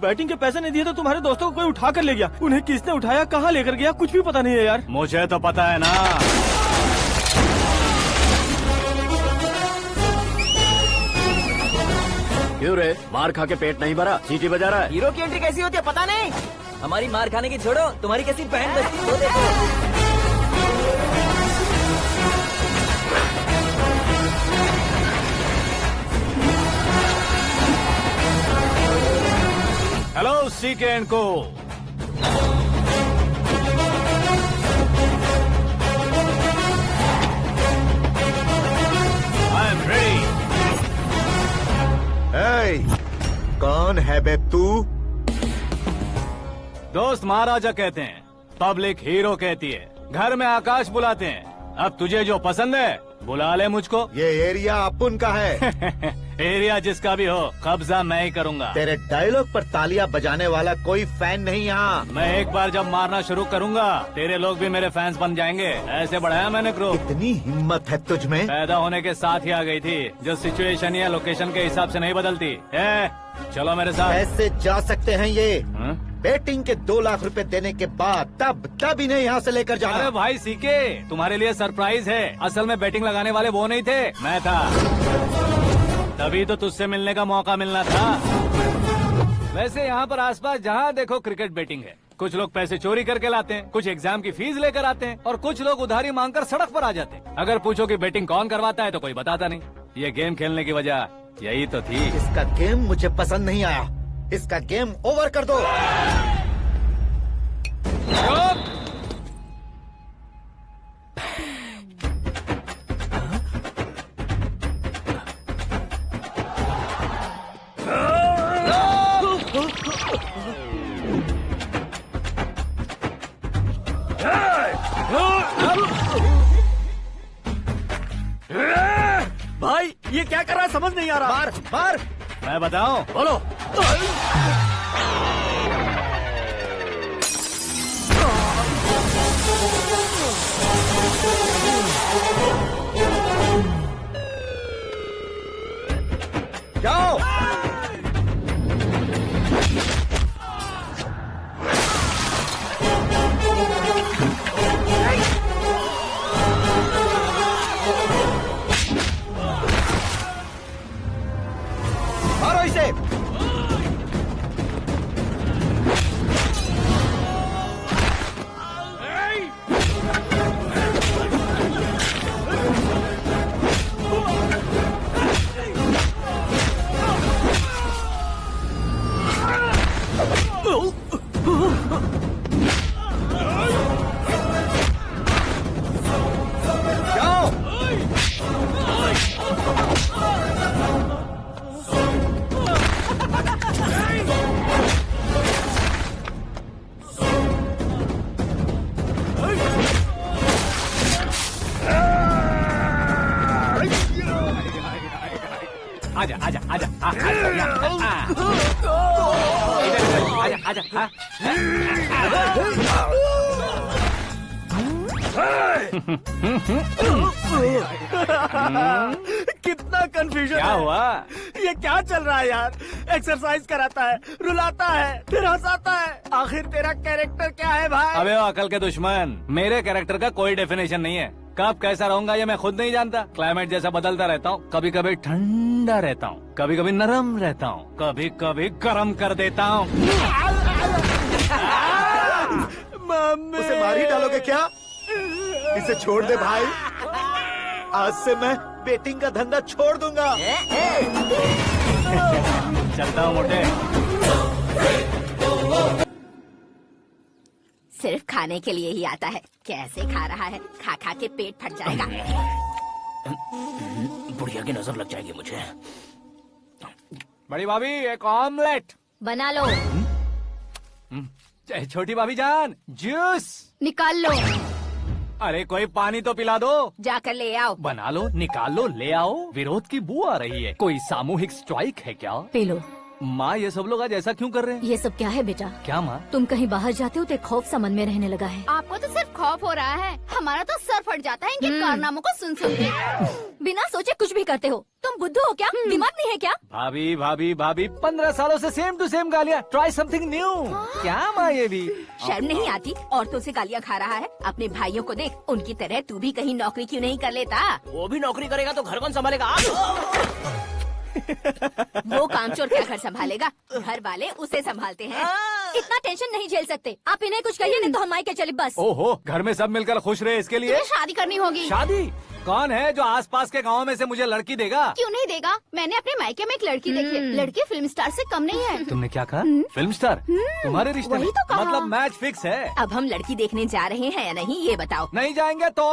Batting के पैसे नहीं दिए तो तुम्हारे दोस्तों को कोई उठा कर ले गया। उन्हें किसने उठाया, कहाँ लेकर गया, कुछ भी पता नहीं है यार। मुझे तो पता है ना। क्यों रे, मार खा के पेट नहीं भरा, सीटी बजा रहा है? हीरो की एंट्री कैसी होती है पता नहीं। हमारी मार खाने की छोड़ो, तुम्हारी कैसी बैंड बजती है वो देखो। हेलो सीके एंड को। I am ready. कौन है बे तू? दोस्त महाराजा कहते हैं, पब्लिक हीरो कहती है, घर में आकाश बुलाते हैं। अब तुझे जो पसंद है बुला ले मुझको। ये एरिया अपुन का है। एरिया जिसका भी हो, कब्जा मैं ही करूंगा। तेरे डायलॉग पर तालियां बजाने वाला कोई फैन नहीं यहाँ। मैं एक बार जब मारना शुरू करूंगा, तेरे लोग भी मेरे फैंस बन जाएंगे। ऐसे बढ़ाया मैंने ग्रुप। इतनी हिम्मत है तुझ में? पैदा होने के साथ ही आ गई थी, जो सिचुएशन या लोकेशन के हिसाब से नहीं बदलती। चलो मेरे साथ। कैसे जा सकते हैं ये? हाँ? बेटिंग के 2 लाख रुपए देने के बाद तब इन्हें यहाँ से लेकर जाना। अरे भाई सीके, तुम्हारे लिए सरप्राइज है। असल में बैटिंग लगाने वाले वो नहीं थे, मैं था। तभी तो तुझसे मिलने का मौका मिलना था। वैसे यहाँ पर आसपास जहाँ देखो क्रिकेट बैटिंग है। कुछ लोग पैसे चोरी करके लाते हैं, कुछ एग्जाम की फीस लेकर आते हैं, और कुछ लोग उधारी मांगकर सड़क पर आ जाते हैं। अगर पूछो कि बैटिंग कौन करवाता है तो कोई बताता नहीं। ये गेम खेलने की वजह यही तो थी। इसका गेम मुझे पसंद नहीं आया। इसका गेम ओवर कर दो। भाई ये क्या कर रहा है, समझ नहीं आ रहा। मार मार। मैं बताऊं? बोलो। जाओ। मारो इसे। आजा आजा आजा आजा आजा आजा। कितना कंफ्यूजन क्या हुआ? ये क्या चल रहा है यार? एक्सरसाइज कराता है, रुलाता है, फिर हंसाता है। आखिर तेरा कैरेक्टर क्या है भाई? अबे ओ अकल के दुश्मन, मेरे कैरेक्टर का कोई डेफिनेशन नहीं है। कब कैसा रहूंगा ये मैं खुद नहीं जानता। क्लाइमेट जैसा बदलता रहता हूँ। कभी कभी ठंडा रहता हूँ, कभी कभी नरम रहता हूँ, कभी कभी गर्म कर देता हूँ। उसे मार ही डालोगे क्या? इसे छोड़ दे भाई। आज से मैं बेटिंग का धंधा छोड़ दूंगा। चलता हूँ मोटे। सिर्फ खाने के लिए ही आता है। कैसे खा रहा है, खा खा के पेट फट जाएगा। बुढ़िया की नजर लग जाएगी मुझे। बड़ी भाभी एक ऑमलेट बना लो। छोटी भाभी जान जूस निकाल लो। अरे कोई पानी तो पिला दो। जाकर ले आओ। बना लो, निकाल लो, ले आओ। विरोध की बू आ रही है। कोई सामूहिक स्ट्राइक है क्या? P low. माँ ये सब लोग आज ऐसा क्यों कर रहे हैं? ये सब क्या है बेटा? क्या माँ? तुम कहीं बाहर जाते हो तो एक खौफ सा मन में रहने लगा है। आपको तो सिर्फ खौफ हो रहा है, हमारा तो सर फट जाता है इनके कारनामों को सुन सुन के। बिना सोचे कुछ भी करते हो। तुम बुद्धू हो क्या? दिमाग नहीं है क्या? भाभी भाभी भाभी 15 सालों से सेम टू सेम गालियाँ। Try something new. क्या माँ ये भी? शर्म नहीं आती? औरतों से गालियाँ खा रहा है। अपने भाइयों को देख, उनकी तरह तू भी कहीं नौकरी क्यों नहीं कर लेता? वो भी नौकरी करेगा तो घर कौन संभालेगा? वो कामचोर क्या घर संभालेगा? घर वाले उसे संभालते हैं। इतना टेंशन नहीं झेल सकते। आप इन्हें कुछ कहिए नहीं तो हम मायके चले बस। ओहो, घर में सब मिलकर खुश रहे इसके लिए। तुम्हें शादी करनी होगी। शादी? कौन है जो आसपास के गाँव में से मुझे लड़की देगा? क्यों नहीं देगा? मैंने अपने मायके में एक लड़की देखी है। लड़की फिल्म स्टार से कम नहीं है। तुमने क्या कहा? Film star? तुम्हारे रिश्ते में? वही तो कहा। मतलब मैच फिक्स है। अब हम लड़की देखने जा रहे हैं या नहीं, ये बताओ। नहीं जाएंगे तो?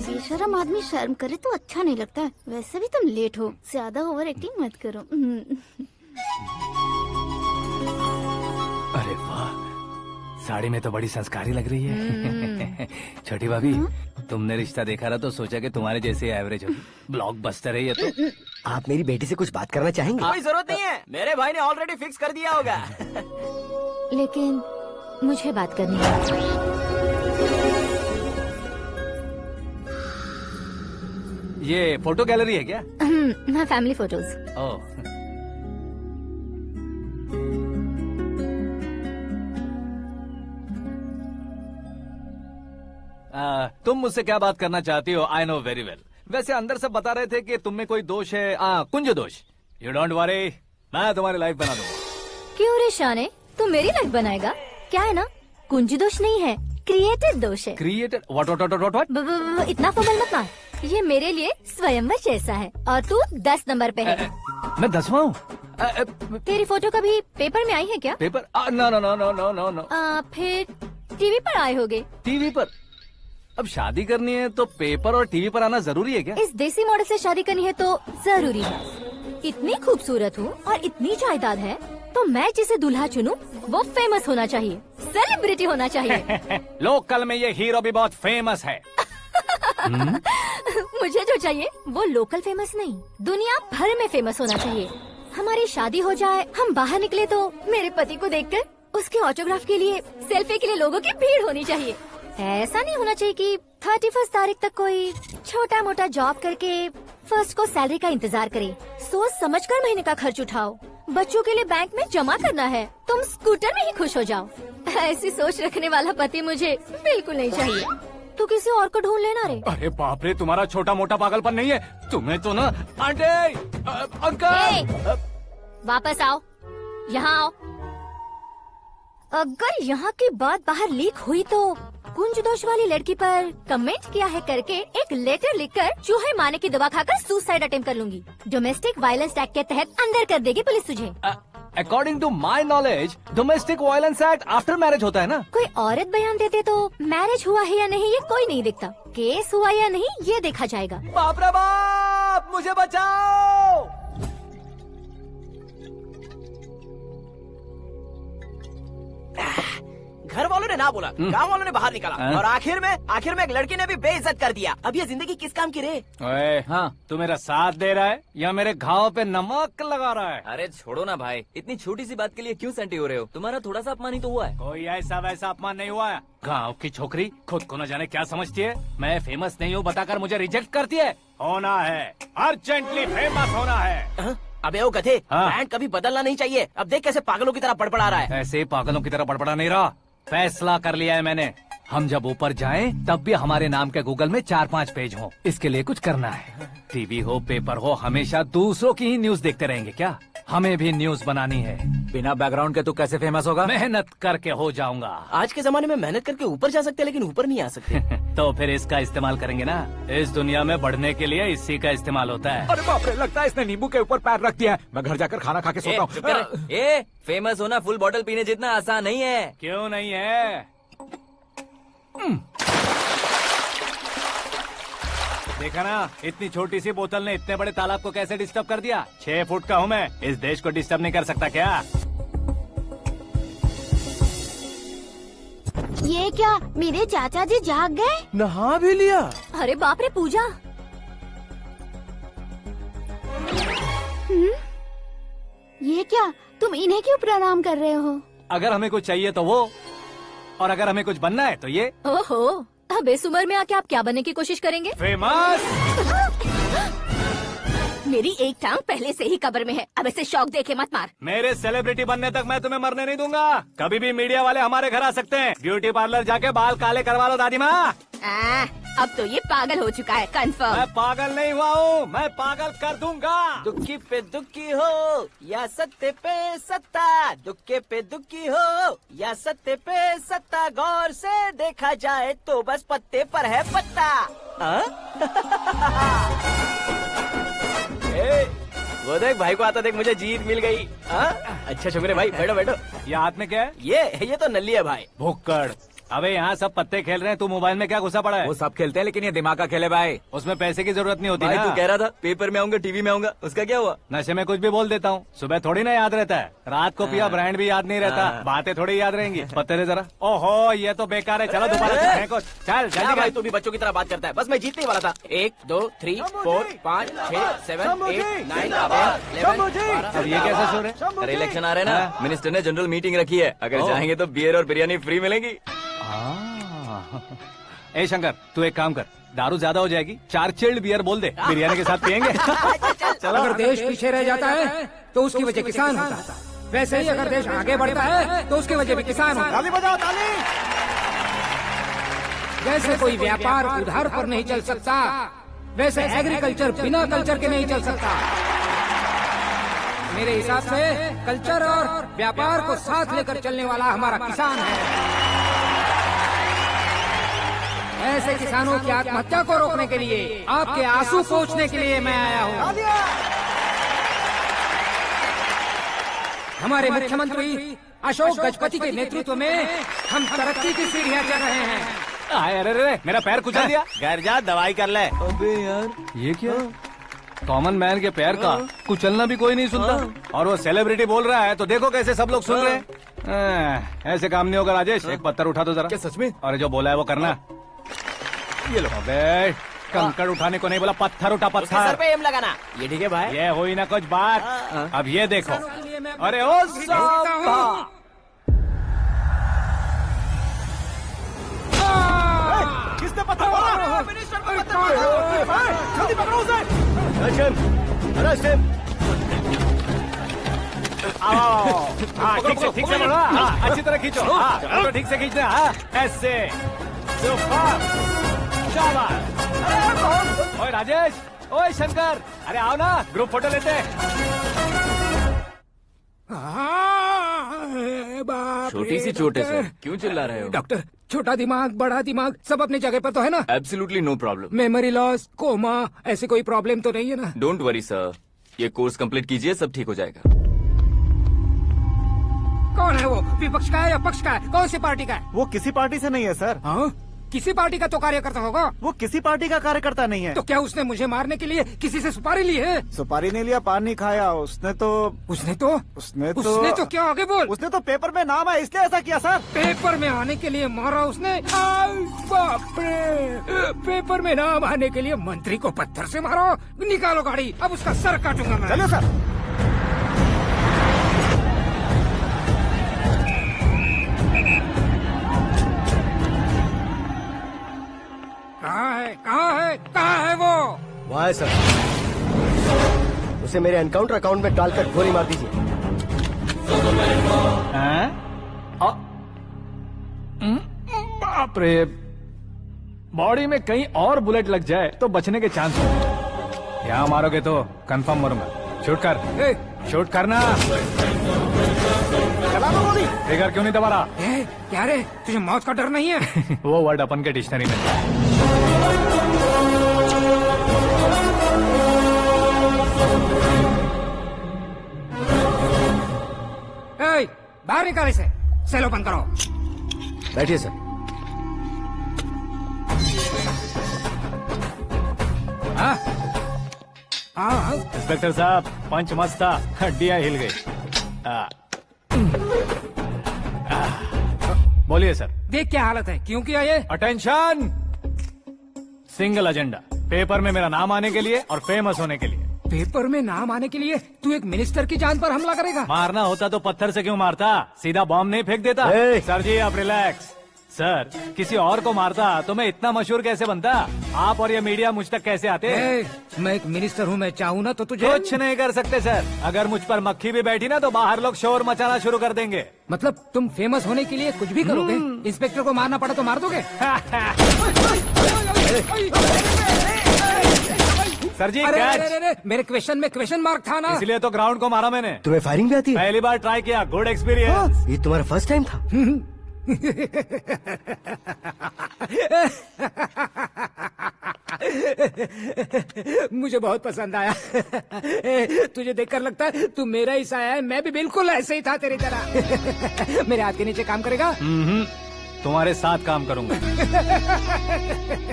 बेशरम आदमी शर्म करे तो अच्छा नहीं लगता है। वैसे भी तुम लेट हो, ज्यादा ओवर एक्टिंग मत करो। अरे वाह, साड़ी में तो बड़ी संस्कारी लग रही है। छोटी भाभी, तुमने रिश्ता देखा रहा तो सोचा कि तुम्हारे जैसे एवरेज होगी। ब्लॉकबस्टर है ये तो। आप मेरी बेटी से कुछ बात करना चाहेंगे? कोई जरूरत नहीं है, मेरे भाई ने ऑलरेडी फिक्स कर दिया होगा। लेकिन मुझे बात करनी है। ये फोटो गैलरी है क्या? मैं फैमिली फोटोज। ओह, तुम मुझसे क्या बात करना चाहती हो? I know very well. वैसे अंदर से बता रहे थे कि तुम में कोई दोष है। कुंज दोष। यू डोंट वरी, मैं तुम्हारी लाइफ बना दूंगा। क्यों रे शाने, तू मेरी लाइफ बनाएगा? क्या है ना, कुंज दोष नहीं है, क्रिएटेड दोष है। क्रिएटेड? व्हाट? इतना फमल मत मार। ये मेरे लिए स्वयंवर जैसा है और तू 10 नंबर पे है। मैं 10वां हूँ? तेरी फोटो कभी पेपर में आई है क्या? Paper? No no no no no no no. फिर टीवी पर आए होगे। टीवी पर? अब शादी करनी है तो पेपर और टीवी पर आना जरूरी है क्या? इस देसी मॉडल से शादी करनी है तो जरूरी है। इतनी खूबसूरत हूँ और इतनी जायदाद है तो मैं जिसे दूल्हा चुनूं वो फेमस होना चाहिए, सेलिब्रिटी होना चाहिए। लोकल में ये हीरो भी बहुत फेमस है। मुझे जो चाहिए वो लोकल फेमस नहीं, दुनिया भर में फेमस होना चाहिए। हमारी शादी हो जाए, हम बाहर निकले तो मेरे पति को देखकर उसके ऑटोग्राफ के लिए, सेल्फी के लिए लोगों की भीड़ होनी चाहिए। ऐसा नहीं होना चाहिए कि 31 तारीख तक कोई छोटा मोटा जॉब करके फर्स्ट को सैलरी का इंतजार करे। सोच समझकर महीने का खर्च उठाओ। बच्चों के लिए बैंक में जमा करना है, तुम स्कूटर में ही खुश हो जाओ। ऐसी सोच रखने वाला पति मुझे बिल्कुल नहीं चाहिए। तू किसी और को ढूंढ लेना रे। अरे बाप रे, तुम्हारा छोटा मोटा पागलपन नहीं है। तुम्हें तो ना आंटी, अंकल। वापस आओ, यहाँ आओ। अगर यहाँ की बात बाहर लीक हुई तो कुंज दोष वाली लड़की पर कमेंट किया है करके एक लेटर लिखकर चूहे मारने की दवा खाकर सुसाइड अटेम्प्ट कर लूंगी। डोमेस्टिक वायलेंस एक्ट के तहत अंदर कर देगी पुलिस तुझे। According to my knowledge domestic violence act after marriage होता है ना? कोई औरत बयान देते तो मैरिज हुआ है या नहीं ये कोई नहीं देखता, केस हुआ या नहीं ये देखा जाएगा। बाप रे बाप, मुझे बचाओ। घर वालों ने ना बोला, गांव वालों ने बाहर निकाला और आखिर में एक लड़की ने भी बेइज्जत कर दिया। अब ये जिंदगी किस काम की रे? ओए, हाँ, तू मेरा साथ दे रहा है या मेरे घाव पे नमक लगा रहा है? अरे छोड़ो ना भाई, इतनी छोटी सी बात के लिए क्यों सैंटी हो रहे हो? तुम्हारा थोड़ा सा अपमान ही तो हुआ है। कोई ऐसा वैसा अपमान नहीं हुआ है। गाँव की छोकरी खुद को न जाने क्या समझती है। मैं फेमस नहीं हूँ बताकर मुझे रिजेक्ट करती है। होना है, अर्जेंटली फेमस होना है। अबे ओ गधे, हाँ। ब्रांड कभी बदलना नहीं चाहिए। अब देख कैसे पागलों की तरह बड़बड़ा रहा है। ऐसे पागलों की तरह बड़बड़ा नहीं रहा। फैसला कर लिया है मैंने। हम जब ऊपर जाएं तब भी हमारे नाम के गूगल में 4-5 पेज हो। इसके लिए कुछ करना है। टीवी हो, पेपर हो, हमेशा दूसरों की ही न्यूज देखते रहेंगे क्या? हमें भी न्यूज बनानी है। बिना बैकग्राउंड के तू कैसे फेमस होगा? मेहनत करके हो जाऊंगा। आज के जमाने में मेहनत करके ऊपर जा सकते हैं लेकिन ऊपर नहीं आ सकते। तो फिर इसका इस्तेमाल करेंगे ना। इस दुनिया में बढ़ने के लिए इसी का इस्तेमाल होता है। अरे बाप रे, लगता है इसने नींबू के ऊपर पैर रख दिया है। मैं घर जाकर खाना खा के सोता चुप कर। हूँ। फेमस होना फुल बॉटल पीने जितना आसान नहीं है। क्यों नहीं है? देखा ना, इतनी छोटी सी बोतल ने इतने बड़े तालाब को कैसे डिस्टर्ब कर दिया। 6 फुट का हूँ मैं, इस देश को डिस्टर्ब नहीं कर सकता क्या? ये क्या, मेरे चाचा जी जाग गए? नहा भी लिया। अरे बाप रे पूजा। ये क्या, तुम इन्हें क्यों प्रणाम कर रहे हो? अगर हमें कुछ चाहिए तो वो, और अगर हमें कुछ बनना है तो ये। ओहो, अब इस उम्र में आके आप क्या बनने की कोशिश करेंगे? फेमस। मेरी एक टांग पहले से ही कब्र में है, अब इसे शौक देके मत मार। मेरे सेलिब्रिटी बनने तक मैं तुम्हें मरने नहीं दूंगा। कभी भी मीडिया वाले हमारे घर आ सकते हैं। ब्यूटी पार्लर जाके बाल काले करवा लो दादी माँ। अब तो ये पागल हो चुका है, कंफर्म। मैं पागल नहीं हुआ हूँ, मैं पागल कर दूंगा। दुखी पे दुखी हो या सत्य पे सत्ता, दुखे पे दुखी हो या सत्य पे सत्ता, गौर से देखा जाए तो बस पत्ते पर है पत्ता। वो देख भाई को आता देख, मुझे जीत मिल गई। अच्छा शुक्र है भाई, बैठो बैठो। ये हाथ में क्या है? ये तो नल्ली है भाई। भुक्कड़। अबे यहाँ सब पत्ते खेल रहे हैं, तू मोबाइल में क्या घुसा पड़ा है? वो सब खेलते हैं लेकिन ये दिमाग का खेल है भाई। उसमें पैसे की जरूरत नहीं होती भाई ना। तू कह रहा था पेपर में आऊंगा, टीवी में आऊंगा, उसका क्या हुआ? नशे में कुछ भी बोल देता हूँ, सुबह थोड़ी ना याद रहता है। रात को पिया ब्रांड भी याद नहीं रहता, बातें थोड़ी याद रहेंगी। पत्ते दे जरा। ओहो ये तो बेकार है, चलो दोबारा से फेंको। चल क्या जल्दी भाई, कर। तू भी बच्चों की तरह बात करता है। बस मैं जीतने ही वाला था। 1 2 3 4 5 6 7 8 9 10 अब ये कैसे शोर है? अरे इलेक्शन आ रहे हैं ना, मिनिस्टर ने जनरल मीटिंग रखी है। अगर जाएंगे तो बियर और बिरयानी फ्री मिलेगी। ए शंकर, तू एक काम कर, दारू ज्यादा हो जाएगी, 4 चिल्ड बियर बोल दे, बिरयानी के साथ पियेंगे। चलो। अगर देश पीछे रह जाता है तो उसकी वजह किसान होता है, वैसे ही अगर देश आगे बढ़ता है तो उसकी वजह भी किसान होता है। ताली बजाओ, ताली। जैसे कोई व्यापार उधार पर नहीं चल सकता, वैसे एग्रीकल्चर बिना कल्चर के नहीं चल सकता। मेरे हिसाब से कल्चर और व्यापार को साथ लेकर चलने वाला हमारा किसान है। ऐसे किसानों की आत्महत्या को रोकने के लिए, आपके आंसू पोंछने के लिए मैं आया हूँ। हमारे मुख्यमंत्री अशोक गजपति के नेतृत्व में हम तरक्की की सीढ़ियाँ चढ़ रहे हैं। अरे अरे मेरा पैर कुचल दिया। घर जा, दवाई कर ले। अबे यार ये क्या? कॉमन मैन के पैर का कुचलना भी कोई नहीं सुनता, और वो सेलिब्रिटी बोल रहा है तो देखो कैसे सब लोग सुन रहे हैं। ऐसे काम नहीं होगा राजेश, एक पत्थर उठा दो जरा। क्या सच में? और जो बोला है वो करना। ये लो। अबे कंकड़ उठाने को नहीं बोला, पत्थर उठा, उसके सर पत्थर। पे एम लगाना। ये ठीक है भाई। ये हुई ना कुछ बात। अब ये देखो। अरे ओ साहब, किसने पत्थर मारा? जल्दी पकड़ो उसे। आओ। हाँ ठीक से बढ़ो। हाँ अच्छी तरह खींचो। हाँ तो ठीक से खींचना। हाँ ऐसे। सुपर। शाबाश। ओए राजेश, ओए शंकर, अरे आओ ना, ग्रुप फोटो लेते हैं। छोटी सी चोट है सर, क्यों चिल्ला रहे हो? डॉक्टर, छोटा दिमाग बड़ा दिमाग सब अपनी जगह पर तो है ना? Absolutely no problem. Memory loss, coma, ऐसी कोई प्रॉब्लम तो नहीं है ना? डोंट वरी सर, ये कोर्स कंप्लीट कीजिए, सब ठीक हो जाएगा। कौन है वो? विपक्ष का है या पक्ष का है? कौन सी पार्टी का है? वो किसी पार्टी से नहीं है सर। हाँ? किसी पार्टी का तो कार्यकर्ता होगा। वो किसी पार्टी का कार्यकर्ता नहीं है। तो क्या उसने मुझे मारने के लिए किसी से सुपारी ली है? सुपारी नहीं लिया, पान नहीं खाया। उसने तो क्या आगे बोल? उसने तो पेपर में नाम है इसलिए ऐसा किया सर। पेपर में आने के लिए मारा उसने? बाप रे, पेपर में नाम आने के लिए मंत्री को पत्थर से मारो? निकालो गाड़ी, अब उसका सर काटूंगा मैं। चलो सर। कहाँ है वो? वहाँ है सर, उसे मेरे एनकाउंटर अकाउंट में डालकर गोली मार दीजिए। बाप रे, बॉडी में कहीं और बुलेट लग जाए तो बचने के चांस हो। यहाँ मारोगे तो कंफर्म मरूंगा। शूट कर, शूट करना। ट्रिगर क्यों नहीं दबा रहा? क्या रे, तुझे मौत का डर नहीं है? वो वर्ड अपन के डिक्शनरी में है। बाहर निकाल इसे, सेल ओपन करो। बैठिए सर। हाँ हाँ इंस्पेक्टर साहब पंच मस्त था, हड्डियां हिल गई। बोलिए सर। देख क्या हालत है, क्यों किया ये? अटेंशन, सिंगल एजेंडा, पेपर में मेरा नाम आने के लिए और फेमस होने के लिए। पेपर में नाम आने के लिए तू एक मिनिस्टर की जान पर हमला करेगा? मारना होता तो पत्थर से क्यों मारता, सीधा बॉम्ब नहीं फेंक देता। सर जी आप रिलैक्स। सर किसी और को मारता तो मैं इतना मशहूर कैसे बनता, आप और ये मीडिया मुझ तक कैसे आते? मैं एक मिनिस्टर हूँ, मैं चाहूँ ना तो तुझे कुछ नहीं कर सकते सर। अगर मुझ पर मक्खी भी बैठी ना तो बाहर लोग शोर मचाना शुरू कर देंगे। मतलब तुम फेमस होने के लिए कुछ भी करोगे? इंस्पेक्टर को मारना पड़ा तो मार दोगे? सर जी अरे, कैच। अरे, अरे, मेरे क्वेश्चन में क्वेश्चन मार्क था ना, इसलिए तो ग्राउंड को मारा मैंने। तुम्हें फायरिंग भी आती है? पहली बार ट्राई किया, गुड एक्सपीरियंस। ये तुम्हारा फर्स्ट टाइम था? मुझे बहुत पसंद आया। तुझे देखकर लगता है तू मेरा ही साया है, मैं भी बिल्कुल ऐसे ही था तेरी तरह। मेरे हाथ के नीचे काम करेगा? तुम्हारे साथ काम करूंगा।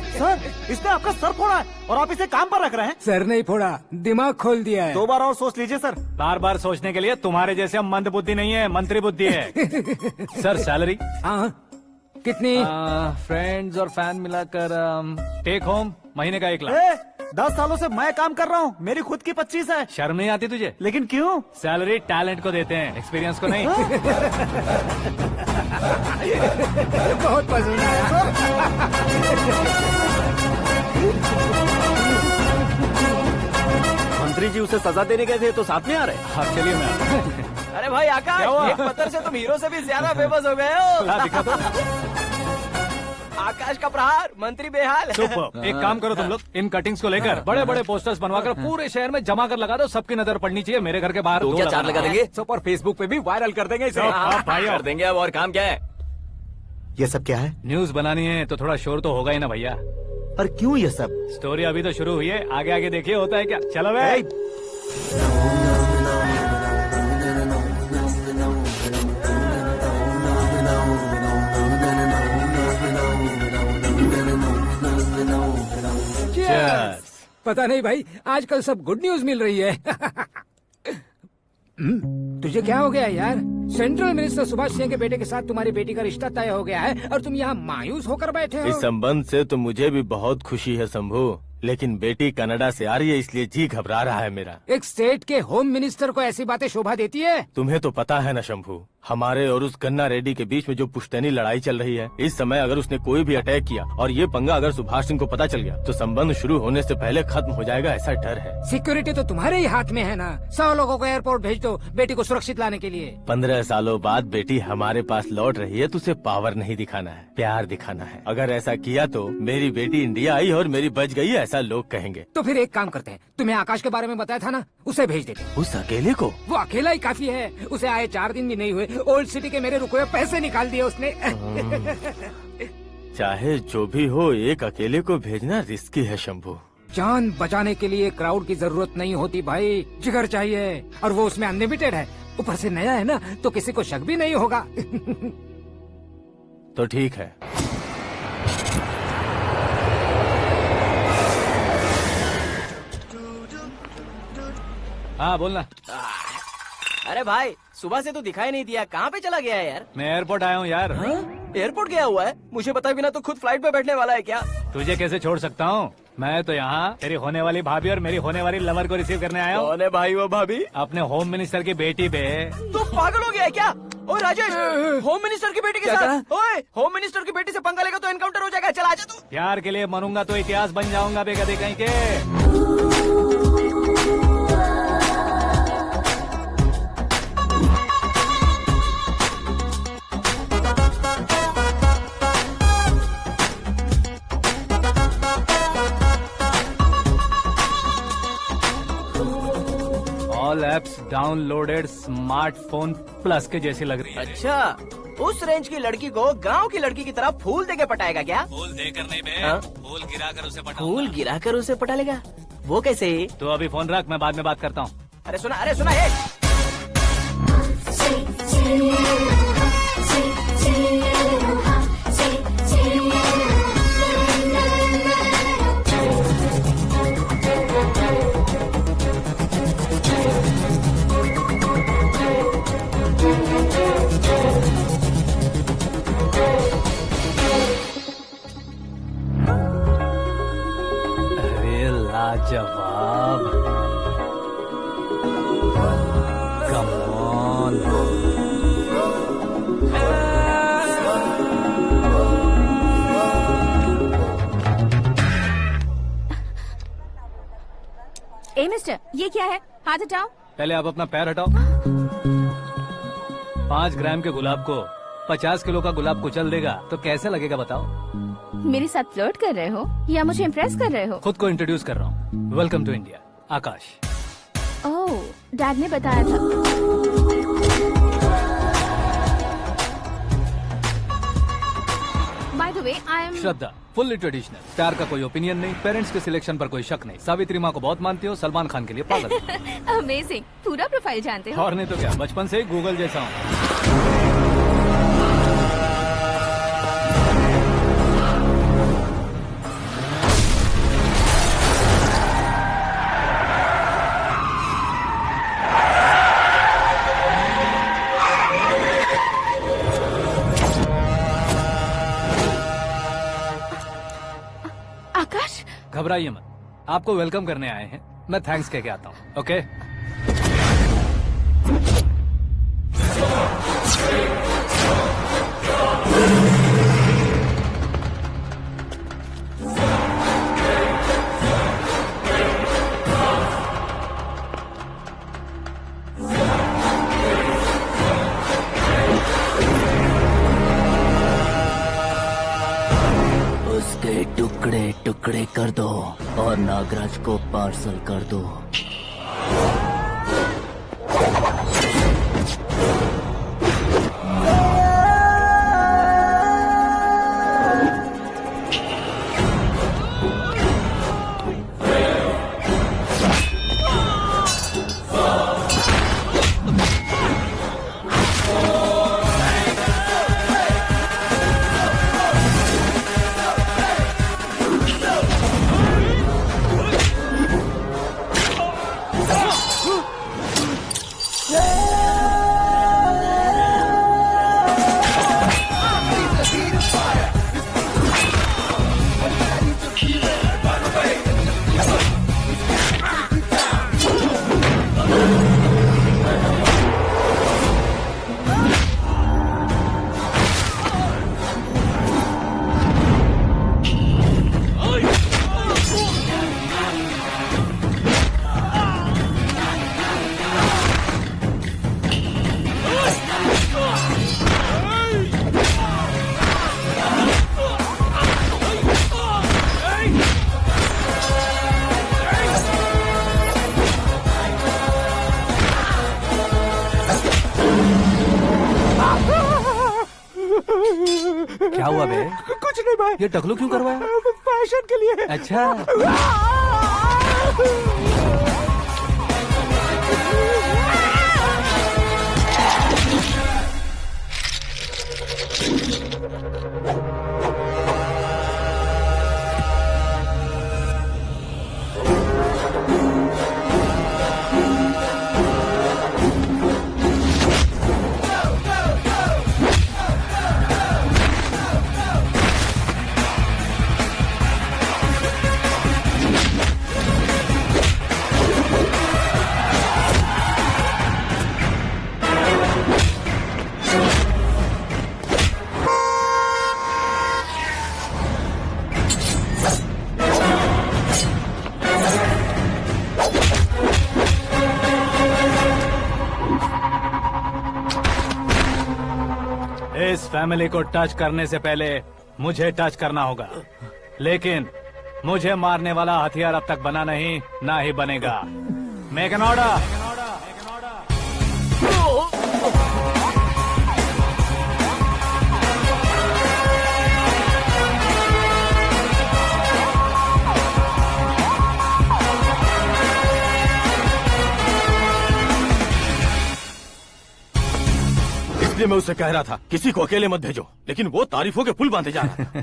सर इसने आपका सर फोड़ा है और आप इसे काम पर रख रहे हैं। सर नहीं फोड़ा, दिमाग खोल दिया है। 2 बार और सोच लीजिए सर। बार बार सोचने के लिए तुम्हारे जैसे मंद बुद्धि नहीं है, मंत्री बुद्धि है। सर सैलरी हाँ कितनी? फ्रेंड्स और फैन मिलाकर टेक होम महीने का 1 लाख। 10 सालों से मैं काम कर रहा हूँ, मेरी खुद की 25 है। शर्म नहीं आती तुझे? लेकिन क्यों? सैलरी टैलेंट को देते हैं, एक्सपीरियंस को नहीं। बहुत पसंद आया। मंत्री जी उसे सजा देने गए थे तो साथ में आ रहे। हाँ चलिए मैं आता हूं। अरे भाई आकाश, क्या हुआ? एक पत्थर से तुम हीरो से भी ज्यादा फेमस हो गए हो। ला दिखा दो। आकाश का प्रहार, मंत्री बेहाल। सुपर। एक काम करो तुम लोग, इन कटिंग्स को लेकर बड़े बड़े पोस्टर्स बनवाकर पूरे शहर में जमा कर लगा दो, सबकी नजर पड़नी चाहिए। मेरे घर के बाहर तो 2 क्या 4 लगा देंगे? और फेसबुक पे भी वायरल कर देंगे इसे। भाई कर देंगे अब, और काम क्या है? ये सब क्या है? न्यूज बनानी है तो थोड़ा शोर तो होगा ही ना भैया। पर क्यों ये सब? स्टोरी अभी तो शुरू हुई है, आगे आगे देखिए होता है क्या। चलो भाई। Cheers. पता नहीं भाई, आजकल सब गुड न्यूज मिल रही है। तुझे क्या हो गया यार? सेंट्रल मिनिस्टर सुभाष सिंह के बेटे के साथ तुम्हारी बेटी का रिश्ता तय हो गया है और तुम यहाँ मायूस होकर बैठे हो। इस संबंध से तो मुझे भी बहुत खुशी है शंभू, लेकिन बेटी कनाडा से आ रही है इसलिए जी घबरा रहा है मेरा। एक स्टेट के होम मिनिस्टर को ऐसी बातें शोभा देती है? तुम्हें तो पता है ना शंभू, हमारे और उस कन्ना रेड्डी के बीच में जो पुश्तैनी लड़ाई चल रही है, इस समय अगर उसने कोई भी अटैक किया और ये पंगा अगर सुभाष सिंह को पता चल गया तो संबंध शुरू होने से पहले खत्म हो जाएगा, ऐसा डर है। सिक्योरिटी तो तुम्हारे ही हाथ में है ना। 100 लोगों को एयरपोर्ट भेज दो बेटी को सुरक्षित लाने के लिए। 15 सालों बाद बेटी हमारे पास लौट रही है तो उसे पावर नहीं दिखाना है, प्यार दिखाना है। अगर ऐसा किया तो मेरी बेटी इंडिया आई और मेरी बच गई, ऐसा लोग कहेंगे। तो फिर एक काम करते हैं, तुम्हें आकाश के बारे में बताया था ना, उसे भेज देते। उस अकेले को? वो अकेला ही काफी है, उसे आए 4 दिन भी नहीं हुए, ओल्ड सिटी के मेरे रुके हुए पैसे निकाल दिए उसने। चाहे जो भी हो, एक अकेले को भेजना रिस्की है शंभू। जान बचाने के लिए क्राउड की जरूरत नहीं होती भाई, जिगर चाहिए, और वो उसमें अनलिमिटेड है। ऊपर से नया है ना तो किसी को शक भी नहीं होगा। तो ठीक है। हाँ बोलना। अरे भाई सुबह से तो दिखाई नहीं दिया, कहाँ पे चला गया है यार? मैं एयरपोर्ट आया हूँ यार। एयरपोर्ट गया हुआ है? मुझे बताए बिना तो खुद फ्लाइट पे बैठने वाला है क्या? तुझे कैसे छोड़ सकता हूँ? मैं तो यहाँ तेरी होने वाली भाभी और मेरी होने वाली लवर को रिसीव करने आया हूँ। कौन है भाई वो भाभी? अपने होम मिनिस्टर की बेटी पे। तू पागल हो गया है क्या? ओए राजेश, होम मिनिस्टर की बेटी के साथ? ओए होम मिनिस्टर की बेटी से पंगा लेगा तो एनकाउंटर हो जाएगा, चल आजा तू। प्यार के लिए मरूंगा तो इतिहास बन जाऊंगा बेगदे कहीं के। All apps downloaded smartphone plus के जैसी लग रही है। अच्छा, उस रेंज की लड़की को गांव की लड़की की तरह फूल देके पटाएगा क्या? फूल देकर नहीं बे, हाँ? फूल गिराकर उसे पटाऊंगा। फूल गिराकर उसे पटा लेगा? वो कैसे? तो अभी फोन रख, मैं बाद में बात करता हूँ। अरे सुना ये। मिस्टर, ये क्या है? हाथ हटाओ। पहले आप अपना पैर हटाओ। 5 ग्राम के गुलाब को 50 किलो का गुलाब कुचल देगा तो कैसे लगेगा बताओ? मेरे साथ फ्लर्ट कर रहे हो या मुझे इम्प्रेस कर रहे हो? खुद को इंट्रोड्यूस कर रहा हूँ। Welcome to India, Akash. Oh, dad ने बताया था। By the way, I am... Shraddha, fully traditional. प्यार का कोई ओपिनियन नहीं, पेरेंट्स के सिलेक्शन पर कोई शक नहीं। सावित्री माँ को बहुत मानती हो, सलमान खान के लिए पागल। अमेजिंग, पूरा प्रोफाइल जानते हो। और नहीं तो क्या, बचपन से ही गूगल जैसा हूँ। आकाश, घबराइए मत, आपको वेलकम करने आए हैं। मैं थैंक्स कह के आता हूँ। ओके? उसके टुकड़े टुकड़े कर दो और नागराज को पार्सल कर दो। क्या हुआ बे? कुछ नहीं भाई। ये टकलू क्यों करवाया? फैशन के लिए। अच्छा। इस फैमिली को टच करने से पहले मुझे टच करना होगा, लेकिन मुझे मारने वाला हथियार अब तक बना नहीं, ना ही बनेगा। Make an order. इसलिए मैं उससे कह रहा था किसी को अकेले मत भेजो, लेकिन वो तारीफों के पुल बांधे जा रहा था।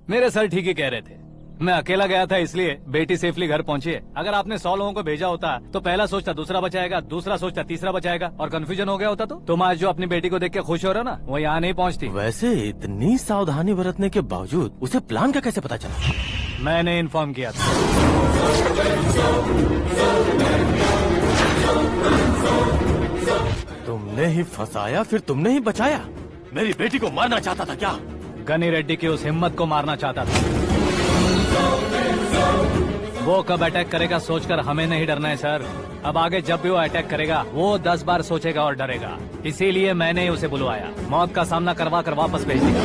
मेरे सर ठीक ही कह रहे थे। मैं अकेला गया था इसलिए बेटी सेफली घर पहुंची है। अगर आपने 100 लोगों को भेजा होता तो पहला सोचता दूसरा बचाएगा, दूसरा सोचता तीसरा बचाएगा, और कंफ्यूजन हो गया होता तो तुम आज जो अपनी बेटी को देख के खुश हो रहे हो ना, वो यहाँ नहीं पहुँचती। वैसे इतनी सावधानी बरतने के बावजूद उसे प्लान का कैसे पता चला? मैंने इन्फॉर्म किया था। तुमने ही फंसाया, फिर तुमने ही बचाया। मेरी बेटी को मारना चाहता था क्या? गनी रेड्डी की उस हिम्मत को मारना चाहता था। वो कब अटैक करेगा सोचकर हमें नहीं डरना है सर। अब आगे जब भी वो अटैक करेगा वो 10 बार सोचेगा और डरेगा। इसीलिए मैंने ही उसे बुलवाया। मौत का सामना करवा कर वापस भेज दिया।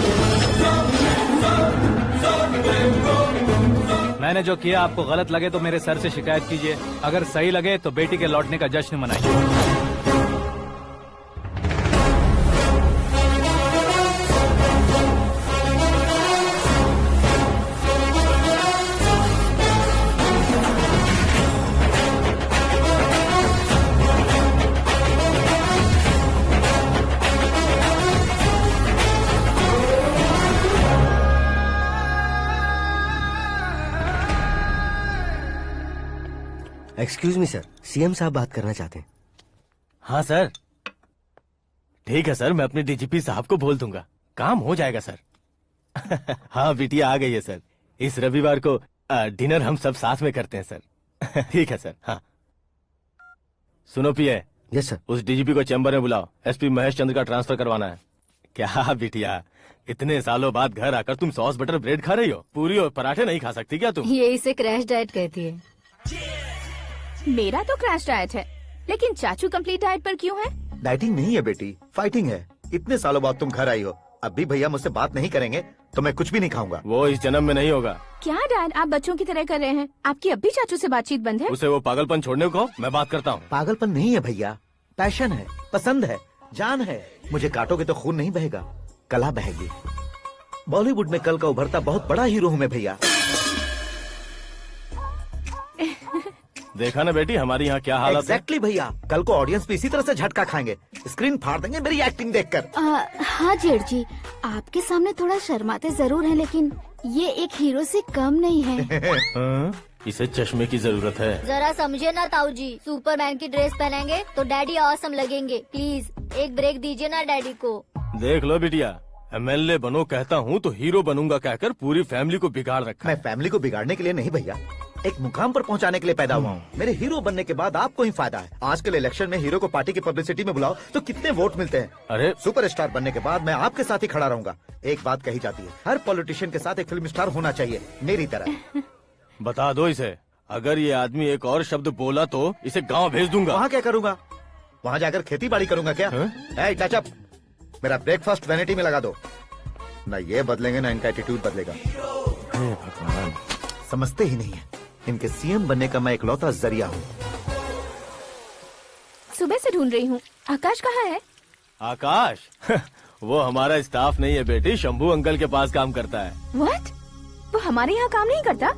मैंने जो किया आपको गलत लगे तो मेरे सर से शिकायत कीजिए, अगर सही लगे तो बेटी के लौटने का जश्न मनाइए। एक्सक्यूज मी सर, सीएम साहब बात करना चाहते हैं। हाँ सर, ठीक है सर, मैं अपने डीजीपी साहब को बोल दूंगा, काम हो जाएगा सर। हाँ बिटिया आ गई है सर। इस रविवार को डिनर हम सब साथ में करते हैं सर। ठीक है सर। हाँ सुनो पिए। Yes sir. उस डीजीपी को चैम्बर में बुलाओ, एसपी महेश चंद्र का ट्रांसफर करवाना है। क्या बिटिया, इतने सालों बाद घर आकर तुम सॉस बटर ब्रेड खा रही हो? पूरी और पराठे नहीं खा सकती क्या तुम? ये इसे क्रैश डाइट कहती है। मेरा तो क्रैश डाइट है, लेकिन चाचू कंप्लीट डाइट पर क्यों है? डाइटिंग नहीं है बेटी, फाइटिंग है। इतने सालों बाद तुम घर आई हो, अब भी भैया मुझसे बात नहीं करेंगे तो मैं कुछ भी नहीं खाऊंगा। वो इस जन्म में नहीं होगा। क्या डैड, आप बच्चों की तरह कर रहे हैं? आपकी अब भी चाचू से बातचीत बंद है? उसे वो पागलपन छोड़ने को मैं बात करता हूँ। पागलपन नहीं है भैया, पैशन है, पसंद है, जान है। मुझे काटोगे तो खून नहीं बहेगा, कला बहेगी। बॉलीवुड में कल का उभरता बहुत बड़ा हीरो हूँ मैं भैया। देखा ना बेटी हमारी यहाँ क्या हालत है। एग्जैक्टली भैया, कल को ऑडियंस भी इसी तरह से झटका खाएंगे, स्क्रीन फाड़ देंगे मेरी एक्टिंग देखकर। हाँ जेठ जी, आपके सामने थोड़ा शर्माते जरूर हैं, लेकिन ये एक हीरो से कम नहीं है। इसे चश्मे की जरूरत है। जरा समझे ना ताऊ जी, सुपरमैन की ड्रेस पहनेंगे तो डैडी ऑसम लगेंगे। प्लीज एक ब्रेक दीजिए ना डैडी को। देख लो बिटिया, एमएलए बनो कहता हूँ तो हीरो बनूंगा कहकर पूरी फैमिली को बिगाड़ रखा। मैं फैमिली को बिगाड़ने के लिए नहीं भैया, एक मुकाम पर पहुंचाने के लिए पैदा हुआ हूँ। मेरे हीरो बनने के बाद आपको ही फायदा है। आजकल इलेक्शन में हीरो को पार्टी की पब्लिसिटी में बुलाओ तो कितने वोट मिलते हैं। अरे सुपरस्टार बनने के बाद मैं आपके साथ ही खड़ा रहूंगा। एक बात कही जाती है, हर पॉलिटिशियन के साथ एक फिल्म स्टार होना चाहिए, मेरी तरह। बता दो इसे, अगर ये आदमी एक और शब्द बोला तो इसे गाँव भेज दूंगा। वहाँ क्या करूँगा? वहाँ जाकर खेती बाड़ी करूँगा क्या? टचअप, मेरा ब्रेकफास्ट वैनिटी में लगा दो। न ये बदलेंगे, न इनका एटीट्यूड बदलेगा। भगवान, समझते ही नहीं है, इनके सीएम बनने का मैं इकलौता जरिया हूँ। सुबह से ढूंढ रही हूँ, आकाश कहाँ है? आकाश? वो हमारा स्टाफ नहीं है बेटी, शंभू अंकल के पास काम करता है। व्हाट? वो हमारे यहाँ काम नहीं करता?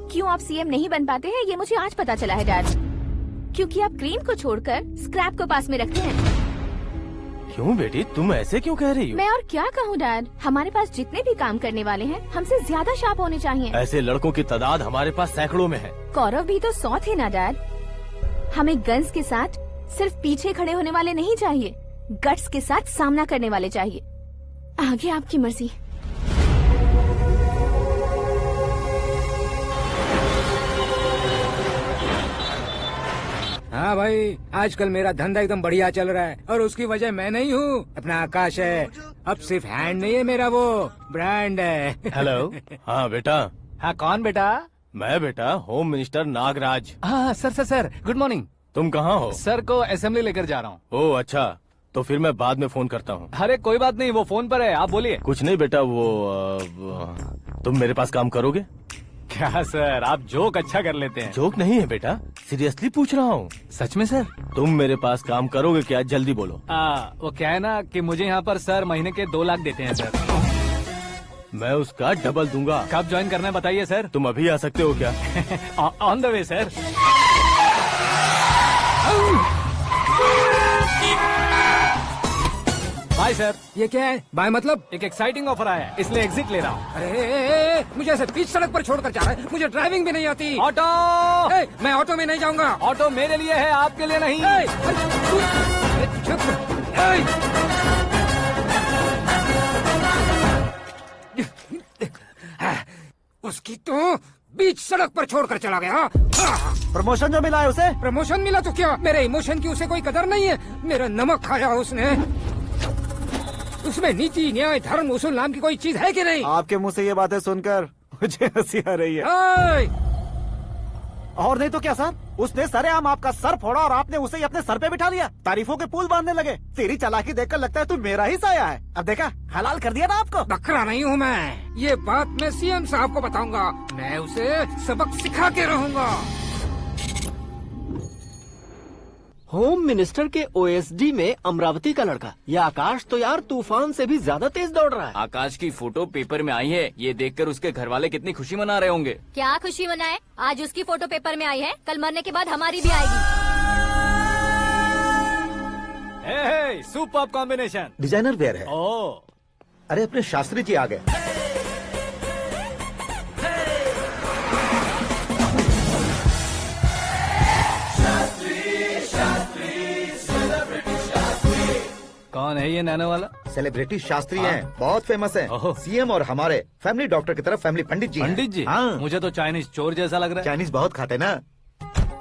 क्यों आप सीएम नहीं बन पाते हैं ये मुझे आज पता चला है डैड। क्योंकि आप क्रीम को छोड़कर स्क्रैप को पास में रखते हैं। क्यों बेटी, तुम ऐसे क्यों कह रही हो? मैं और क्या कहूँ डैड, हमारे पास जितने भी काम करने वाले हैं हमसे ज्यादा शार्प होने चाहिए। ऐसे लड़कों की तादाद हमारे पास सैकड़ों में है। कौरव भी तो 100 थे ना डैड। हमें गन्स के साथ सिर्फ पीछे खड़े होने वाले नहीं चाहिए, गट्स के साथ सामना करने वाले चाहिए। आगे आपकी मर्जी। हाँ भाई, आजकल मेरा धंधा एकदम बढ़िया चल रहा है और उसकी वजह मैं नहीं हूँ, अपना आकाश है। अब सिर्फ हैंड नहीं है मेरा, वो ब्रांड है। हेलो। हाँ बेटा। हाँ कौन बेटा? मैं बेटा होम मिनिस्टर नागराज। हाँ सर गुड मॉर्निंग। तुम कहाँ हो? सर को असेंबली लेकर जा रहा हूँ। ओह अच्छा, तो फिर मैं बाद में फोन करता हूँ। अरे कोई बात नहीं, वो फोन पर है, आप बोलिए। कुछ नहीं बेटा, तुम मेरे पास काम करोगे? क्या सर, आप जोक अच्छा कर लेते हैं। जोक नहीं है बेटा, सीरियसली पूछ रहा हूँ। सच में सर? तुम मेरे पास काम करोगे क्या? जल्दी बोलो। वो क्या है ना कि मुझे यहाँ पर सर महीने के 2 लाख देते हैं सर। मैं उसका डबल दूंगा। कब ज्वाइन करना है बताइए सर। तुम अभी आ सकते हो क्या? On the way sir. Bye sir. ये क्या है? बाय मतलब? एक एक्साइटिंग ऑफर आया है, इसलिए एग्जिट ले रहा हूँ। अरे मुझे ऐसे बीच सड़क पर छोड़कर जा रहा है, मुझे ड्राइविंग भी नहीं आती। ऑटो। मैं ऑटो में नहीं जाऊंगा। ऑटो मेरे लिए है, आपके लिए नहीं। उसकी तो बीच सड़क पर छोड़कर चला गया। प्रमोशन जो मिला है उसे? प्रमोशन मिला तो क्या, मेरे इमोशन की उसे कोई कदर नहीं है। मेरा नमक खाया उसने। उसमें नीति न्याय धर्म उसूल नाम की कोई चीज है कि नहीं? आपके मुंह से ये बातें सुनकर मुझे हंसी आ रही है। और नहीं तो क्या सर, उसने सरेआम आपका सर फोड़ा और आपने उसे ही अपने सर पे बिठा लिया। तारीफों के पुल बांधने लगे। तेरी चालाकी देखकर लगता है तू मेरा ही साया है। अब देखा, हलाल कर दिया ना आपको। बकरा नहीं हूँ मैं, ये बात मैं सीएम साहब को बताऊंगा। मैं उसे सबक सिखा के रहूंगा। होम मिनिस्टर के ओएसडी में अमरावती का लड़का, ये आकाश तो यार तूफान से भी ज्यादा तेज दौड़ रहा है। आकाश की फोटो पेपर में आई है, ये देखकर उसके घर वाले कितनी खुशी मना रहे होंगे। क्या खुशी मनाए, आज उसकी फोटो पेपर में आई है, कल मरने के बाद हमारी भी आएगी। हे, सुपर कॉम्बिनेशन। डिजाइनर वेयर है। ओह, अरे अपने शास्त्री जी आ गए। कौन है ये नैनो वाला? सेलिब्रिटी शास्त्री हैं, बहुत फेमस हैं। ओहो। सीएम और हमारे फैमिली डॉक्टर की तरफ फैमिली पंडित जी हैं। पंडित जी? हाँ। मुझे तो चाइनीज चोर जैसा लग रहा है। चाइनीज बहुत खाते ना।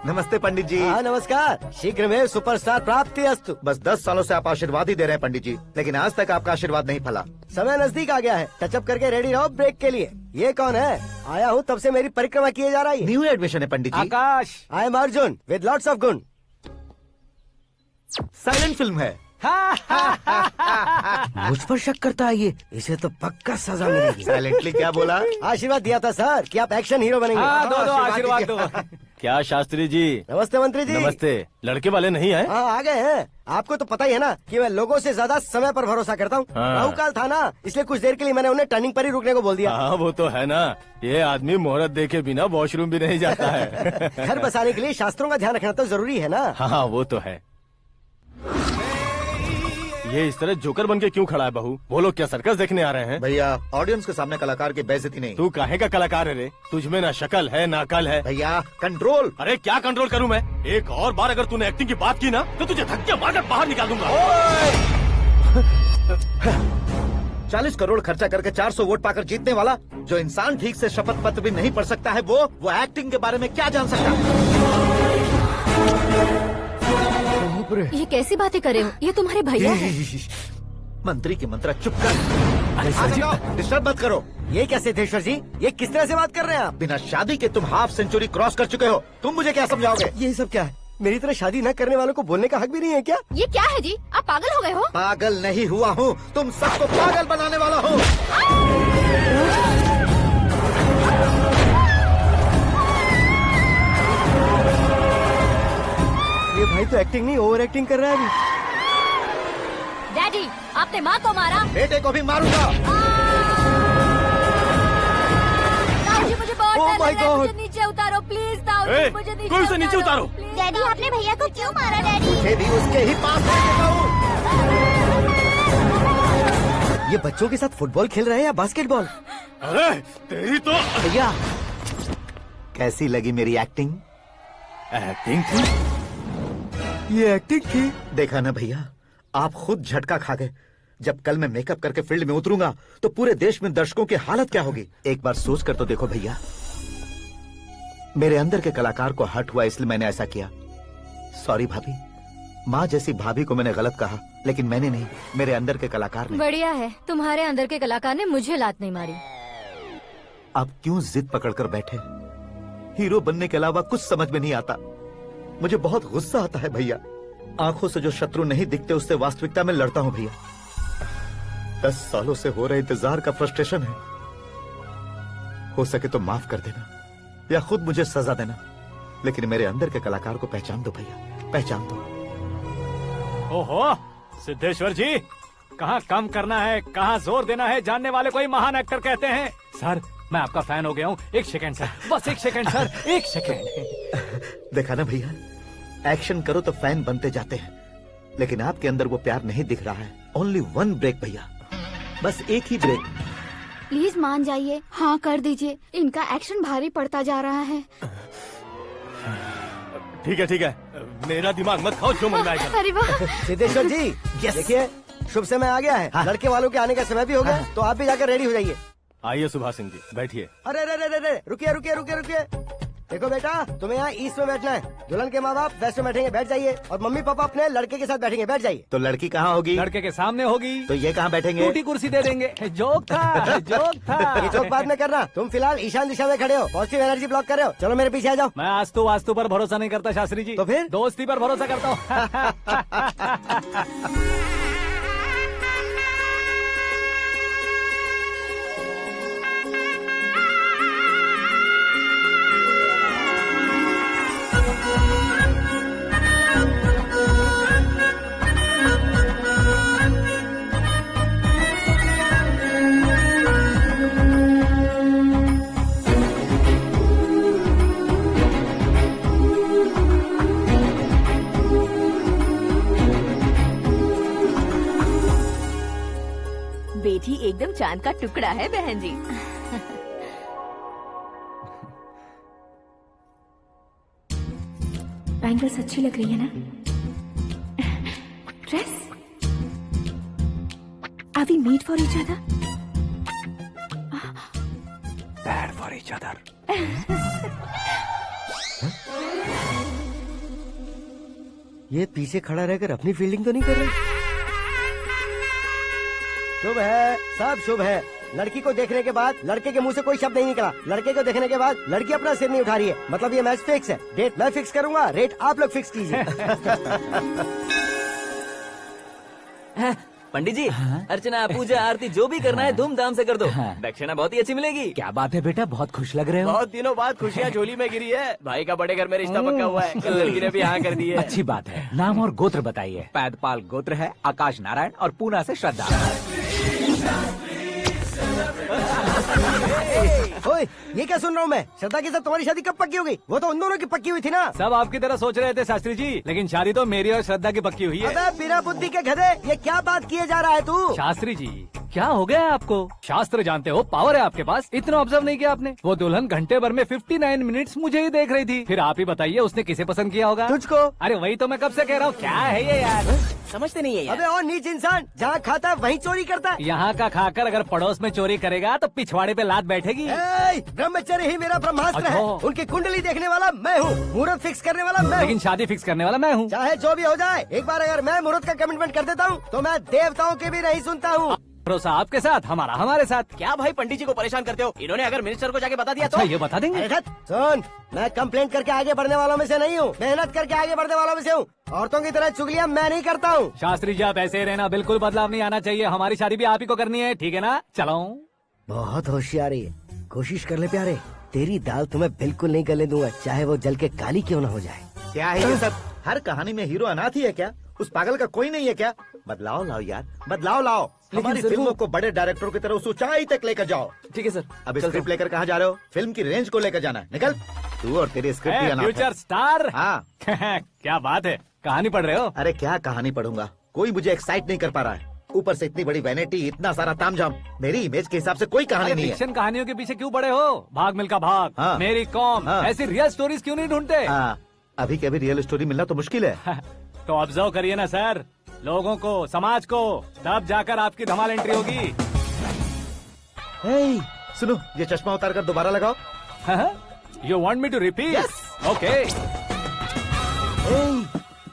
नमस्ते पंडित जी। हाँ नमस्कार, शीघ्र में सुपरस्टार प्राप्ति अस्तु। बस 10 सालों से आप आशीर्वाद ही दे रहे हैं पंडित जी, लेकिन आज तक आपका आशीर्वाद नहीं फला। समय नजदीक आ गया है, टचअप करके रेडी रहो ब्रेक के लिए। ये कौन है? आया हूँ तब से मेरी परिक्रमा किए जा रही है। न्यू एडमिशन है Pandit ji. Akash. I am Arjun with lots of गुण। साइलेंट फिल्म है। मुझ पर शक करता है ये, इसे तो पक्का सजा मिलेगी। साइलेंटली क्या बोला? आशीर्वाद दिया था सर कि आप एक्शन हीरो बनेंगे। हाँ, दो आशीर्वाद दो। क्या शास्त्री जी? नमस्ते मंत्री जी। नमस्ते। लड़के वाले नहीं आए? हाँ आ गए हैं। आपको तो पता ही है ना कि मैं लोगों से ज्यादा समय पर भरोसा करता हूँ। हाँ। राहु काल था ना, इसलिए कुछ देर के लिए मैंने उन्हें टर्निंग पर ही रुकने को बोल दिया। हाँ वो तो है ना, ये आदमी मुहूर्त देखे बिना वॉशरूम भी नहीं जाता है। घर बसाने के लिए शास्त्रों का ध्यान रखना तो जरूरी है ना। हाँ वो तो है। ये इस तरह जोकर बन के क्यों खड़ा है बहू? वो लोग क्या सर्कस देखने आ रहे हैं? भैया ऑडियंस के सामने कलाकार की बेइज्जती नहीं। तू काहे का कलाकार है रे? तुझमें ना शक्ल है ना अकल है। भैया कंट्रोल। अरे क्या कंट्रोल करूं मैं? एक और बार अगर तूने एक्टिंग की बात की ना तो तुझे धक्के मारकर बाहर निकाल दूंगा। 40 करोड़ खर्चा करके 400 वोट पाकर जीतने वाला, जो इंसान ठीक से शपथ पत्र भी नहीं पढ़ सकता है, वो एक्टिंग के बारे में क्या जान सकता है? ये कैसी बातें करे हो? ये तुम्हारे भैया हैं। मंत्री की मंत्रा चुप कर। डिस्टर्ब मत करो। ये क्या सिद्धेश्वर जी, ये किस तरह से बात कर रहे हैं आप? बिना शादी के तुम हाफ सेंचुरी क्रॉस कर चुके हो, तुम मुझे क्या समझाओगे? ये सब क्या है? मेरी तरह शादी न करने वालों को बोलने का हक भी नहीं है क्या? ये क्या है जी, आप पागल हो गए हो? पागल नहीं हुआ हूँ, तुम सबको पागल बनाने वाला हूँ। ये भाई तो एक्टिंग नहीं ओवर एक्टिंग कर रहा है अभी। डैडी, आपने माँ को मारा। बेटे को भी मारूंगा। ताऊ जी मुझे बहुत Oh डर my लग रहा है, God! मुझे नीचे उतारो प्लीज। ताऊ ए, जी मुझे नीचे कोई उसे नीचे उतारो। प्लीज। डैडी आपने भैया को क्यों मारा डैडी? मुझे भी उसके ही पास लेके जाऊं। ये बच्चों के साथ फुटबॉल खेल रहे हैं या बास्केटबॉल? अरे तेरी तो भैया कैसी लगी मेरी एक्टिंग? एक्टिंग थी। ये एक्टिंग थी। देखा ना भैया, आप खुद झटका खा गए। जब कल मैं मेकअप करके फील्ड में उतरूंगा तो पूरे देश में दर्शकों की हालत क्या होगी? एक बार सोच कर तो देखो भैया। मेरे अंदर के कलाकार को हर्ट हुआ इसलिए मैंने ऐसा किया। सॉरी भाभी। माँ जैसी भाभी को मैंने गलत कहा, लेकिन मैंने नहीं, मेरे अंदर के कलाकार ने। बढ़िया है, तुम्हारे अंदर के कलाकार ने मुझे लात नहीं मारी। आप क्यों जिद पकड़कर बैठे? हीरो बनने के अलावा कुछ समझ में नहीं आता। मुझे बहुत गुस्सा आता है भैया। आंखों से जो शत्रु नहीं दिखते उससे वास्तविकता में लड़ता हूँ भैया। 10 सालों से हो रहे इंतजार का फ्रस्ट्रेशन है। हो सके तो माफ कर देना या खुद मुझे सजा देना, लेकिन मेरे अंदर के कलाकार को पहचान दो भैया, पहचान दो। ओहो सिद्धेश्वर जी, कहाँ कम करना है कहाँ जोर देना है, जानने वाले को ही महान एक्टर कहते हैं। सर मैं आपका फैन हो गया हूँ। एक सेकंड सर, बस एक सेकंड सर, एक सेकंड। देखा ना भैया, एक्शन करो तो फैन बनते जाते हैं, लेकिन आपके अंदर वो प्यार नहीं दिख रहा है। ओनली 1 ब्रेक भैया, बस एक ही ब्रेक। प्लीज मान जाइए, हाँ कर दीजिए। इनका एक्शन भारी पड़ता जा रहा है। ठीक है, मेरा दिमाग मत खाओ, जो मन में आएगा। अरे वाह सिद्धेश्वर जी, देखिए शुभ समय आ गया है। हाँ। लड़के वालों के आने का समय भी हो गया, तो आप भी जाकर रेडी हो जाइए। आइए सुभाष सिंह जी, बैठिए। अरे रुकिए। देखो बेटा, तुम्हें यहाँ ईस्ट में बैठना है, दुल्हन के माँ बाप वेस्ट में बैठेंगे, बैठ जाइए, और मम्मी पापा अपने लड़के के साथ बैठेंगे, बैठ जाइए। तो लड़की कहाँ होगी? लड़के के सामने होगी। तो ये कहाँ बैठेंगे? टूटी कुर्सी दे देंगे। जोक था, जोक था। ये जोक बाद में करना, तुम फिलहाल ईशान दिशा में खड़े हो, पॉजिटिव एनर्जी ब्लॉक कर रहे हो। चलो मेरे पीछे आ जाओ। मैं वास्तु पर भरोसा नहीं करता शास्त्री जी। तो फिर? दोस्ती पर भरोसा करता हूँ। बेटी एकदम चांद का टुकड़ा है बहन जी। बैंगल्स अच्छी लग रही है ना? Dress? Are we made for each other? Bad for each other. ये पीछे खड़ा रहकर अपनी फील्डिंग तो नहीं कर रहा? शुभ है, सब शुभ है। लड़की को देखने के बाद लड़के के मुंह से कोई शब्द नहीं निकला, लड़के को देखने के बाद लड़की अपना सिर नहीं उठा रही है, मतलब ये मैच फिक्स है। डेट मैं फिक्स करूंगा, रेट आप लोग फिक्स कीजिए। पंडित जी, अर्चना पूजा आरती जो भी करना है धूमधाम से कर दो। दक्षिणा बहुत ही अच्छी मिलेगी। क्या बात है बेटा, बहुत खुश लग रहे हो। बहुत दिनों बाद खुशियाँ झोली में गिरी है। भाई का बड़े घर में रिश्ता पक्का हुआ है, कल लड़की ने भी हाँ कर दी है। अच्छी बात है। नाम और गोत्र बताइए। पैदपाल गोत्र है, आकाश नारायण, और पूना से श्रद्धा। ओए, ये क्या सुन रहा हूँ मैं? श्रद्धा के साथ तुम्हारी शादी कब पक्की हो गई? वो तो उन दोनों की पक्की हुई थी ना। सब आपकी तरह सोच रहे थे शास्त्री जी, लेकिन शादी तो मेरी और श्रद्धा की पक्की हुई है। अबे बिना बुद्धि के गधे, ये क्या बात किए जा रहा है तू? शास्त्री जी, क्या हो गया है आपको? शास्त्र जानते हो, पावर है आपके पास। इतना ऑब्जर्व नहीं किया आपने? वो दुल्हन घंटे भर में 59 मिनट्स मुझे ही देख रही थी। फिर आप ही बताइए उसने किसे पसंद किया होगा? तुझको। अरे वही तो मैं कब से कह रहा हूँ, क्या है ये यार? समझते नहीं है यार। अबे और नीच इंसान, जहाँ खाता है वहीं चोरी करता है। यहाँ का खाकर अगर पड़ोस में चोरी करेगा तो पिछवाड़े पे लात बैठेगी। ब्रह्मचर्य ही मेरा ब्रह्मास्त्र है। अच्छा। उनकी कुंडली देखने वाला मैं हूँ, मुहूर्त फिक्स करने वाला मैं हूँ। लेकिन शादी फिक्स करने वाला मैं हूँ। चाहे जो भी हो जाए, एक बार अगर मैं मुहूर्त का कमिटमेंट कर देता हूँ तो मैं देवताओं की भी नहीं सुनता हूँ। भरोसा आपके साथ, हमारा हमारे साथ। क्या भाई पंडित जी को परेशान करते हो? इन्होंने अगर मिनिस्टर को जाके बता दिया तो? अच्छा, ये बता देंगे। अरे सुन, मैं कंप्लेंट करके आगे बढ़ने वालों में से नहीं हूँ, मेहनत करके आगे बढ़ने वालों में से हूँ। औरतों की तरह चुगलियाँ मैं नहीं करता हूँ। शास्त्री जी आप ऐसे ही रहना, बिल्कुल बदलाव नहीं आना चाहिए। हमारी शादी भी आप ही को करनी है, ठीक है ना? चलो। बहुत होशियारी है, कोशिश कर ले प्यारे, तेरी दाल तुम्हें बिल्कुल नहीं गलने दूंगा, चाहे वो जल के काली क्यों न हो जाए। क्या है ये सब? हर कहानी में हीरो अनाथ ही है क्या? उस पागल का कोई नहीं है क्या? बदलाव लाओ यार, बदलाव लाओ। हमारी फिल्मों को बड़े डायरेक्टरों की तरह उस ऊंचाई तक लेकर जाओ। ठीक है सर। अब स्क्रिप्ट लेकर कहाँ जा रहे हो? फिल्म की रेंज को लेकर जाना है, निकल। तू और तेरी स्क्रिप्ट ही अनाथ है। Future star. हाँ। क्या बात है, कहानी पढ़ रहे हो? अरे क्या कहानी पढ़ूंगा, कोई मुझे एक्साइट नहीं कर पा रहा है। ऊपर से इतनी बड़ी वैनिटी, इतना सारा तामझाम, मेरी इमेज के हिसाब से कोई कहानी नहीं है। फिक्शन कहानियों के पीछे क्यों पड़े हो? भाग मिल्खा भाग, हाँ। मेरी कॉम, हाँ। ऐसी रियल स्टोरीज क्यों नहीं ढूंढते? हाँ, अभी के अभी रियल स्टोरी मिलना तो मुश्किल है। तो ऑब्जर्व करिए ना सर, लोगों को, समाज को, तब जाकर आपकी धमाल एंट्री होगी। सुनो, ये चश्मा उतार कर दोबारा लगाओ। You want me to repeat? Okay.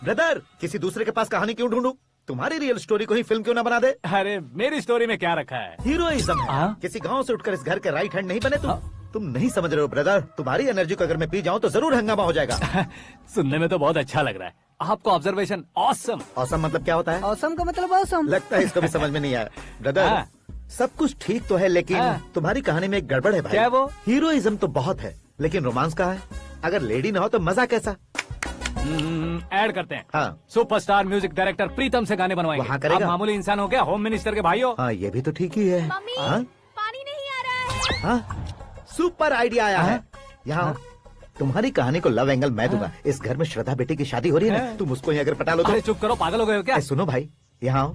Brother, किसी दूसरे के पास कहानी क्यों ढूंढूं? तुम्हारी रियल स्टोरी को ही फिल्म क्यों ना बना दे? अरे मेरी स्टोरी में क्या रखा है? हीरोइज्म है। हाँ? किसी गांव से उठकर इस घर के राइट हैंड नहीं बने तुम। तुम नहीं समझ रहे हो ब्रदर, तुम्हारी एनर्जी को अगर मैं पी जाऊं तो जरूर हंगामा हो जाएगा। सुनने में तो बहुत अच्छा लग रहा है। आपको ऑब्जर्वेशन ऑसम। ऑसम मतलब क्या होता है? औसम का मतलब औसम। लगता है इसको भी समझ में नहीं आया। ब्रदर, हाँ। सब कुछ ठीक तो है, लेकिन तुम्हारी कहानी में एक गड़बड़ है भाई। क्या वो? हीरोइज्म तो बहुत है, लेकिन रोमांस कहाँ है? अगर लेडी ना हो तो मजा कैसा? ऐड करते हैं। हाँ। सुपरस्टार म्यूजिक डायरेक्टर प्रीतम से गाने बनवाएंगे। वहाँ करेगा? आप मामूली इंसान हो क्या, होम मिनिस्टर के भाई हो? हाँ, ये भी तो ठीक ही है। मम्मी, हाँ? पानी नहीं आ रहा है। हाँ? सुपर आइडिया आया है। यहाँ तुम्हारी कहानी को लव एंगल मैं दूंगा। इस घर में श्रद्धा बेटी की शादी हो रही है ना, तुम उसको ही अगर पटा लो तो। अरे चुप करो, पागल हो गए हो क्या? सुनो भाई, यहाँ आओ।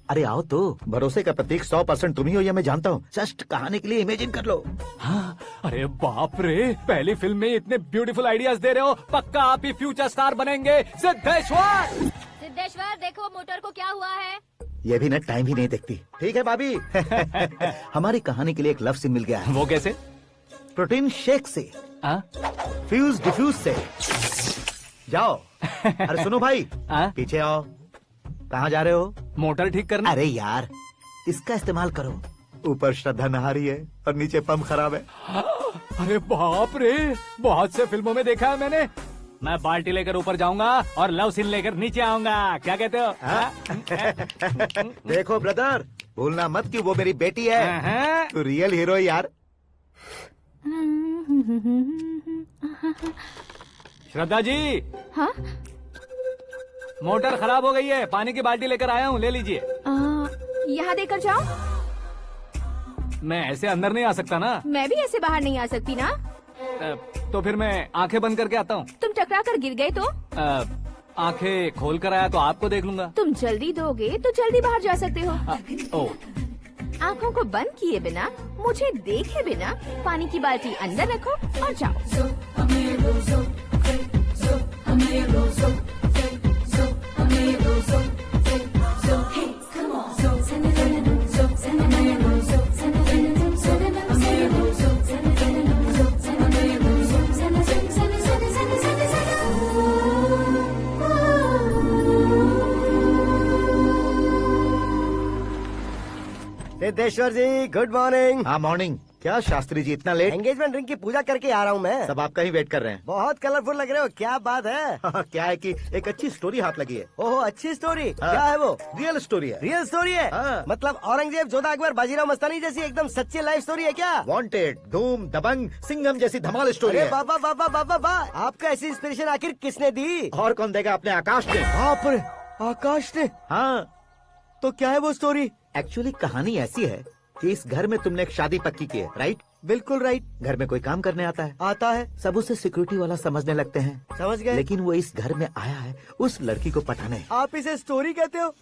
अरे आओ तो, भरोसे का प्रतीक 100% तुम ही हो, यह मैं जानता हूँ। जस्ट कहानी के लिए इमेजिन कर लो। हाँ, अरे बाप रे, पहली फिल्म में इतने ब्यूटीफुल आइडियाज दे रहे हो, पक्का आप ही फ्यूचर स्टार बनेंगे। सिद्धेश्वर, सिद्धेश्वर देखो मोटर को क्या हुआ है। ये भी ना टाइम ही नहीं देखती। ठीक है भाभी। हमारी कहानी के लिए एक लव सीन मिल गया है। वो कैसे? प्रोटीन शेक से। फ्यूज डिफ्यूज से जाओ। अरे सुनो भाई, पीछे आओ। कहाँ जा रहे हो? मोटर ठीक करना। अरे यार, इसका इस्तेमाल करो। ऊपर श्रद्धा नहा रही है और नीचे पंप खराब है। अरे बाप रे, बहुत से फिल्मों में देखा है मैंने। मैं बाल्टी लेकर ऊपर जाऊंगा और लव सीन लेकर नीचे आऊंगा। क्या कहते हो? देखो ब्रदर, भूलना मत कि वो मेरी बेटी है। तू रियल हीरो यार। श्रद्धा जी। हाँ? मोटर खराब हो गई है, पानी की बाल्टी लेकर आया हूँ, ले लीजिए। यहाँ देकर जाओ। मैं ऐसे अंदर नहीं आ सकता ना। मैं भी ऐसे बाहर नहीं आ सकती ना। तो फिर मैं आंखें बंद करके आता हूँ। तुम टकरा कर गिर गए तो? आंखें खोल कर आया तो आपको देख लूंगा। तुम जल्दी दोगे तो जल्दी बाहर जा सकते हो। ओ, आँखों को बंद किए बिना, मुझे देखे बिना पानी की बाल्टी अंदर रखो और जाओ। सिद्धेश्वर जी, गुड मॉर्निंग। हाँ मॉर्निंग। क्या शास्त्री जी इतना लेट? एंगेजमेंट रिंग की पूजा करके आ रहा हूँ मैं। सब आपका ही वेट कर रहे हैं। बहुत कलरफुल लग रहे हो, क्या बात है? क्या है कि एक अच्छी स्टोरी हाथ लगी है। ओहो, अच्छी स्टोरी। क्या है वो? रियल स्टोरी है। रियल स्टोरी है? मतलब औरंगजेब, जोधा अकबर, बाजीराव मस्तानी जैसी एकदम सच्ची लाइफ स्टोरी है क्या? वांटेड, धूम, दबंग, सिंघम जैसी धमाल स्टोरी है। बाबा बाबा बाबा बा, आपका ऐसी इंस्पिरेशन आखिर किसने दी? और कौन देगा? अपने आकाश ने। बाप रे, आकाश ने? हाँ। तो क्या है वो स्टोरी? एक्चुअली कहानी ऐसी है कि इस घर में तुमने एक शादी पक्की की है, राइट? बिल्कुल राइट। घर में कोई काम करने आता है? आता है। सब उसे सिक्योरिटी वाला समझने लगते हैं। समझ गए। लेकिन वो इस घर में आया है उस लड़की को पटाने। आप इसे स्टोरी कहते हो?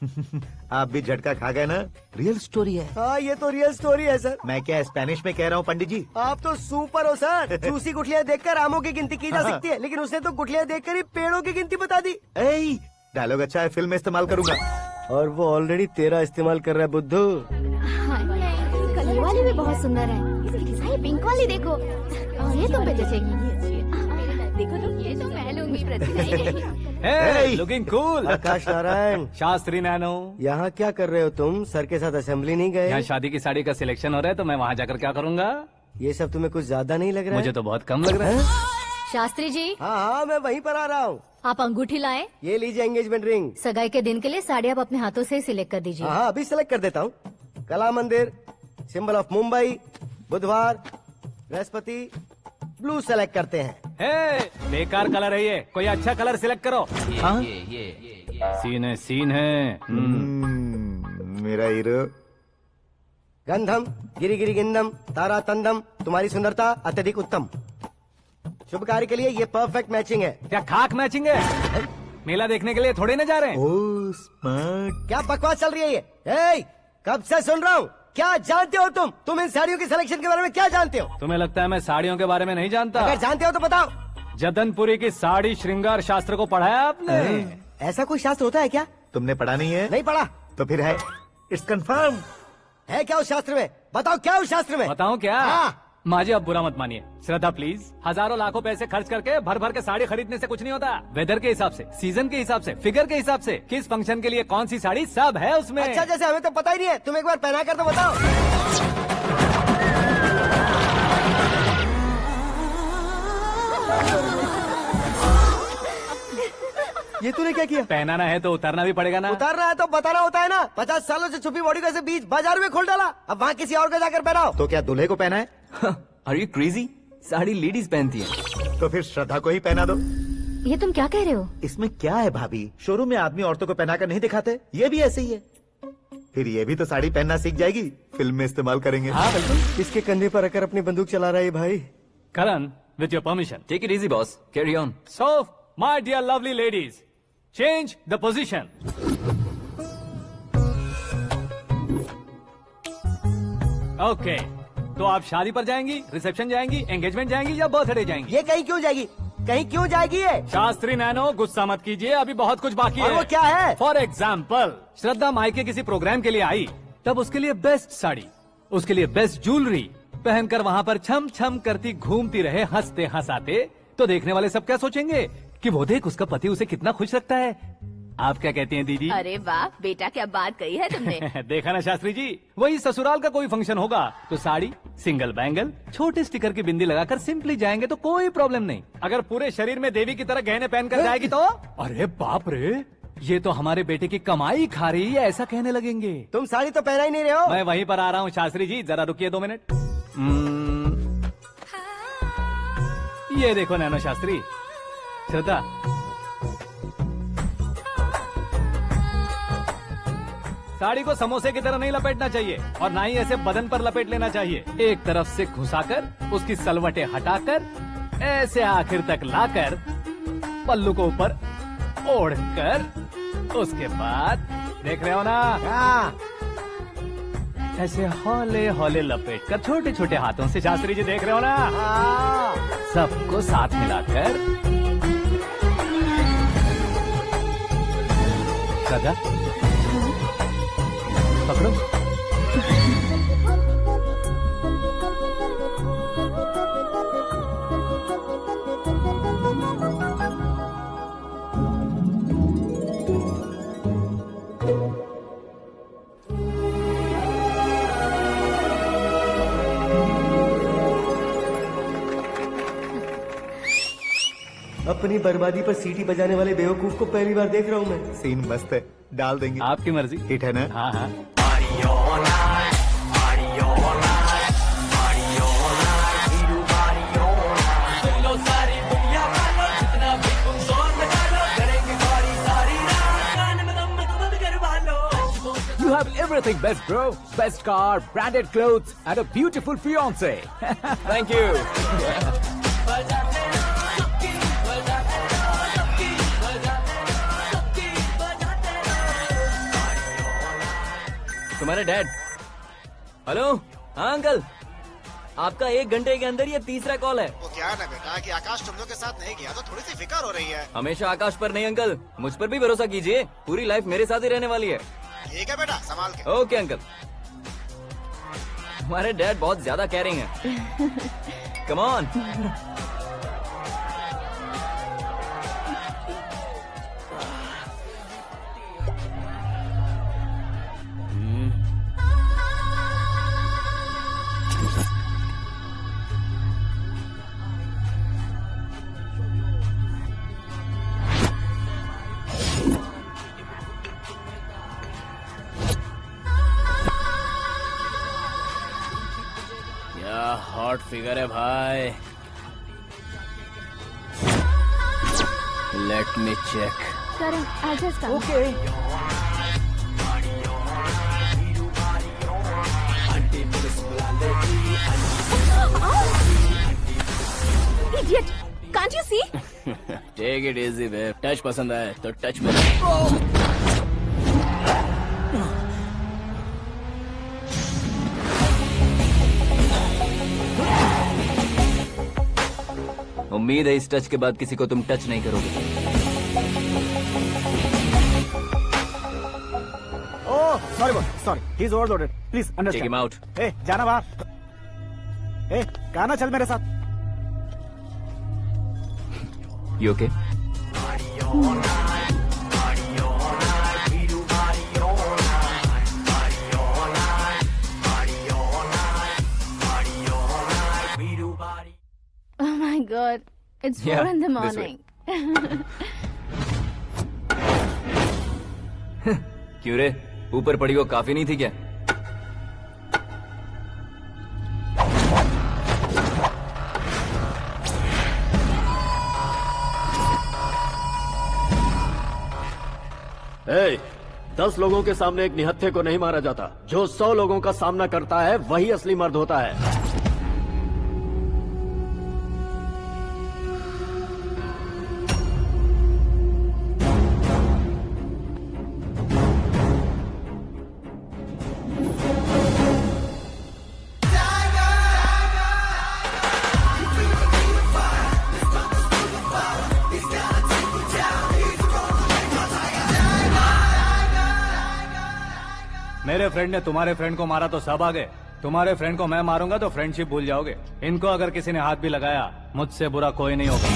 आप भी झटका खा गए ना। रियल स्टोरी है। हाँ, ये तो रियल स्टोरी है सर। मैं क्या स्पेनिश में कह रहा हूँ पंडित जी? आप तो सुपर हो सर। चूसी गुठलियाँ देखकर आमों की गिनती की जा सकती है, लेकिन उसने तो गुठलियाँ देखकर ही पेड़ों की गिनती बता दी। डायलॉग अच्छा है, फिल्म में इस्तेमाल करूंगा। और वो ऑलरेडी तेरा इस्तेमाल कर रहा है बुद्धू। कलर वाली भी बहुत सुंदर है। इसकी डिजाइन पिंक वाली देखो, और ये तुम पे जचेगी। देखो तो, ये तो मैं लूंगी। Hey, looking cool। आकाश नारायण। शास्त्री नैनो। यहाँ क्या कर रहे हो तुम? सर के साथ असेंबली नहीं गए? यहाँ शादी की साड़ी का सिलेक्शन हो रहा है, तो मैं वहाँ जाकर क्या करूँगा? ये सब तुम्हें कुछ ज्यादा नहीं लग रहा है? मुझे तो बहुत कम लग रहा है। शास्त्री जी। हाँ हाँ, मैं वहीं पर आ रहा हूँ। आप अंगूठी लाएं। ये लीजिए एंगेजमेंट रिंग। सगाई के दिन के लिए साड़ी आप अपने हाथों से सिलेक्ट कर दीजिए। हाँ, अभी सिलेक्ट कर देता हूँ। कला मंदिर, सिंबल ऑफ मुंबई, बुधवार, बृहस्पति, ब्लू सेलेक्ट करते हैं। बेकार कलर है ये, कोई अच्छा कलर सिलेक्ट करो। सीन है। मेरा हीरो। गंधम, गिरी गिरी गिंदम, तारा तंदम, तुम्हारी सुंदरता अत्यधिक उत्तम। शुभ कार्य के लिए ये परफेक्ट मैचिंग है। क्या खाक मैचिंग है? मेला देखने के लिए थोड़े न जा रहे हैं। Oh smart. क्या बकवास चल रही है ये? कब से सुन रहा हूँ। क्या जानते हो तुम इन साड़ियों की सिलेक्शन के बारे में क्या जानते हो? तुम्हें लगता है मैं साड़ियों के बारे में नहीं जानता? अगर जानते हो तो बताओ। जदनपुरी की साड़ी श्रृंगार शास्त्र को पढ़ा है आपने? ऐसा कोई शास्त्र होता है क्या? तुमने पढ़ा नहीं है? नहीं पढ़ा। तो फिर है, इट्स कंफर्म। है क्या उस शास्त्र में? बताओ क्या उस शास्त्र में? बताऊं क्या? हाँ। माँ जी, अब बुरा मत मानिए। श्रद्धा प्लीज, हजारों लाखों पैसे खर्च करके भर भर के साड़ी खरीदने से कुछ नहीं होता। वेदर के हिसाब से, सीजन के हिसाब से, फिगर के हिसाब से, किस फंक्शन के लिए कौन सी साड़ी, सब है उसमें। अच्छा, जैसे हमें तो पता ही नहीं है, तुम एक बार पहना कर तो बताओ। ये तूने क्या किया? पहनाना है तो उतारना भी पड़ेगा ना। उतारना है तो बताना होता है ना। 50 सालों से छुपी बॉडी को ऐसे बीच बाजार में खोल डाला, अब वहाँ किसी और को जाकर पहनाओ। तो क्या दूल्हे को पहना है? Are you crazy? Sari ladies पहनती है। तो फिर श्रद्धा को ही पहना दो। ये तुम क्या कह रहे हो? इसमें क्या है भाभी? शोरूम में आदमी औरतों को पहनाकर नहीं दिखाते? ये भी ऐसे ही है। फिर ये भी तो साड़ी पहनना सीख जाएगी, फिल्म में इस्तेमाल करेंगे। हाँ बिल्कुल। इसके कंधे पर रखकर अपनी बंदूक चला रहा है भाई। करण, with your permission. Take it easy, boss. Carry on. So, my dear lovely ladies, change the position. Okay. तो आप शादी पर जाएंगी, रिसेप्शन जाएंगी, एंगेजमेंट जाएंगी या बर्थडे जाएंगी? ये कहीं क्यों जाएगी? कहीं क्यों जाएगी ये? शास्त्री नैनो, गुस्सा मत कीजिए, अभी बहुत कुछ बाकी है। और वो क्या है? फॉर एग्जाम्पल, श्रद्धा मायके किसी प्रोग्राम के लिए आई, तब उसके लिए बेस्ट साड़ी, उसके लिए बेस्ट ज्वेलरी, पहनकर वहाँ पर छम छम करती घूमती रहे हंसते हंसाते, तो देखने वाले सब क्या सोचेंगे कि वो देख उसका पति उसे कितना खुश रखता है। आप क्या कहती हैं दीदी? अरे वाह बेटा, क्या बात कही है तुमने। देखा ना शास्त्री जी, वही ससुराल का कोई फंक्शन होगा तो साड़ी, सिंगल बैंगल, छोटे स्टिकर की बिंदी लगाकर सिंपली जाएंगे तो कोई प्रॉब्लम नहीं। अगर पूरे शरीर में देवी की तरह गहने पहनकर जाएगी तो अरे बाप रे, ये तो हमारे बेटे की कमाई खा रही है, ऐसा कहने लगेंगे। तुम साड़ी तो पहना ही नहीं रहे हो। मैं वहीं पर आ रहा हूँ शास्त्री जी, जरा रुकिए 2 मिनट। ये देखो नैनो शास्त्री, श्रद्धा, साड़ी को समोसे की तरह नहीं लपेटना चाहिए और ना ही ऐसे बदन पर लपेट लेना चाहिए। एक तरफ से घुसाकर उसकी सलवटें हटाकर ऐसे आखिर तक लाकर पल्लू को ऊपर ओढ़कर, उसके बाद देख रहे हो ना, ऐसे हौले हौले लपेट कर छोटे छोटे हाथों से, शास्त्री जी देख रहे हो ना, सबको साथ मिलाकर सजा पकड़ो। अपनी बर्बादी पर सीटी बजाने वाले बेवकूफ को पहली बार देख रहा हूँ मैं। सीन मस्त है, डाल देंगे। आपकी मर्जी। हिट है ना? हाँ हाँ। You have everything best, bro. Best car, branded clothes, and a beautiful fiance. Thank you. तुम्हारे डैड। हेलो, हाँ अंकल, आपका 1 घंटे के अंदर ये तीसरा कॉल है। वो क्या है ना बेटा कि आकाश तुम लोग के साथ नहीं गया तो थोड़ी सी फिक्र हो रही है। हमेशा आकाश पर नहीं अंकल, मुझ पर भी भरोसा कीजिए, पूरी लाइफ मेरे साथ ही रहने वाली है। ठीक है बेटा, संभाल के। Okay uncle. हमारे डैड बहुत ज्यादा केयरिंग है। Come on. हॉट फिगर है भाई। Let me check. Karan, I'll just come. Okay. Idiot! Can't you see? Take it easy, babe. Touch पसंद आए तो टच में। उम्मीद है इस टच के बाद किसी को तुम टच नहीं करोगे। Oh sorry boss, sorry, he is overloaded, please understand. Take him out. ए जाना बाहर। ए गाना चल मेरे साथ। You okay? Oh my God, it's 4 Yeah, in the this morning. क्यों रे, ऊपर पड़ी वो काफी नहीं थी क्या? Hey, 10 लोगों के सामने एक निहत्थे को नहीं मारा जाता। जो 100 लोगों का सामना करता है वही असली मर्द होता है। मेरे फ्रेंड ने तुम्हारे फ्रेंड को मारा तो सब आ गए, तुम्हारे फ्रेंड को मैं मारूंगा तो फ्रेंडशिप भूल जाओगे। इनको अगर किसी ने हाथ भी लगाया, मुझसे बुरा कोई नहीं होगा।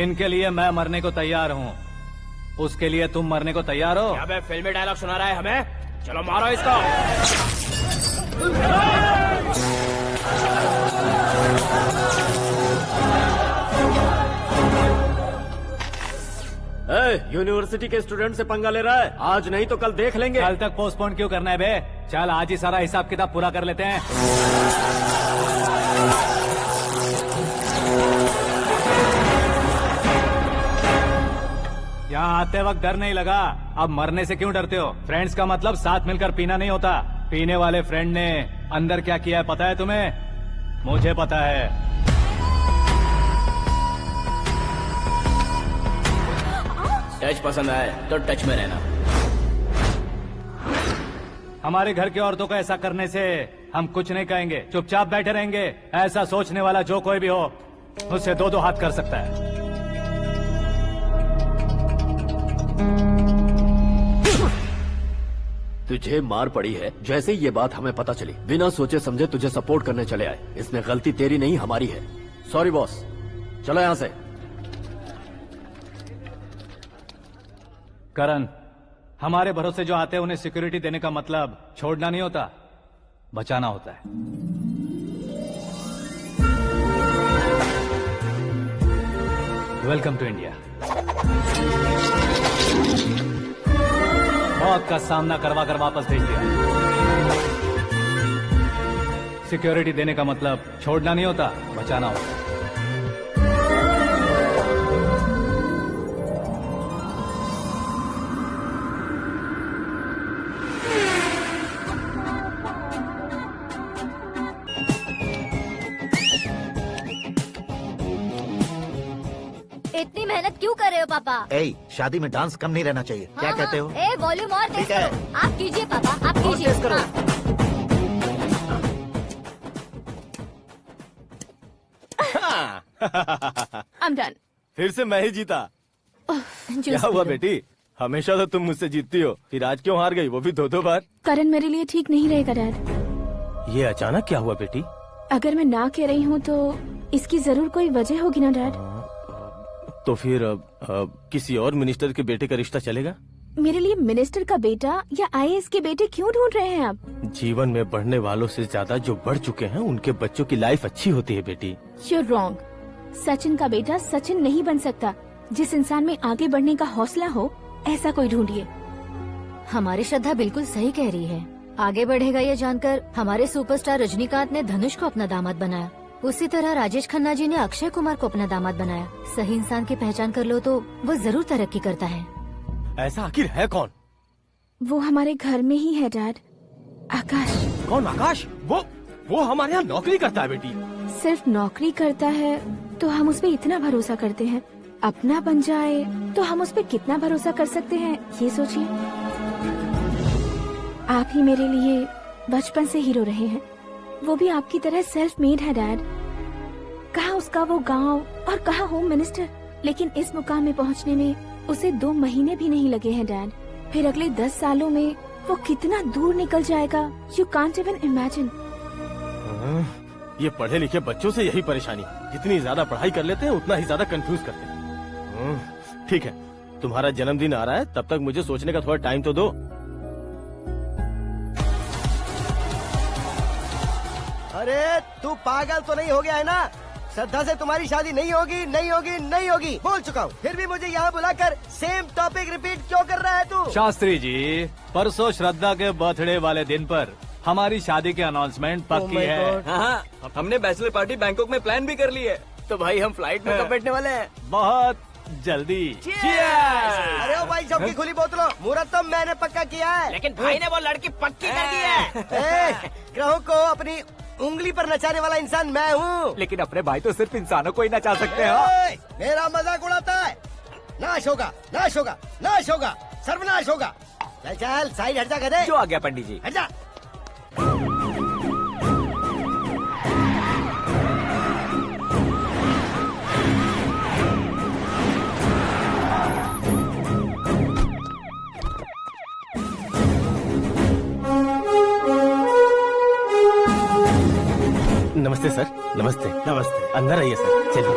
इनके लिए मैं मरने को तैयार हूँ, उसके लिए तुम मरने को तैयार हो? क्या फिल्मी डायलॉग सुना रहा है हमें? चलो मारो इसको। यूनिवर्सिटी के स्टूडेंट से पंगा ले रहा है, आज नहीं तो कल देख लेंगे। कल तक पोस्टपोन क्यों करना है बे? चल आज ही सारा हिसाब किताब पूरा कर लेते हैं। यहाँ आते वक्त डर नहीं लगा, अब मरने से क्यों डरते हो? फ्रेंड्स का मतलब साथ मिलकर पीना नहीं होता। पीने वाले फ्रेंड ने अंदर क्या किया है पता है तुम्हें? मुझे पता है। टच पसंद आए तो टच में रहना। हमारे घर की औरतों को ऐसा करने से हम कुछ नहीं कहेंगे, चुपचाप बैठे रहेंगे। ऐसा सोचने वाला जो कोई भी हो, उससे दो हाथ कर सकता है। तुझे मार पड़ी है, जैसे ही ये बात हमें पता चली बिना सोचे समझे तुझे सपोर्ट करने चले आए। इसमें गलती तेरी नहीं हमारी है। सॉरी बॉस, चलो यहाँ से। करण, हमारे भरोसे जो आते हैं उन्हें सिक्योरिटी देने का मतलब छोड़ना नहीं होता, बचाना होता है। Welcome to India. मौत का सामना करवा कर वापस भेज दिया। सिक्योरिटी देने का मतलब छोड़ना नहीं होता, बचाना होता है। इतनी मेहनत क्यों कर रहे हो पापा? ए, शादी में डांस कम नहीं रहना चाहिए। क्या कहते हो? ए, वॉल्यूम और तेज ठीक है। करो। आप कीजिए पापा, आप कीजिए। तेज करो। I'm done. फिर से मैं ही जीता। क्या हुआ बेटी? हमेशा तो तुम मुझसे जीतती हो, फिर आज क्यों हार गई, वो भी दो बार? करण मेरे लिए ठीक नहीं रहेगा डैड। ये अचानक क्या हुआ बेटी? अगर मैं ना कह रही हूँ तो इसकी जरूर कोई वजह होगी ना डैड। तो फिर किसी और मिनिस्टर के बेटे का रिश्ता चलेगा? मेरे लिए मिनिस्टर का बेटा या आईएएस के बेटे क्यों ढूंढ रहे हैं आप? जीवन में बढ़ने वालों से ज्यादा जो बढ़ चुके हैं उनके बच्चों की लाइफ अच्छी होती है बेटी। You're wrong. सचिन का बेटा सचिन नहीं बन सकता। जिस इंसान में आगे बढ़ने का हौसला हो, ऐसा कोई ढूंढिए। हमारी श्रद्धा बिल्कुल सही कह रही है। आगे बढ़ेगा ये जानकर हमारे सुपरस्टार रजनीकांत ने धनुष को अपना दामाद बनाया। उसी तरह राजेश खन्ना जी ने अक्षय कुमार को अपना दामाद बनाया। सही इंसान की पहचान कर लो तो वो जरूर तरक्की करता है। ऐसा आखिर है कौन? वो हमारे घर में ही है डैड, आकाश। कौन आकाश? वो हमारे यहाँ नौकरी करता है बेटी। सिर्फ नौकरी करता है तो हम उस पे इतना भरोसा करते हैं, अपना बन जाए तो हम उस पे कितना भरोसा कर सकते हैं, ये सोचिए। आप ही मेरे लिए बचपन से हीरो रहे हैं, वो भी आपकी तरह सेल्फ मेड है डैड। कहाँ उसका वो गांव और कहाँ होम मिनिस्टर, लेकिन इस मुकाम में पहुँचने में उसे 2 महीने भी नहीं लगे हैं डैड। फिर अगले 10 सालों में वो कितना दूर निकल जाएगा, यू कांट इवन इमेजिन। ये पढ़े लिखे बच्चों से यही परेशानी, जितनी ज्यादा पढ़ाई कर लेते हैं उतना ही ज्यादा कंफ्यूज करते हैं। ठीक है, तुम्हारा जन्मदिन आ रहा है, तब तक मुझे सोचने का थोड़ा टाइम तो दो। अरे तू पागल तो नहीं हो गया है ना? श्रद्धा से तुम्हारी शादी नहीं होगी, नहीं होगी, नहीं होगी, बोल चुका हूँ। फिर भी मुझे यहाँ बुलाकर सेम टॉपिक रिपीट क्यों कर रहा है तू? शास्त्री जी, परसों श्रद्धा के बर्थडे वाले दिन पर हमारी शादी की अनाउंसमेंट पक्की है। हाँ, हमने बैचलर पार्टी बैंकॉक में प्लान भी कर ली है। तो भाई हम फ्लाइट में कब बैठने वाले हैं? बहुत जल्दी। अरे ओ भाई, सबकी खुली बोतलों, मुहूर्त तो मैंने पक्का किया है। लेकिन भाई ने वो लड़की पक्की कर दी है। ग्रहों को अपनी उंगली पर नचाने वाला इंसान मैं हूँ। लेकिन अपने भाई तो सिर्फ इंसानों को ही नचा सकते हैं। मेरा मजाक उड़ाता है? नाश होगा, नाश होगा, नाश होगा, सर्वनाश होगा। चल चल साइड हट जा गधे। जो आ गया पंडित जी। हट जा। नमस्ते सर। नमस्ते। नमस्ते। अंदर आइए सर, चलिए।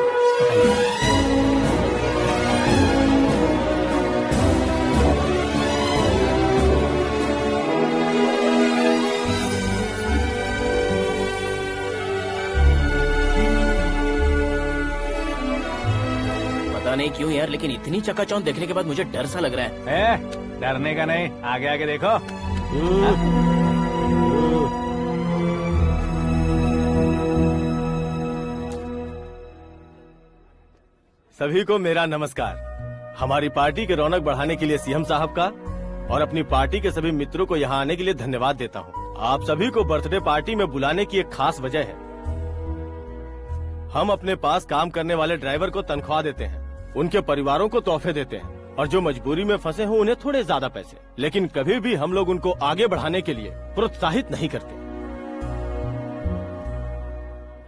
पता नहीं क्यों यार, लेकिन इतनी चकाचौंध देखने के बाद मुझे डर सा लग रहा है। डरने का नहीं, आगे आगे देखो। सभी को मेरा नमस्कार। हमारी पार्टी के रौनक बढ़ाने के लिए सीएम साहब का और अपनी पार्टी के सभी मित्रों को यहाँ आने के लिए धन्यवाद देता हूँ। आप सभी को बर्थडे पार्टी में बुलाने की एक खास वजह है। हम अपने पास काम करने वाले ड्राइवर को तनख्वाह देते हैं, उनके परिवारों को तोहफे देते हैं और जो मजबूरी में फंसे हो उन्हें थोड़े ज्यादा पैसे, लेकिन कभी भी हम लोग उनको आगे बढ़ाने के लिए प्रोत्साहित नहीं करते।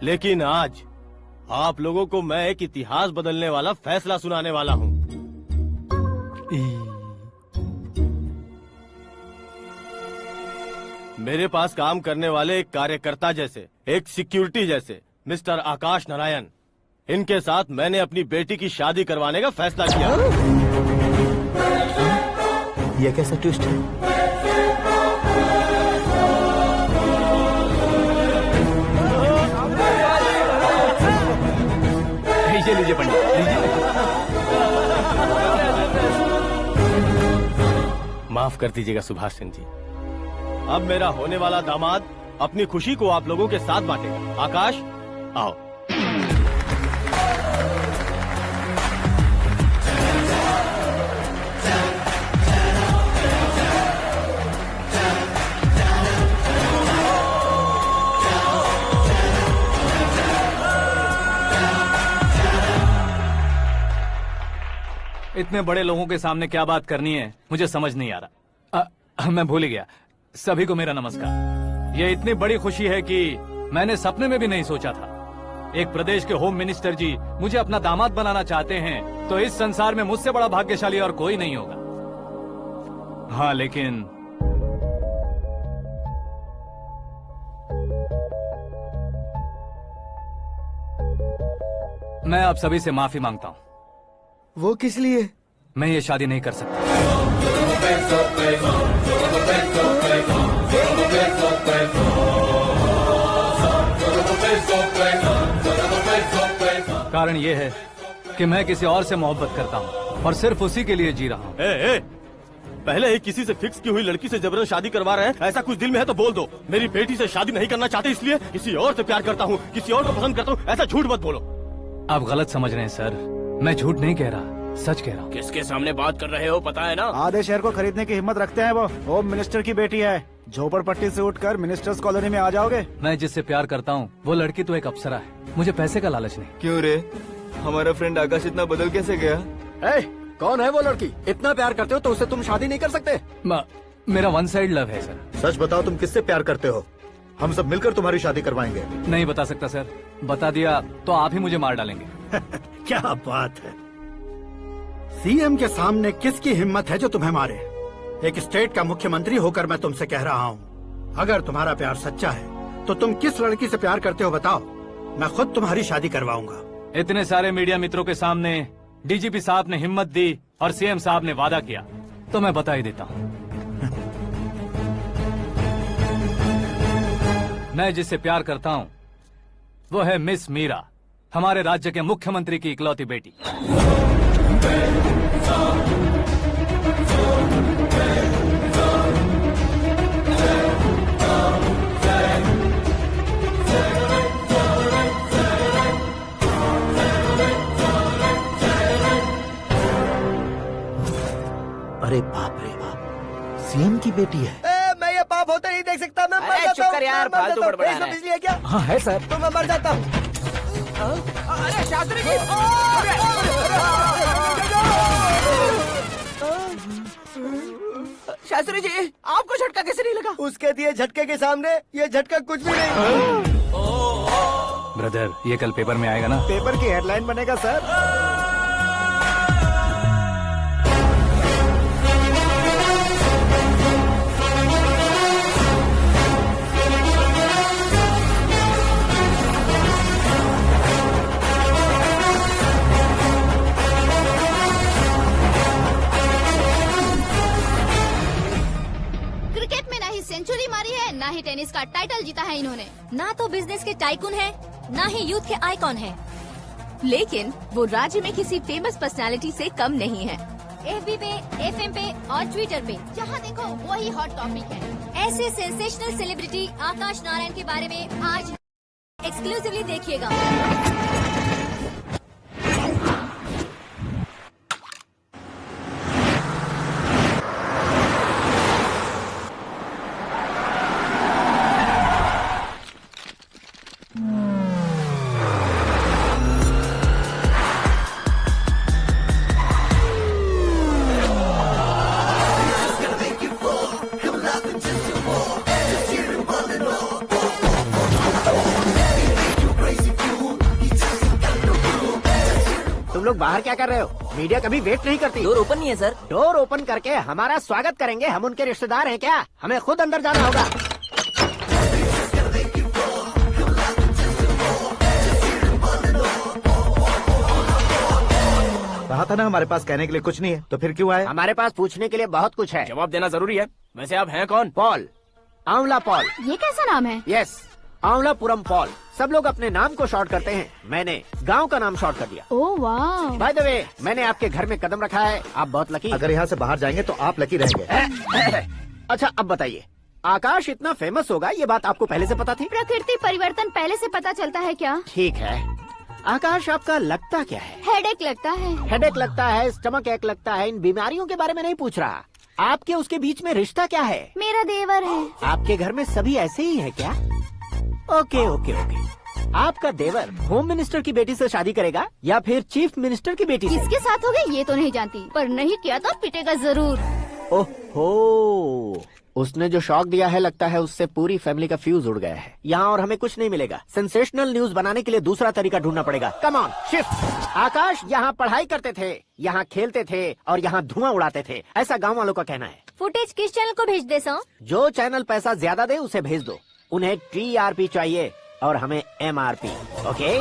लेकिन आज आप लोगों को मैं एक इतिहास बदलने वाला फैसला सुनाने वाला हूँ। मेरे पास काम करने वाले एक कार्यकर्ता जैसे, एक सिक्योरिटी जैसे मिस्टर आकाश नारायण, इनके साथ मैंने अपनी बेटी की शादी करवाने का फैसला किया। यह कैसा ट्विस्ट है? लीजिए पंडित, माफ कर दीजिएगा सुभाष सिंह जी। अब मेरा होने वाला दामाद अपनी खुशी को आप लोगों के साथ बांटेगा। आकाश, आओ। इतने बड़े लोगों के सामने क्या बात करनी है मुझे समझ नहीं आ रहा। मैं भूल ही गया। सभी को मेरा नमस्कार। ये इतनी बड़ी खुशी है कि मैंने सपने में भी नहीं सोचा था। एक प्रदेश के होम मिनिस्टर जी मुझे अपना दामाद बनाना चाहते हैं तो इस संसार में मुझसे बड़ा भाग्यशाली और कोई नहीं होगा। हाँ, लेकिन मैं आप सभी से माफी मांगता हूँ। वो किस लिए? मैं ये शादी नहीं कर सकता। कारण ये है कि मैं किसी और से मोहब्बत करता हूँ और सिर्फ उसी के लिए जी रहा हूँ। पहले ही किसी से फिक्स की हुई लड़की से जबरन शादी करवा रहे हैं। ऐसा कुछ दिल में है तो बोल दो। मेरी बेटी से शादी नहीं करना चाहते इसलिए किसी और से प्यार करता हूँ, किसी और को पसंद करता हूँ, ऐसा झूठ मत बोलो। आप गलत समझ रहे हैं सर। मैं झूठ नहीं कह रहा, सच कह रहा हूँ। किसके सामने बात कर रहे हो पता है ना? आधे शहर को खरीदने की हिम्मत रखते हैं वो। होम मिनिस्टर की बेटी है। झोपड़पट्टी से उठकर मिनिस्टर्स कॉलोनी में आ जाओगे। मैं जिससे प्यार करता हूँ वो लड़की तो एक अप्सरा है। मुझे पैसे का लालच नहीं। क्यों रे, हमारा फ्रेंड आकाश इतना बदल कैसे गया? कौन है वो लड़की? इतना प्यार करते हो तो उससे तुम शादी नहीं कर सकते? मेरा वन साइड लव है सर। सच बताओ, तुम किससे प्यार करते हो? हम सब मिलकर तुम्हारी शादी करवाएंगे। नहीं बता सकता सर। बता दिया तो आप ही मुझे मार डालेंगे। क्या बात है। सीएम के सामने किसकी हिम्मत है जो तुम्हें मारे? एक स्टेट का मुख्यमंत्री होकर मैं तुमसे कह रहा हूँ, अगर तुम्हारा प्यार सच्चा है तो तुम किस लड़की से प्यार करते हो बताओ, मैं खुद तुम्हारी शादी करवाऊंगा। इतने सारे मीडिया मित्रों के सामने डीजीपी साहब ने हिम्मत दी और सीएम साहब ने वादा किया तो मैं बता ही देता हूँ। मैं जिससे प्यार करता हूँ वो है मिस मीरा, हमारे राज्य के मुख्यमंत्री की इकलौती बेटी। अरे बाप रे बाप, सीएम की बेटी है। मैं ये पाप होते नहीं देख सकता। मैं मर अरे जाता चुप कर हूँ, यार, मैं मर फालतू जाता हूँ। बड़बड़ा इसमें रहा है। बिजली है क्या? हाँ है सर। तो मैं मर जाता हूँ। अरे शास्त्री जी, शास्त्री जी, आपको झटका कैसे नहीं लगा? उसके दिए झटके के सामने ये झटका कुछ भी नहीं। ब्रदर, ये कल पेपर में आएगा ना? पेपर की हेडलाइन बनेगा सर। सेंचुरी मारी है, ना ही टेनिस का टाइटल जीता है इन्होंने। ना तो बिजनेस के टाइकून है, ना ही यूथ के आइकॉन है। लेकिन वो राज्य में किसी फेमस पर्सनालिटी से कम नहीं है। FB पे, FM पे और ट्विटर पे जहाँ देखो वही हॉट टॉपिक है। ऐसे सेंसेशनल सेलिब्रिटी आकाश नारायण के बारे में आज एक्सक्लूसिवली देखिएगा। तुम लोग बाहर क्या कर रहे हो? मीडिया कभी वेट नहीं करती। डोर ओपन नहीं है सर। डोर ओपन करके हमारा स्वागत करेंगे। हम उनके रिश्तेदार हैं क्या? हमें खुद अंदर जाना होगा। कहा था ना हमारे पास कहने के लिए कुछ नहीं है, तो फिर क्यों आए? हमारे पास पूछने के लिए बहुत कुछ है। जवाब देना जरूरी है। वैसे आप हैं कौन? पॉल, आंवला पॉल। ये कैसा नाम है? Yes, Aanwalapuram Paul. सब लोग अपने नाम को शॉर्ट करते हैं, मैंने गांव का नाम शॉर्ट कर दिया। ओह वाह। बाय द वे, मैंने आपके घर में कदम रखा है। आप बहुत लकी। अगर यहाँ से बाहर जाएंगे तो आप लकी रहेंगे। अच्छा अब बताइए, आकाश इतना फेमस होगा ये बात आपको पहले से पता थी? प्रकृति परिवर्तन पहले से पता चलता है क्या? ठीक है, आकाश आपका लगता क्या है? हेडेक लगता है। हेडेक लगता है, स्टमक एक लगता है। इन बीमारियों के बारे में नहीं पूछ रहा। आपके उसके बीच में रिश्ता क्या है? मेरा देवर है। आपके घर में सभी ऐसे ही है क्या? Okay okay okay. आपका देवर होम मिनिस्टर की बेटी से शादी करेगा या फिर चीफ मिनिस्टर की बेटी से? किसके साथ हो गई ये तो नहीं जानती, पर नहीं किया तो पिटेगा जरूर। ओहो, उसने जो शॉक दिया है लगता है उससे पूरी फैमिली का फ्यूज उड़ गया है। यहाँ और हमें कुछ नहीं मिलेगा। सेंसेशनल न्यूज बनाने के लिए दूसरा तरीका ढूंढना पड़ेगा। Come on, shift. आकाश यहाँ पढ़ाई करते थे, यहाँ खेलते थे और यहाँ धुआं उड़ाते थे, ऐसा गाँव वालों का कहना है। फुटेज किस चैनल को भेज दे सो? जो चैनल पैसा ज्यादा दे उसे भेज दो। उन्हें TRP चाहिए और हमें MRP। ओके?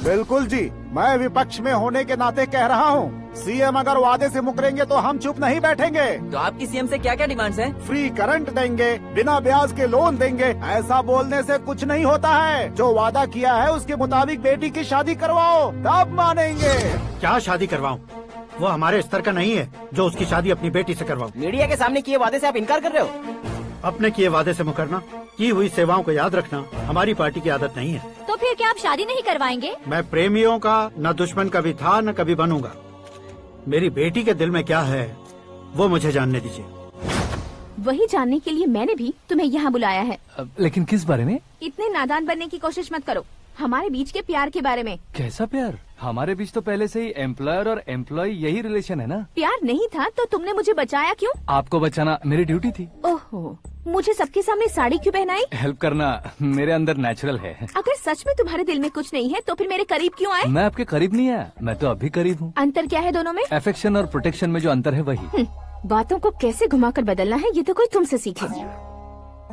बिल्कुल जी, मैं विपक्ष में होने के नाते कह रहा हूँ, सीएम अगर वादे से मुकरेंगे तो हम चुप नहीं बैठेंगे। तो आपकी सीएम से क्या क्या डिमांड्स हैं? फ्री करंट देंगे, बिना ब्याज के लोन देंगे। ऐसा बोलने से कुछ नहीं होता है। जो वादा किया है उसके मुताबिक बेटी की शादी करवाओ, तब मानेंगे। क्या शादी करवाऊं? वो हमारे स्तर का नहीं है जो उसकी शादी अपनी बेटी से करवाऊं। मीडिया के सामने किए वादे से आप इनकार कर रहे हो? अपने किए वादे से मुकरना, की हुई सेवाओं को याद रखना हमारी पार्टी की आदत नहीं है। तो फिर क्या आप शादी नहीं करवाएंगे? मैं प्रेमियों का न दुश्मन कभी था न कभी बनूंगा। मेरी बेटी के दिल में क्या है वो मुझे जानने दीजिए। वही जानने के लिए मैंने भी तुम्हें यहाँ बुलाया है। लेकिन किस बारे में? इतने नादान बनने की कोशिश मत करो। हमारे बीच के प्यार के बारे में। कैसा प्यार? हमारे बीच तो पहले से ही एम्प्लॉयर और एम्प्लॉय यही रिलेशन है ना। प्यार नहीं था तो तुमने मुझे बचाया क्यों? आपको बचाना मेरी ड्यूटी थी। ओहो, मुझे सबके सामने साड़ी क्यों पहनाई? हेल्प करना मेरे अंदर नेचुरल है। अगर सच में तुम्हारे दिल में कुछ नहीं है तो फिर मेरे करीब क्यों आए? मैं आपके करीब नहीं आया, मैं तो अभी करीब हूँ। अंतर क्या है दोनों में? अफेक्शन और प्रोटेक्शन में जो अंतर है वही। बातों को कैसे घुमाकर बदलना है ये तो कोई तुमसे सीखे।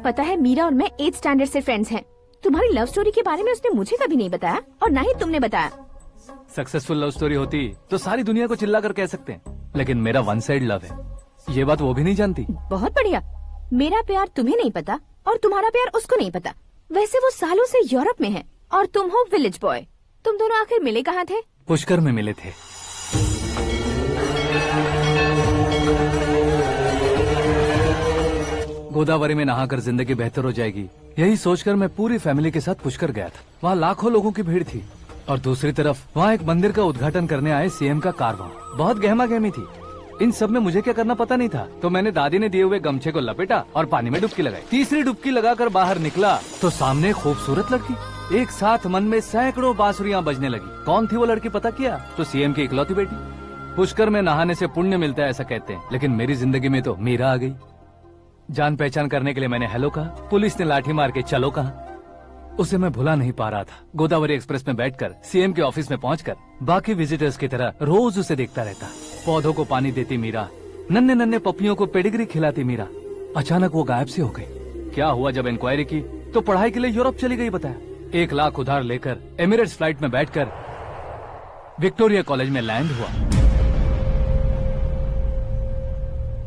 पता है, मीरा और मैं 8th स्टैंडर्ड से फ्रेंड्स हैं। तुम्हारी लव स्टोरी के बारे में उसने मुझे कभी नहीं बताया और न ही तुमने बताया। सक्सेसफुल लव स्टोरी होती तो सारी दुनिया को चिल्ला कर कह सकते हैं, लेकिन मेरा वन साइड लव है, ये बात वो भी नहीं जानती। बहुत बढ़िया। मेरा प्यार तुम्हें नहीं पता और तुम्हारा प्यार उसको नहीं पता। वैसे वो सालों से यूरोप में है और तुम हो विलेज बॉय। तुम दोनों आखिर मिले कहाँ थे? पुष्कर में मिले थे। गोदावरी में नहाकर जिंदगी बेहतर हो जाएगी, यही सोचकर मैं पूरी फैमिली के साथ पुष्कर गया था। वहाँ लाखों लोगों की भीड़ थी और दूसरी तरफ वहाँ एक मंदिर का उद्घाटन करने आए सीएम का कारवां। बहुत गहमा गहमी थी। इन सब में मुझे क्या करना पता नहीं था, तो मैंने दादी ने दिए हुए गमछे को लपेटा और पानी में डुबकी लगाई। तीसरी डुबकी लगाकर बाहर निकला तो सामने एक खूबसूरत लड़की। एक साथ मन में सैकड़ों बांसुरियां बजने लगी। कौन थी वो लड़की पता किया? तो सीएम की इकलौती बेटी। पुष्कर में नहाने से पुण्य मिलता है ऐसा कहते हैं, लेकिन मेरी जिंदगी में तो मीरा आ गई। जान पहचान करने के लिए मैंने हेलो कहा, पुलिस ने लाठी मार के चलो कहा। उसे मैं भुला नहीं पा रहा था। गोदावरी एक्सप्रेस में बैठकर सीएम के ऑफिस में पहुंचकर बाकी विजिटर्स की तरह रोज उसे देखता रहता। पौधों को पानी देती मीरा, नन्हे नन्हे पपियों को पेडिग्री खिलाती मीरा। अचानक वो गायब सी हो गई। क्या हुआ? जब इंक्वायरी की तो पढ़ाई के लिए यूरोप चली गई बताया। 1 लाख उधार लेकर एमिरेट्स फ्लाइट में बैठकर विक्टोरिया कॉलेज में लैंड हुआ।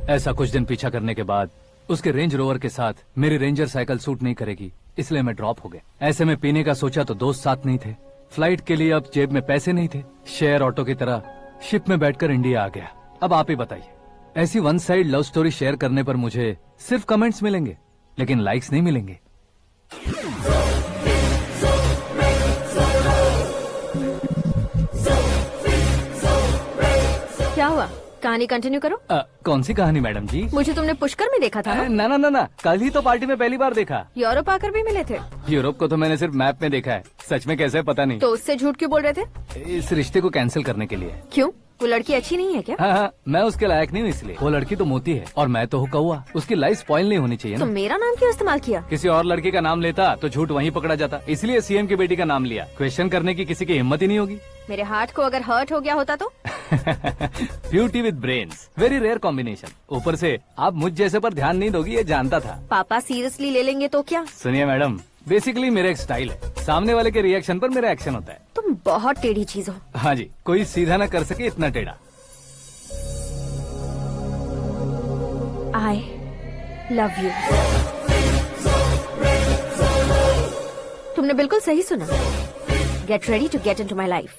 ऐसा कुछ दिन पीछा करने के बाद उसके रेंज रोवर के साथ मेरी रेंजर साइकिल सूट नहीं करेगी, इसलिए मैं ड्रॉप हो गया। ऐसे में पीने का सोचा तो दोस्त साथ नहीं थे, फ्लाइट के लिए अब जेब में पैसे नहीं थे, शेयर ऑटो की तरह शिप में बैठकर इंडिया आ गया। अब आप ही बताइए, ऐसी one side love story share करने पर मुझे सिर्फ कमेंट्स मिलेंगे, लेकिन लाइक्स नहीं मिलेंगे। क्या हुआ, कहानी कंटिन्यू करो। कौन सी कहानी मैडम जी? मुझे तुमने पुष्कर में देखा था ना? ना, कल ही तो पार्टी में पहली बार देखा। यूरोप आकर भी मिले थे? यूरोप को तो मैंने सिर्फ मैप में देखा है, सच में कैसे पता नहीं। तो उससे झूठ क्यों बोल रहे थे? इस रिश्ते को कैंसिल करने के लिए। क्यों, वो लड़की अच्छी नहीं है क्या? हाँ, मैं उसके लायक नहीं हूँ इसलिए। वो लड़की तो मोती है और मैं तो हूँ कौवा, उसकी लाइफ स्पॉइल नहीं होनी चाहिए तो ना। मेरा नाम क्यों इस्तेमाल किया? किसी और लड़की का नाम लेता तो झूठ वहीं पकड़ा जाता, इसलिए सीएम की बेटी का नाम लिया। क्वेश्चन करने की किसी की हिम्मत ही नहीं होगी। मेरे हार्ट को अगर हर्ट हो गया होता तो? Beauty with brains, very rare combination. ऊपर से आप मुझ जैसे पर ध्यान नहीं दोगी ये जानता था। पापा सीरियसली ले लेंगे तो क्या? सुनिए मैडम, बेसिकली मेरा एक स्टाइल है, सामने वाले के रिएक्शन पर मेरा एक्शन होता है। तुम बहुत टेढ़ी चीज हो। हाँ जी, कोई सीधा न कर सके इतना टेढ़ा। I love you। तुमने बिल्कुल सही सुना। Get ready to get into my life।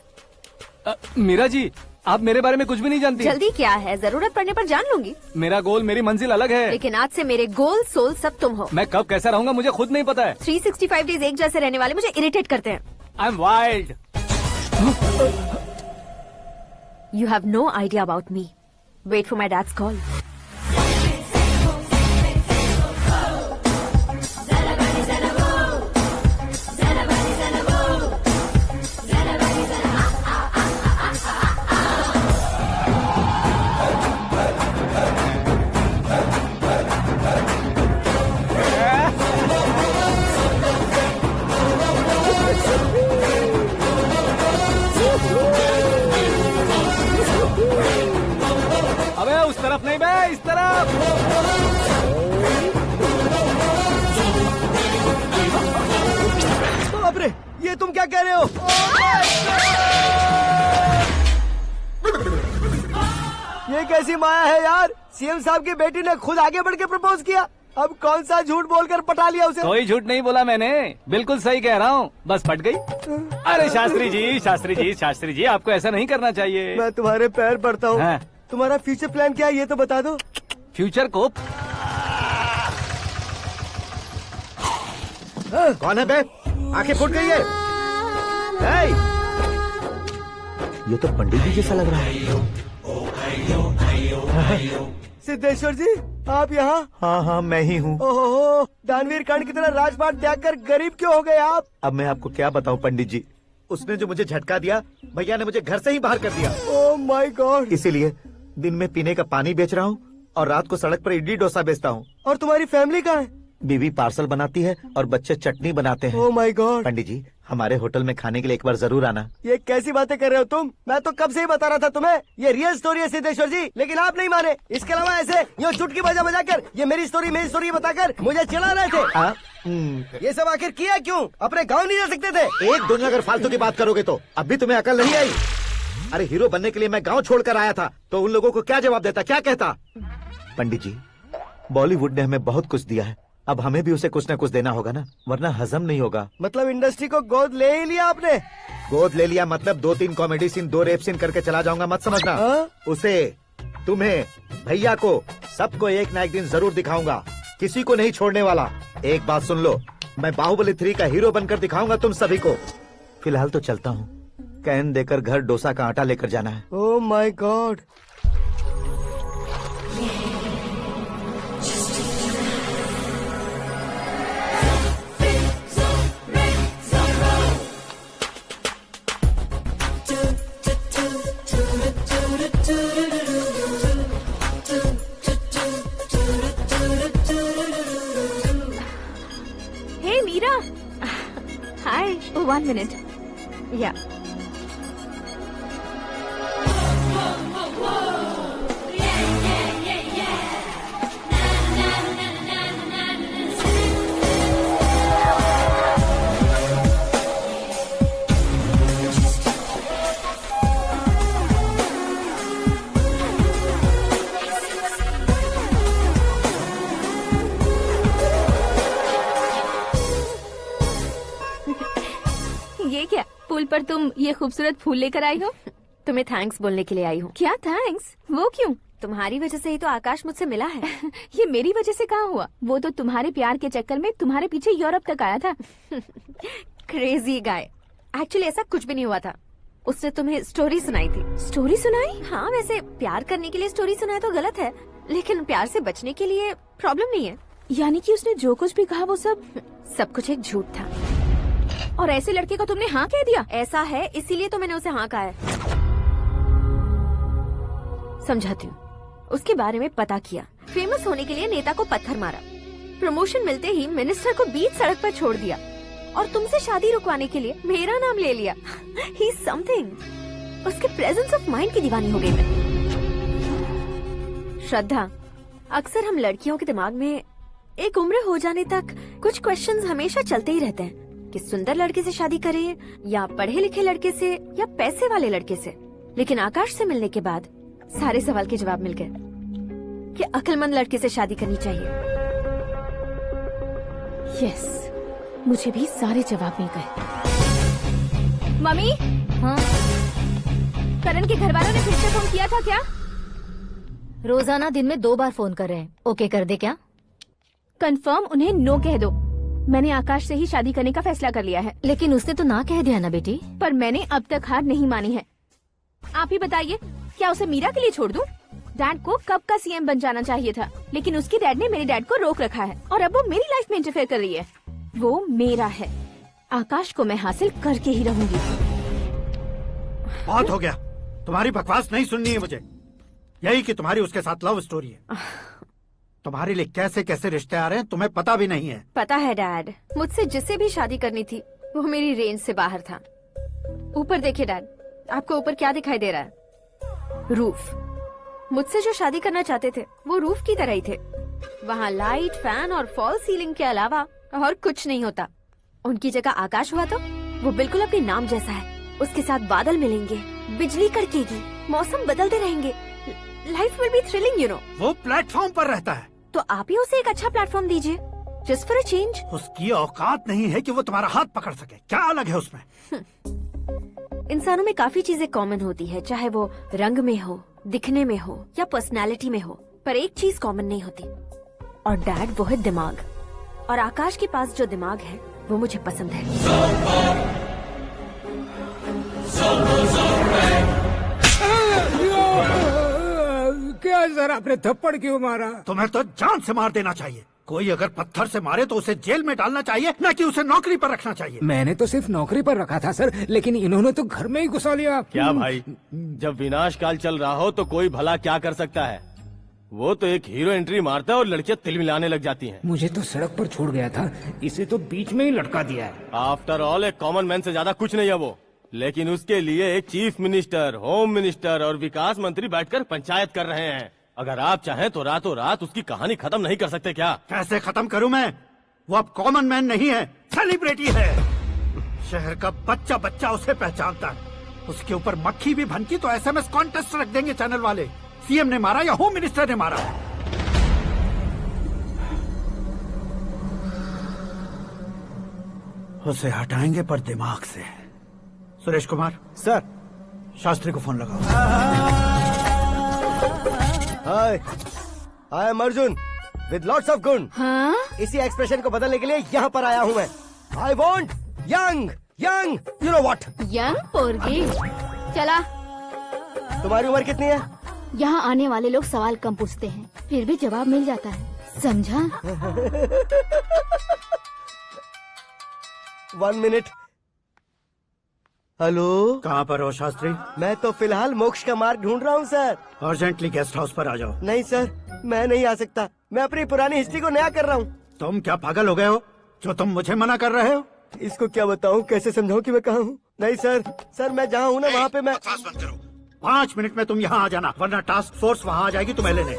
Meera ji, आप मेरे बारे में कुछ भी नहीं जानती। जल्दी क्या है, जरूरत पड़ने पर जान लूंगी। मेरा गोल, मेरी मंजिल अलग है। लेकिन आज से मेरे गोल सोल सब तुम हो। मैं कब कैसा रहूंगा मुझे खुद नहीं पता है। 365 डेज एक जैसे रहने वाले मुझे इरिटेट करते हैं। I am wild. You have no idea about me। Wait for my dad's call। अबे उस तरफ नहीं बे, इस तरफ। बाप रे, ये तुम क्या कह रहे हो? ये कैसी माया है यार? सीएम साहब की बेटी ने खुद आगे बढ़ के प्रपोज किया, अब कौन सा झूठ बोलकर पटा लिया उसे? कोई झूठ नहीं बोला मैंने, बिल्कुल सही कह रहा हूँ, बस पट गई। अरे शास्त्री जी, शास्त्री जी, शास्त्री जी, आपको ऐसा नहीं करना चाहिए। मैं तुम्हारे पैर पड़ता हूँ। हाँ। तुम्हारा फ्यूचर प्लान क्या है ये तो बता दो। फ्यूचर को कौन है बे? आंखें फूट गई है। हे! ये तो पंडित जी जैसा लग रहा है। सिद्धेश्वर जी, आप यहाँ? हाँ हाँ, मैं ही हूँ। ओहो, दानवीर कांड की तरह राजपाट त्याग कर गरीब क्यों हो गए आप? अब मैं आपको क्या बताऊँ पंडित जी, उसने जो मुझे झटका दिया, भैया ने मुझे घर से ही बाहर कर दिया। ओह माय गॉड। इसीलिए दिन में पीने का पानी बेच रहा हूँ और रात को सड़क पर इडली डोसा बेचता हूँ। और तुम्हारी फैमिली कहाँ है? बीवी पार्सल बनाती है और बच्चे चटनी बनाते हैं। ओह माय गॉड। पंडित जी, हमारे होटल में खाने के लिए एक बार जरूर आना। ये कैसी बातें कर रहे हो तुम? मैं तो कब से ही बता रहा था तुम्हें, ये रियल स्टोरी है सिद्धेश्वर जी, लेकिन आप नहीं माने। इसके अलावा ऐसे यूँ चुटकी बजा कर ये मेरी स्टोरी बताकर मुझे चिढ़ा रहे थे। ये सब आखिर किया क्यों? अपने गाँव नहीं जा सकते थे? एक दिन अगर फालतू की बात करोगे तो अब भी तुम्हें अकल नहीं आई। अरे हीरो बनने के लिए मैं गांव छोड़कर आया था, तो उन लोगों को क्या जवाब देता, क्या कहता? पंडित जी, बॉलीवुड ने हमें बहुत कुछ दिया है, अब हमें भी उसे कुछ न कुछ देना होगा ना, वरना हजम नहीं होगा। मतलब इंडस्ट्री को गोद ले ही लिया आपने? गोद ले लिया मतलब 2-3 कॉमेडी सीन, 2 रेप सीन करके चला जाऊंगा मत समझना। उसे, तुम्हें, भैया को, सबको एक ना एक दिन जरूर दिखाऊंगा, किसी को नहीं छोड़ने वाला। एक बात सुन लो, मैं बाहुबली 3 का हीरो बनकर दिखाऊंगा तुम सभी को। फिलहाल तो चलता हूँ, कैन देकर घर डोसा का आटा लेकर जाना है। Oh my God. Hey Meera, hi. 1 minute. या पर तुम ये खूबसूरत फूल लेकर आई हो? तुम्हें थैंक्स बोलने के लिए आई हूँ। क्या थैंक्स? वो क्यों? तुम्हारी वजह से ही तो आकाश मुझसे मिला है। ये मेरी वजह से कहाँ हुआ? वो तो तुम्हारे प्यार के चक्कर में तुम्हारे पीछे यूरोप तक आया था। Crazy guy. एक्चुअली ऐसा कुछ भी नहीं हुआ था। उसने तुम्हें स्टोरी सुनाई थी। स्टोरी सुनाई? हाँ, वैसे प्यार करने के लिए स्टोरी सुनाए तो गलत है, लेकिन प्यार से बचने के लिए प्रॉब्लम नहीं है। यानी कि उसने जो कुछ भी कहा वो सब कुछ एक झूठ था। और ऐसे लड़के को तुमने हाँ कह दिया? ऐसा है, इसीलिए तो मैंने उसे हाँ कहा है। समझाती हूँ। उसके बारे में पता किया, फेमस होने के लिए नेता को पत्थर मारा, प्रमोशन मिलते ही मिनिस्टर को बीच सड़क पर छोड़ दिया और तुमसे शादी रुकवाने के लिए मेरा नाम ले लिया। ही समथिंग। उसके प्रेजेंस ऑफ माइंड की दीवानी हो गई मैं। श्रद्धा, अक्सर हम लड़कियों के दिमाग में एक उम्र हो जाने तक कुछ क्वेश्चंस हमेशा चलते ही रहते हैं कि सुंदर लड़के से शादी करें या पढ़े लिखे लड़के से या पैसे वाले लड़के से। लेकिन आकाश से मिलने के बाद सारे सवाल के जवाब मिल गए कि अक्लमंद लड़के से शादी करनी चाहिए। यस, मुझे भी सारे जवाब मिल गए। मम्मी, हाँ? करण के घर वालों ने फिर से फोन किया था क्या? रोजाना दिन में 2 बार फोन कर रहे हैं। ओके कर दे क्या? कंफर्म उन्हें नो कह दो। मैंने आकाश से ही शादी करने का फैसला कर लिया है। लेकिन उसने तो ना कह दिया ना बेटी। पर मैंने अब तक हार नहीं मानी है। आप ही बताइए, क्या उसे मीरा के लिए छोड़ दूं? डैड को कब का सीएम बन जाना चाहिए था, लेकिन उसके डैड ने मेरे डैड को रोक रखा है और अब वो मेरी लाइफ में इंटरफेयर कर रही है। वो मेरा है। आकाश को मैं हासिल करके ही रहूंगी। बहुत हो गया, तुम्हारी बकवास नहीं सुननी है मुझे। यही कि तुम्हारी उसके साथ लव स्टोरी है। तुम्हारे लिए कैसे कैसे रिश्ते आ रहे हैं तुम्हें पता भी नहीं है। पता है डैड, मुझसे जिसे भी शादी करनी थी वो मेरी रेंज से बाहर था। ऊपर देखिए डैड, आपको ऊपर क्या दिखाई दे रहा है? रूफ। मुझसे जो शादी करना चाहते थे वो रूफ की तरह ही थे। वहाँ लाइट, फैन और फॉल सीलिंग के अलावा और कुछ नहीं होता। उनकी जगह आकाश हुआ तो वो बिल्कुल अपने नाम जैसा है। उसके साथ बादल मिलेंगे, बिजली कड़केगी, मौसम बदलते रहेंगे। Life will be thrilling, you know. वो प्लेटफॉर्म पर रहता है तो आप ही उसे एक अच्छा प्लेटफॉर्म दीजिए, जस्ट फॉर अ चेंज। उसकी औकात नहीं है कि वो तुम्हारा हाथ पकड़ सके। क्या अलग है उसमें? इंसानों में काफी चीजें कॉमन होती है, चाहे वो रंग में हो, दिखने में हो या पर्सनालिटी में हो, पर एक चीज कॉमन नहीं होती, और डैड वो है दिमाग। और आकाश के पास जो दिमाग है वो मुझे पसंद है। क्या सर, आपने थप्पड़ क्यों मारा? तुम्हें तो जान से मार देना चाहिए। कोई अगर पत्थर से मारे तो उसे जेल में डालना चाहिए, न कि उसे नौकरी पर रखना चाहिए। मैंने तो सिर्फ नौकरी पर रखा था सर, लेकिन इन्होंने तो घर में ही घुसा लिया। क्या भाई, जब विनाश काल चल रहा हो तो कोई भला क्या कर सकता है? वो तो एक हीरो एंट्री मारता है और लड़कियां तिल मिलाने लग जाती हैं। मुझे तो सड़क पर छोड़ गया था, इसे तो बीच में ही लटका दिया है। आफ्टर ऑल एक कॉमन मैन से ज्यादा कुछ नहीं है वो, लेकिन उसके लिए एक चीफ मिनिस्टर, होम मिनिस्टर और विकास मंत्री बैठकर पंचायत कर रहे हैं। अगर आप चाहें तो रातों रात उसकी कहानी खत्म नहीं कर सकते क्या? कैसे खत्म करूं मैं? वो अब कॉमन मैन नहीं है, सेलिब्रिटी है। शहर का बच्चा बच्चा उसे पहचानता है। उसके ऊपर मक्खी भी भनकी तो एसएमएस कॉन्टेस्ट रख देंगे चैनल वाले। सीएम ने मारा या होम मिनिस्टर ने मारा। उसे हटाएंगे पर दिमाग से। सुरेश कुमार सर, शास्त्री को फोन लगाओ। Hi, I am Arjun with lots of गुण। हाँ? इसी एक्सप्रेशन को बदलने के लिए यहाँ पर आया हूँ मैं। I want young young, you know what? Young पोरगी। चला। तुम्हारी उम्र कितनी है? यहाँ आने वाले लोग सवाल कम पूछते हैं, फिर भी जवाब मिल जाता है, समझा? 1 मिनट। हेलो, कहाँ पर हो शास्त्री? मैं तो फिलहाल मोक्ष का मार्ग ढूंढ रहा हूँ सर। अर्जेंटली गेस्ट हाउस पर आ जाओ। नहीं सर, मैं नहीं आ सकता। मैं अपनी पुरानी हिस्ट्री को नया कर रहा हूँ। तुम क्या पागल हो गए हो जो तुम मुझे मना कर रहे हो? इसको क्या बताऊँ, कैसे समझाऊँ कि मैं कहाँ हूँ? नहीं सर, सर मैं जहाँ हूँ ना वहाँ पे मैं। 5 मिनट में तुम यहाँ आ जाना, वरना टास्क फोर्स वहाँ आ जाएगी तुम्हें लेने।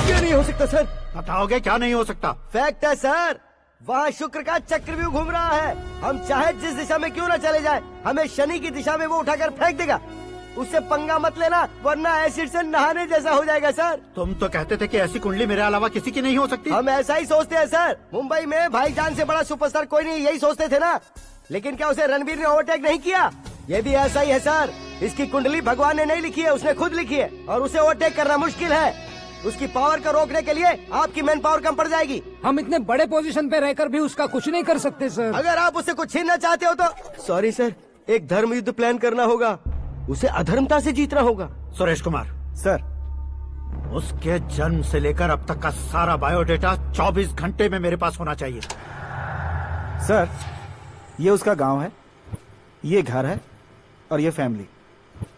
क्यों नहीं हो सकता सर? बताओगे क्या नहीं हो सकता? फैक्ट है सर, वहाँ शुक्र का चक्रव्यूह घूम रहा है। हम चाहे जिस दिशा में क्यों न चले जाए, हमें शनि की दिशा में वो उठाकर फेंक देगा। उससे पंगा मत लेना, वरना एसिड से नहाने जैसा हो जाएगा सर। तुम तो कहते थे कि ऐसी कुंडली मेरे अलावा किसी की नहीं हो सकती। हम ऐसा ही सोचते हैं सर। मुंबई में भाईजान से बड़ा सुपरस्टार कोई नहीं, यही सोचते थे ना। लेकिन क्या उसे रणवीर ने ओवरटेक नहीं किया? ये भी ऐसा ही है सर। इसकी कुंडली भगवान ने नहीं लिखी है, उसने खुद लिखी है, और उसे ओवरटेक करना मुश्किल है। उसकी पावर को रोकने के लिए आपकी मैन पावर कम पड़ जाएगी। हम इतने बड़े पोजीशन पे रहकर भी उसका कुछ नहीं कर सकते सर। अगर आप उसे कुछ छीनना चाहते हो तो सॉरी सर, एक धर्म युद्ध प्लान करना होगा। उसे अधर्मता से जीतना होगा। सुरेश कुमार सर, उसके जन्म से लेकर अब तक का सारा बायोडेटा 24 घंटे में मेरे पास होना चाहिए। सर, ये उसका गांव है, ये घर है और ये फैमिली।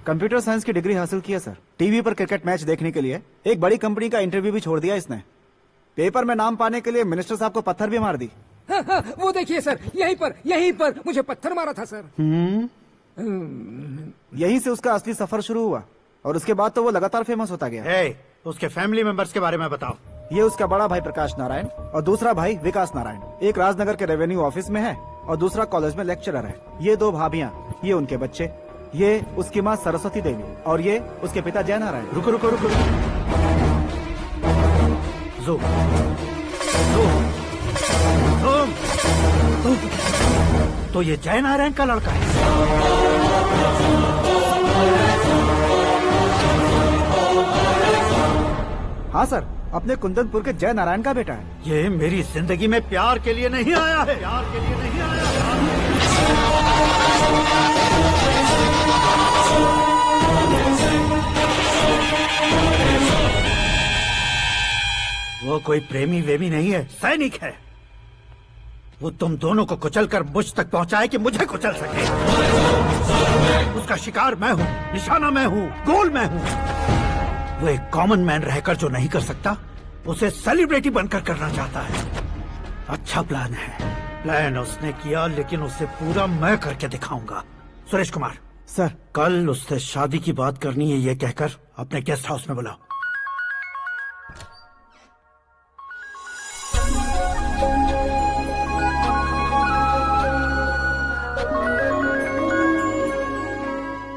कंप्यूटर साइंस की डिग्री हासिल की है सर। टीवी पर क्रिकेट मैच देखने के लिए एक बड़ी कंपनी का इंटरव्यू भी छोड़ दिया इसने। पेपर में नाम पाने के लिए मिनिस्टर साहब को पत्थर भी मार दी। हाँ, वो देखिए सर, यहीं पर मुझे पत्थर मारा था सर। यहीं से उसका असली सफर शुरू हुआ और उसके बाद तो वो लगातार फेमस होता गया। उसके फैमिली मेंबर्स के बारे में बताओ। ये उसका बड़ा भाई प्रकाश नारायण और दूसरा भाई विकास नारायण। एक राजनगर के रेवेन्यू ऑफिस में है और दूसरा कॉलेज में लेक्चरर है। ये 2 भाभियाँ, ये उनके बच्चे, ये उसकी माँ सरस्वती देवी और ये उसके पिता जय नारायण। रुको रुको रुको, तो ये जय नारायण का लड़का है। हाँ सर, अपने कुंदनपुर के जय नारायण का बेटा है। ये मेरी जिंदगी में प्यार के लिए नहीं आया है, प्यार के लिए नहीं आया वो कोई प्रेमी वेमी नहीं है, सैनिक है। वो तुम दोनों को कुचलकर मुझ तक पहुंचाए कि मुझे कुचल सके। उसका शिकार मैं हूँ, निशाना मैं हूँ, गोल मैं हूँ। वो एक कॉमन मैन रहकर जो नहीं कर सकता, उसे सेलिब्रिटी बनकर करना चाहता है। अच्छा प्लान है। प्लान उसने किया, लेकिन उसे पूरा मैं करके दिखाऊंगा। सुरेश कुमार सर, कल उससे शादी की बात करनी है, ये कहकर अपने गेस्ट हाउस में बुलाओ।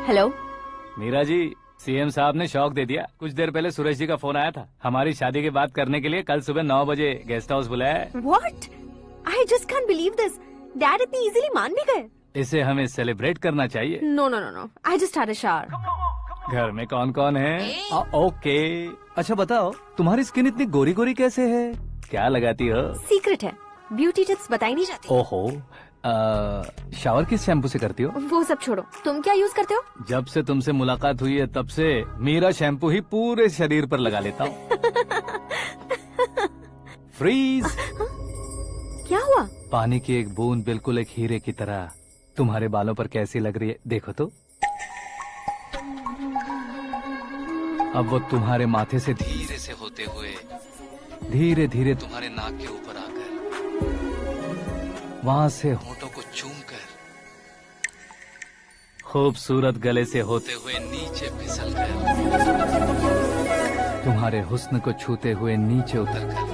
हेलो मीरा जी, सीएम साहब ने शौक दे दिया। कुछ देर पहले सुरेश जी का फोन आया था, हमारी शादी की बात करने के लिए कल सुबह 9 बजे गेस्ट हाउस बुलाया है। What? I just can't believe this. Dad इतनी इजीली मान भी गए। इसे हमें सेलिब्रेट करना चाहिए। No, no, no, no. I just had a shower. घर में कौन कौन है? ओके। अच्छा बताओ, तुम्हारी स्किन इतनी गोरी गोरी कैसे है? क्या लगाती हो? सीक्रेट है, ब्यूटी टिप्स बताई नहीं जाती। ओहो, शावर किस शैम्पू से करती हो? वो सब छोड़ो, तुम क्या यूज करते हो? जब से तुमसे मुलाकात हुई है तब से मेरा शैम्पू ही पूरे शरीर पर लगा लेता हूँ। फ्रीज। क्या हुआ? पानी की एक बूंद बिल्कुल एक हीरे की तरह तुम्हारे बालों पर कैसी लग रही है, देखो तो। अब वो तुम्हारे माथे से धीरे से होते हुए धीरे धीरे तुम्हारे नाक के ऊपर आकर वहां से होठों को चूमकर खूबसूरत गले से होते हुए नीचे फिसलकर तुम्हारे हुस्न को छूते हुए नीचे उतरकर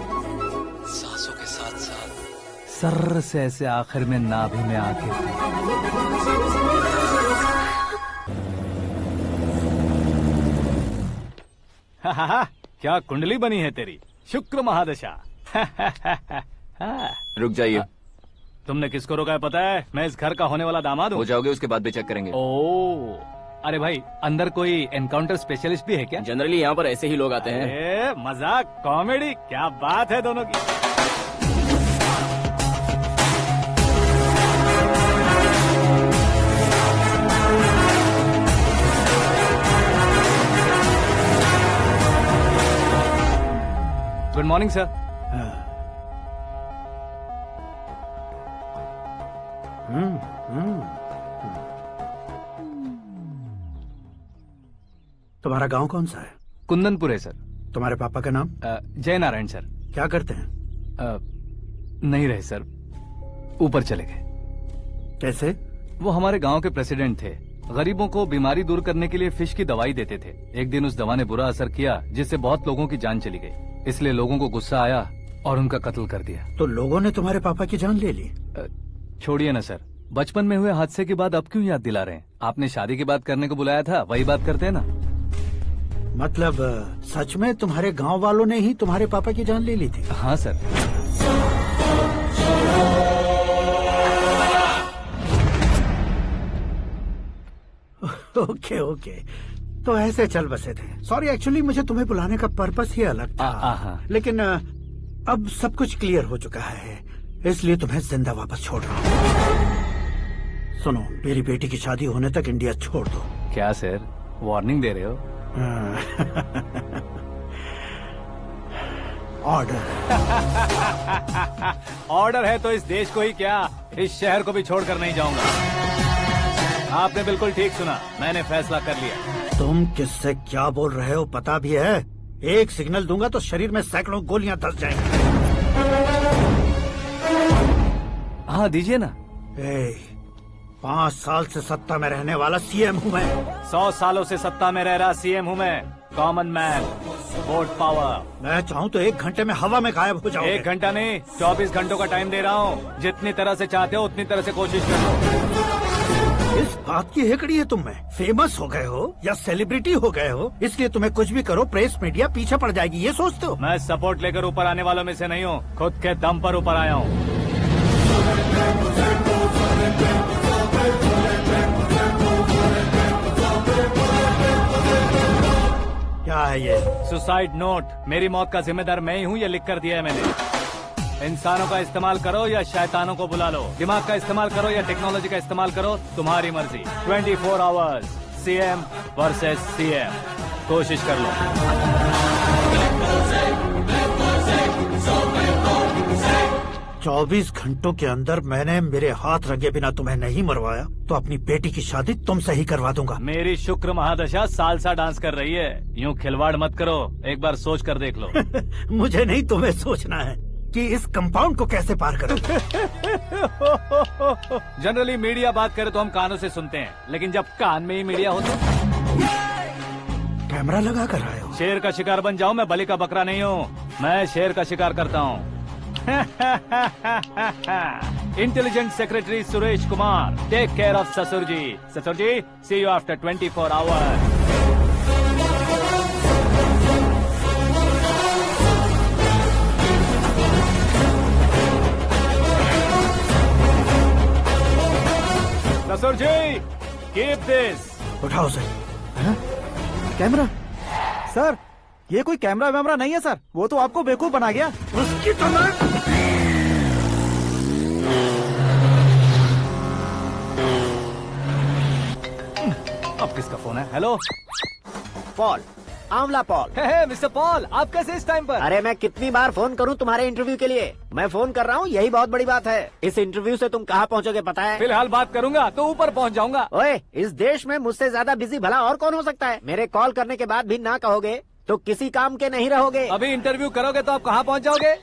सांसों के साथ साथ सर्र से ऐसे आखिर में नाभि में आके क्या कुंडली बनी है तेरी, शुक्र महादशा। रुक जाइए। तुमने किसको रोका है पता है? मैं इस घर का होने वाला दामाद हूँ। हो जाओगे उसके बाद भी चेक करेंगे। ओ, अरे भाई, अंदर कोई एनकाउंटर स्पेशलिस्ट भी है क्या? जनरली यहाँ पर ऐसे ही लोग आते हैं। मजाक, कॉमेडी, क्या बात है दोनों की। Good morning sir. तुम्हारा गांव कौन सा है? कुंदनपुर है सर। तुम्हारे पापा का नाम? जय नारायण सर। क्या करते हैं? नहीं रहे सर, ऊपर चले गए। कैसे? वो हमारे गांव के प्रेसिडेंट थे। गरीबों को बीमारी दूर करने के लिए फिश की दवाई देते थे। एक दिन उस दवा ने बुरा असर किया जिससे बहुत लोगों की जान चली गई। इसलिए लोगों को गुस्सा आया और उनका कत्ल कर दिया। तो लोगों ने तुम्हारे पापा की जान ले ली? छोड़िए ना सर, बचपन में हुए हादसे की बात अब क्यों याद दिला रहे हैं? आपने शादी की बात करने को बुलाया था, वही बात करते हैं ना। मतलब सच में तुम्हारे गांव वालों ने ही तुम्हारे पापा की जान ले ली थी? हाँ सर। ओके ओके, तो ऐसे चल बसे थे। सॉरी, एक्चुअली मुझे तुम्हें बुलाने का पर्पस ही अलग था, लेकिन अब सब कुछ क्लियर हो चुका है, इसलिए तुम्हें जिंदा वापस छोड़ रहा हूँ। सुनो, मेरी बेटी की शादी होने तक इंडिया छोड़ दो। क्या सर, वार्निंग दे रहे हो? ऑर्डर। ऑर्डर है तो इस देश को ही क्या, इस शहर को भी छोड़कर नहीं जाऊंगा। आपने बिल्कुल ठीक सुना, मैंने फैसला कर लिया। तुम किससे क्या बोल रहे हो पता भी है? एक सिग्नल दूंगा तो शरीर में सैकड़ों गोलियां धस जाएंगी। हाँ दीजिए ना। 5 साल से सत्ता में रहने वाला सीएम हूँ मैं। 100 सालों से सत्ता में रह रहा सीएम हूँ मैं। Common man, vote power. मैं चाहूँ तो 1 घंटे में हवा में गायब हो जाऊँ। 1 घंटा नहीं, 24 घंटों का टाइम दे रहा हूँ। जितनी तरह से चाहते हो उतनी तरह से कोशिश कर लो। इस बात की हेकड़ी है तुम में। फेमस हो गए हो या सेलिब्रिटी हो गए हो, इसलिए तुम्हें कुछ भी करो प्रेस मीडिया पीछे पड़ जाएगी, ये सोचते हो? मैं सपोर्ट लेकर ऊपर आने वालों में से नहीं हूँ, खुद के दम पर ऊपर आया हूँ। क्या है ये? Suicide note. मेरी मौत का जिम्मेदार मैं ही हूँ, ये लिख कर दिया है मैंने। इंसानों का इस्तेमाल करो या शैतानों को बुला लो, दिमाग का इस्तेमाल करो या टेक्नोलॉजी का इस्तेमाल करो, तुम्हारी मर्जी। 24 आवर्स, सीएम वर्सेस सीएम, कोशिश कर लो। 24 घंटों के अंदर मैंने मेरे हाथ रंगे बिना तुम्हें नहीं मरवाया तो अपनी बेटी की शादी तुमसे ही करवा दूंगा। मेरी शुक्र महादशा सालसा डांस कर रही है, यूँ खिलवाड़ मत करो, एक बार सोच कर देख लो। मुझे नहीं, तुम्हें सोचना है कि इस कंपाउंड को कैसे पार करो। जनरली मीडिया बात करे तो हम कानों से सुनते हैं, लेकिन जब कान में ही मीडिया हो तो कैमरा लगा कर आए हो। शेर का शिकार बन जाऊं, मैं बलि का बकरा नहीं हूँ, मैं शेर का शिकार करता हूँ। Intelligent secretary Suresh Kumar, take care of ससुर जी। ससुर जी, सी यू आफ्टर 24 आवर्स। ससुर जी, कीप दिस। उठाओ सर। कैमरा? सर, ये कोई कैमरा वैमरा नहीं है सर, वो तो आपको बेवकूफ बना गया। उसकी तो अब किसका फोन है? हेलो पॉल, आंवला पॉल। मिस्टर पॉल, आप कैसे इस टाइम पर? अरे मैं कितनी बार फोन करूं तुम्हारे इंटरव्यू के लिए? मैं फोन कर रहा हूं, यही बहुत बड़ी बात है। इस इंटरव्यू से तुम कहां पहुंचोगे पता है? फिलहाल बात करूंगा तो ऊपर पहुंच जाऊंगा। ओए, इस देश में मुझसे ज्यादा बिजी भला और कौन हो सकता है? मेरे कॉल करने के बाद भी ना कहोगे तो किसी काम के नहीं रहोगे। अभी इंटरव्यू करोगे तो आप कहाँ पहुँच जाओगे?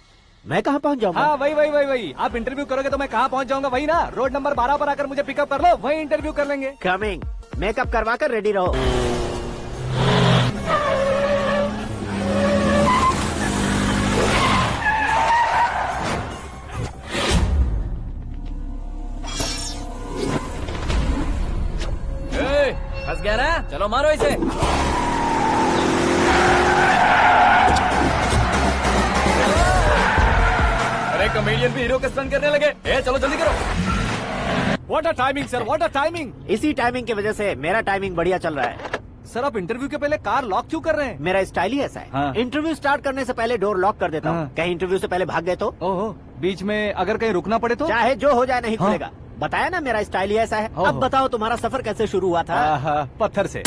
मैं कहाँ पहुँच जाऊंगा? हाँ, वही। आप इंटरव्यू करोगे तो मैं कहाँ पहुँच जाऊंगा? वही ना, रोड नंबर 12 पर आकर मुझे पिकअप कर लो, वही इंटरव्यू कर लेंगे। कमिंग। मेकअप करवा कर रेडी रहो। फंस गया ना, चलो मारो इसे। अरे कमेडियन भी हीरो के स्टंट करने लगे। चलो जल्दी करो। What a timing sir, what a timing. इसी टाइमिंग की वजह से मेरा टाइमिंग बढ़िया चल रहा है। सर, आप इंटरव्यू के पहले कार लॉक क्यों कर रहे हैं? मेरा स्टाइल ही ऐसा है। हाँ। इंटरव्यू स्टार्ट करने से पहले डोर लॉक कर देता हूँ। कहीं इंटरव्यू से पहले भाग गए तो? ओहो, बीच में अगर कहीं रुकना पड़े तो? चाहे जो हो जाए नहीं खुलेगा। बताया ना, मेरा स्टाइल ही ऐसा है। अब बताओ तुम्हारा सफर कैसे शुरू हुआ था? पत्थर से।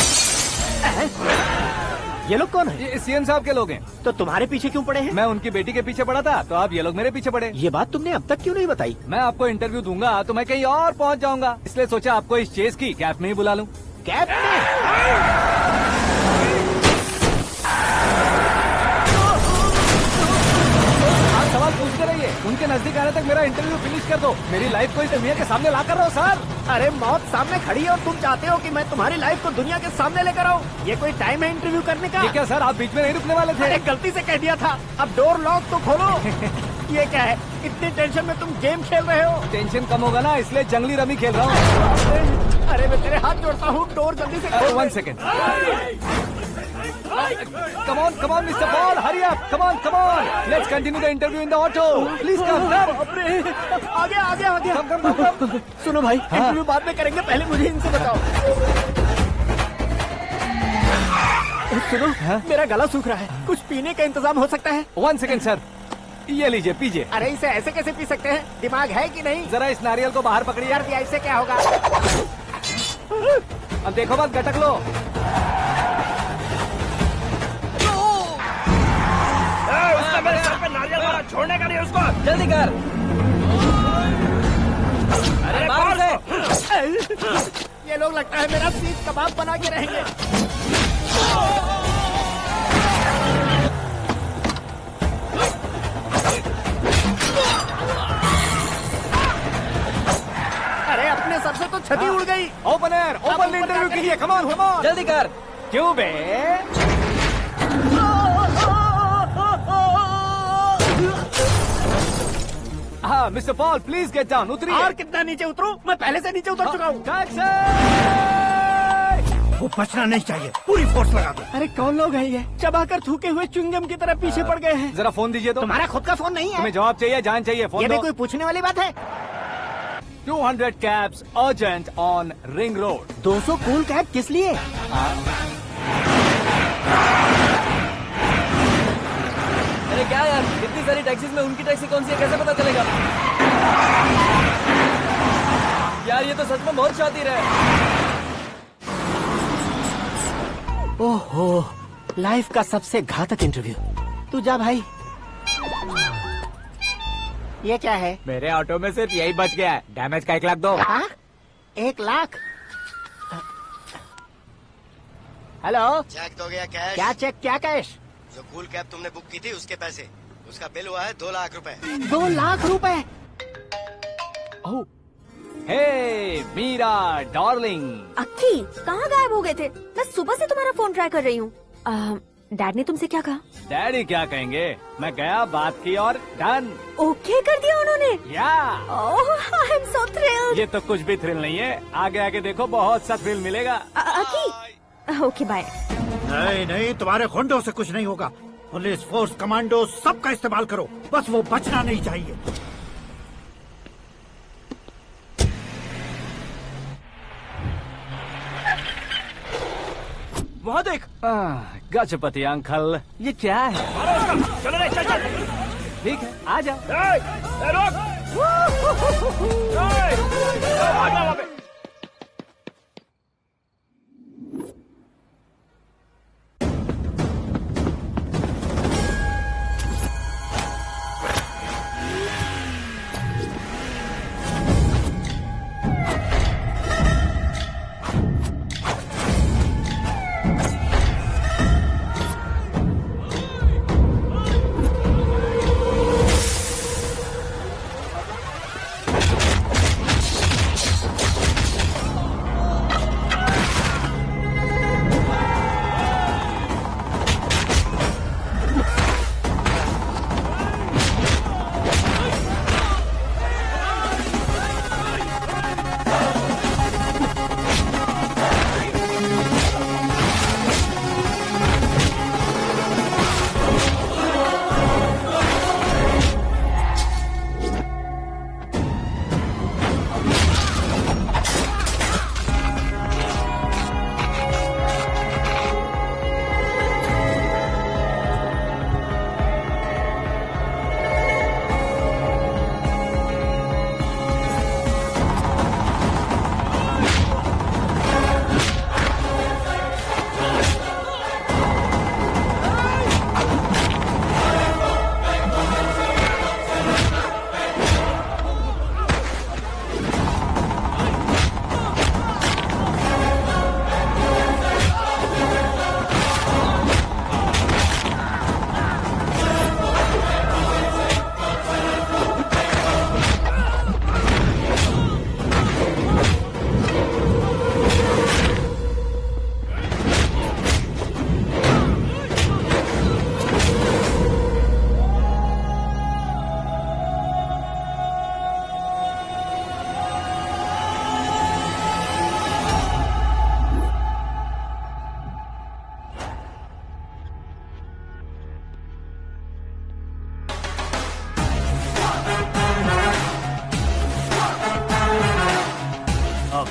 ये लोग कौन है? ये सीएम साहब के लोग हैं। तो तुम्हारे पीछे क्यों पड़े हैं? मैं उनकी बेटी के पीछे पड़ा था, तो आप ये लोग मेरे पीछे पड़े। ये बात तुमने अब तक क्यों नहीं बताई? मैं आपको इंटरव्यू दूंगा तो मैं कहीं और पहुंच जाऊंगा, इसलिए सोचा आपको इस चेस की कैप में ही बुला लूं। कैप में? सवाल पूछते रहिए, उनके नजदीक आने तक मेरा इंटरव्यू फिनिश कर दो। मेरी लाइफ को इस दुनिया के सामने ला कर रहो सर। अरे मौत सामने खड़ी है और तुम चाहते हो कि मैं तुम्हारी लाइफ को दुनिया के सामने लेकर आऊं? ये कोई टाइम है इंटरव्यू करने का? ये क्या सर, आप बीच में नहीं रुकने वाले थे? अरे गलती से कह दिया था, अब डोर लॉक तो खोलो। ये क्या है, इतनी टेंशन में तुम गेम खेल रहे हो? टेंशन कम होगा ना, इसलिए जंगली रमी खेल रहा हूँ। अरे मैं तेरे हाथ जोड़ता हूँ, डोर जल्दी से खोलो। 1 second. Come on, Mr. Paul, hurry up! Come on! Let's continue the interview in the auto. Please come. आगे। Come. सुनो भाई, इंटरव्यू बाद में करेंगे, पहले मुझे इनसे बताओ। सुनो, मेरा गला सूख रहा है, कुछ पीने का इंतजाम हो सकता है? 1 सेकेंड सर, ये लीजिए पीजिए। अरे इसे ऐसे कैसे पी सकते हैं? दिमाग है कि नहीं? जरा इस नारियल को बाहर पकड़िए। यार दिया इससे क्या होगा? अब देखो मत, गटक लो। उसने मेरे सर पे नारियल मारा, छोड़ने का नहीं उसको। जल्दी कर। अरे मार उसे। ये लोग लगता है मेरा सीख कबाब बना के रहेंगे। अरे अपने सर से तो छती उड़ गई। ओपनर, ओपन इंटरव्यू कीजिए। कम ऑन, कम ऑन, जल्दी कर। क्यों बे? हाँ mister Paul, please get down. उतरिए। और कितना नीचे उतरूं? मैं पहले से नीचे उतर चुका हूँ। वो बचना नहीं चाहिए, पूरी फोर्स लगा दो। अरे कौन लोग हैं ये? चबाकर थूके हुए च्युइंगम की तरह पीछे पड़ गए हैं। जरा फोन दीजिए तो। तुम्हारा खुद का फोन नहीं है? तुम्हें जवाब चाहिए, जान चाहिए, फोन ये दो। भी कोई पूछने वाली बात है? 200 cabs urgent on Ring Road। 200 cool cab किस लिए? अरे क्या यार, इतनी सारी टैक्सीज में उनकी टैक्सी कौन सी है, कैसे पता चलेगा? यार ये तो सच में बहुत शातिर है। ओहो, लाइफ का सबसे घातक इंटरव्यू। तू जा भाई। ये क्या है? मेरे ऑटो में सिर्फ यही बच गया है, डैमेज का 1 लाख दो। 1 लाख? हेलो, चेक तो गया कैश। क्या चेक, क्या कैश? जो कूल कैब तुमने बुक की थी उसके पैसे, उसका बिल हुआ है 2 लाख रुपए। 2 लाख रुपए? हे मीरा डार्लिंग। अक्की, कहाँ गायब हो गए थे? मैं सुबह से तुम्हारा फोन ट्राई कर रही हूँ। डैड ने तुमसे क्या कहा? डैडी क्या कहेंगे, मैं गया, बात की और डन। ओके कर दिया उन्होंने? या। ओह, आई एम सो थ्रिल्ड। ये तो कुछ भी थ्रिल नहीं है, आगे आगे देखो बहुत सा थ्रिल मिलेगा। अक्की, ओके बाय। नहीं नहीं, तुम्हारे गुंडों से कुछ नहीं होगा। पुलिस फोर्स, कमांडो, सबका इस्तेमाल करो, बस वो बचना नहीं चाहिए। वहाँ देख। गजपति अंकल, ये क्या है? चलो रे, चल चल। ठीक है, आ जाओ।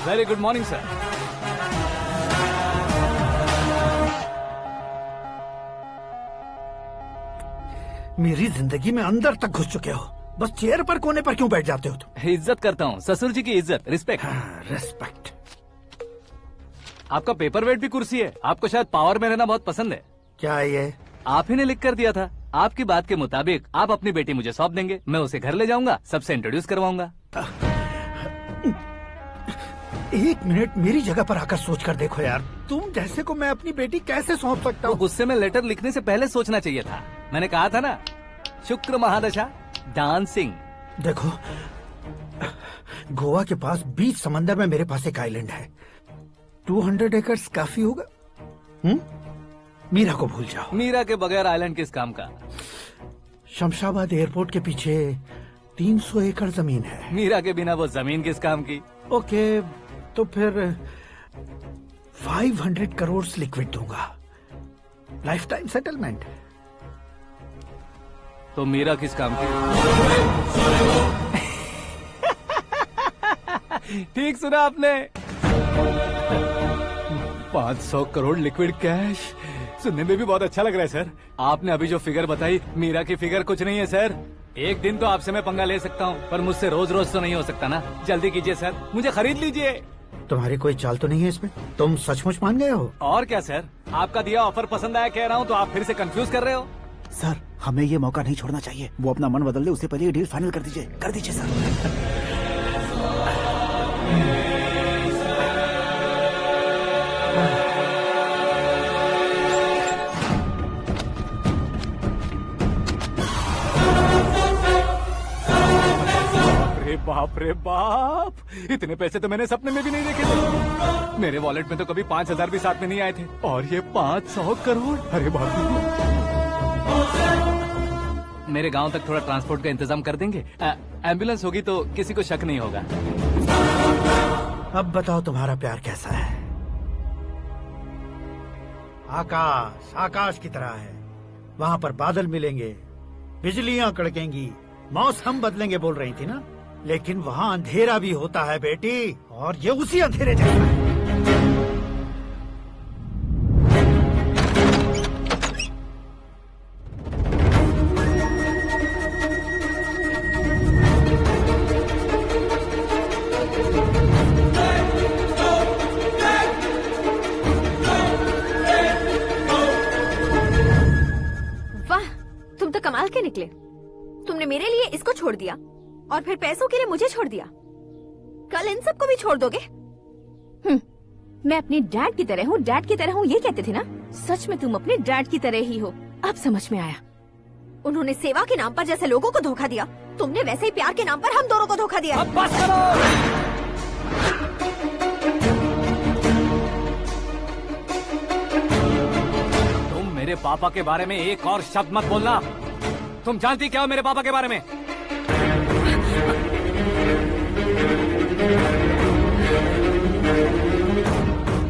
Very good morning sir. मेरी जिंदगी में अंदर तक घुस चुके हो, बस चेयर पर कोने पर क्यों बैठ जाते हो तुम? इज्जत करता हूँ, ससुर जी की इज्जत, रिस्पेक्ट। रिस्पेक्ट। आपका पेपर वेट भी कुर्सी है। आपको शायद पावर में रहना बहुत पसंद है। क्या ये? आप ही ने लिख कर दिया था। आपकी बात के मुताबिक आप अपनी बेटी मुझे सौंप देंगे, मैं उसे घर ले जाऊंगा, सबसे इंट्रोड्यूस करवाऊंगा। 1 मिनट मेरी जगह पर आकर सोच कर देखो यार, तुम जैसे को मैं अपनी बेटी कैसे सौंप सकता हूँ? गुस्से में लेटर लिखने से पहले सोचना चाहिए था। मैंने कहा था ना, शुक्र महादशा डांसिंग। देखो, गोवा के पास बीच समंदर में मेरे पास एक आइलैंड है, 200 एकर्स काफी होगा। मीरा को भूल जाओ। मीरा के बगैर आइलैंड किस काम का? शमशाबाद एयरपोर्ट के पीछे 300 एकड़ जमीन है। मीरा के बिना वो जमीन किस काम की? ओके, तो फिर 500 करोड़ लिक्विड दूंगा, लाइफ टाइम सेटलमेंट। तो मीरा किस काम की? ठीक सुना आपने, 500 करोड़ लिक्विड कैश। सुनने में भी बहुत अच्छा लग रहा है सर। आपने अभी जो फिगर बताई, मीरा की फिगर कुछ नहीं है सर। एक दिन तो आपसे मैं पंगा ले सकता हूँ, पर मुझसे रोज रोज तो नहीं हो सकता ना। जल्दी कीजिए सर, मुझे खरीद लीजिए। तुम्हारी कोई चाल तो नहीं है इसमें? तुम सचमुच मान गए हो? और क्या सर, आपका दिया ऑफर पसंद आया कह रहा हूँ, तो आप फिर से कंफ्यूज कर रहे हो। सर, हमें ये मौका नहीं छोड़ना चाहिए। वो अपना मन बदल दे, उससे पहले ये डील फाइनल कर दीजिए सर। बाप रे बाप, इतने पैसे तो मैंने सपने में भी नहीं देखे थे। मेरे वॉलेट में तो कभी 5,000 भी साथ में नहीं आए थे, और ये 500 करोड़। अरे बाप रे। मेरे गांव तक थोड़ा ट्रांसपोर्ट का इंतजाम कर देंगे? एम्बुलेंस होगी तो किसी को शक नहीं होगा। अब बताओ तुम्हारा प्यार कैसा है? आकाश आकाश की तरह है, वहाँ पर बादल मिलेंगे, बिजलियां कड़केंगी, मौसम बदलेंगे बोल रही थी ना, लेकिन वहाँ अंधेरा भी होता है बेटी, और ये उसी अंधेरे जैसा है। वाह, तुम तो कमाल के निकले। तुमने मेरे लिए इसको छोड़ दिया और फिर पैसों के लिए मुझे छोड़ दिया। कल इन सबको भी छोड़ दोगे? मैं अपने डैड की तरह हूँ, डैड की तरह हूँ, ये कहते थे ना। सच में तुम अपने डैड की तरह ही हो। अब समझ में आया। उन्होंने सेवा के नाम पर जैसे लोगों को धोखा दिया, तुमने वैसे ही प्यार के नाम पर हम दोनों को धोखा दिया। अब बस करो। तुम मेरे पापा के बारे में एक और शब्द मत बोलना। तुम जानती क्या हो मेरे पापा के बारे में?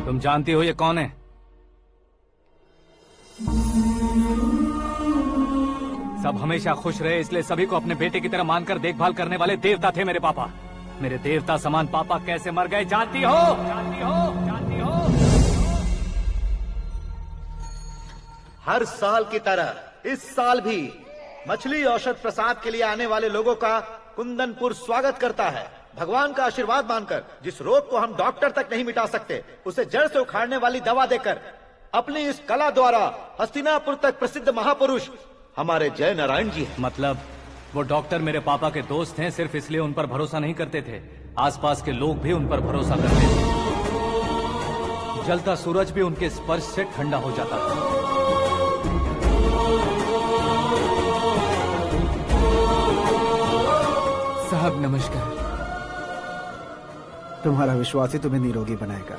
तुम जानती हो ये कौन है? सब हमेशा खुश रहे, इसलिए सभी को अपने बेटे की तरह मानकर देखभाल करने वाले देवता थे मेरे पापा। मेरे देवता समान पापा कैसे मर गए जानती हो? जानती हो? जानती हो? हर साल की तरह इस साल भी मछली औषध प्रसाद के लिए आने वाले लोगों का कुंदनपुर स्वागत करता है। भगवान का आशीर्वाद मानकर जिस रोग को हम डॉक्टर तक नहीं मिटा सकते, उसे जड़ से उखाड़ने वाली दवा देकर अपनी इस कला द्वारा हस्तिनापुर तक प्रसिद्ध महापुरुष हमारे जय नारायण जी हैं। मतलब वो डॉक्टर मेरे पापा के दोस्त हैं, सिर्फ इसलिए उन पर भरोसा नहीं करते थे, आसपास के लोग भी उन पर भरोसा करते थे। जलता सूरज भी उनके स्पर्श से ठंडा हो जाता था। साहब नमस्कार। तुम्हारा विश्वास ही तुम्हें निरोगी बनाएगा।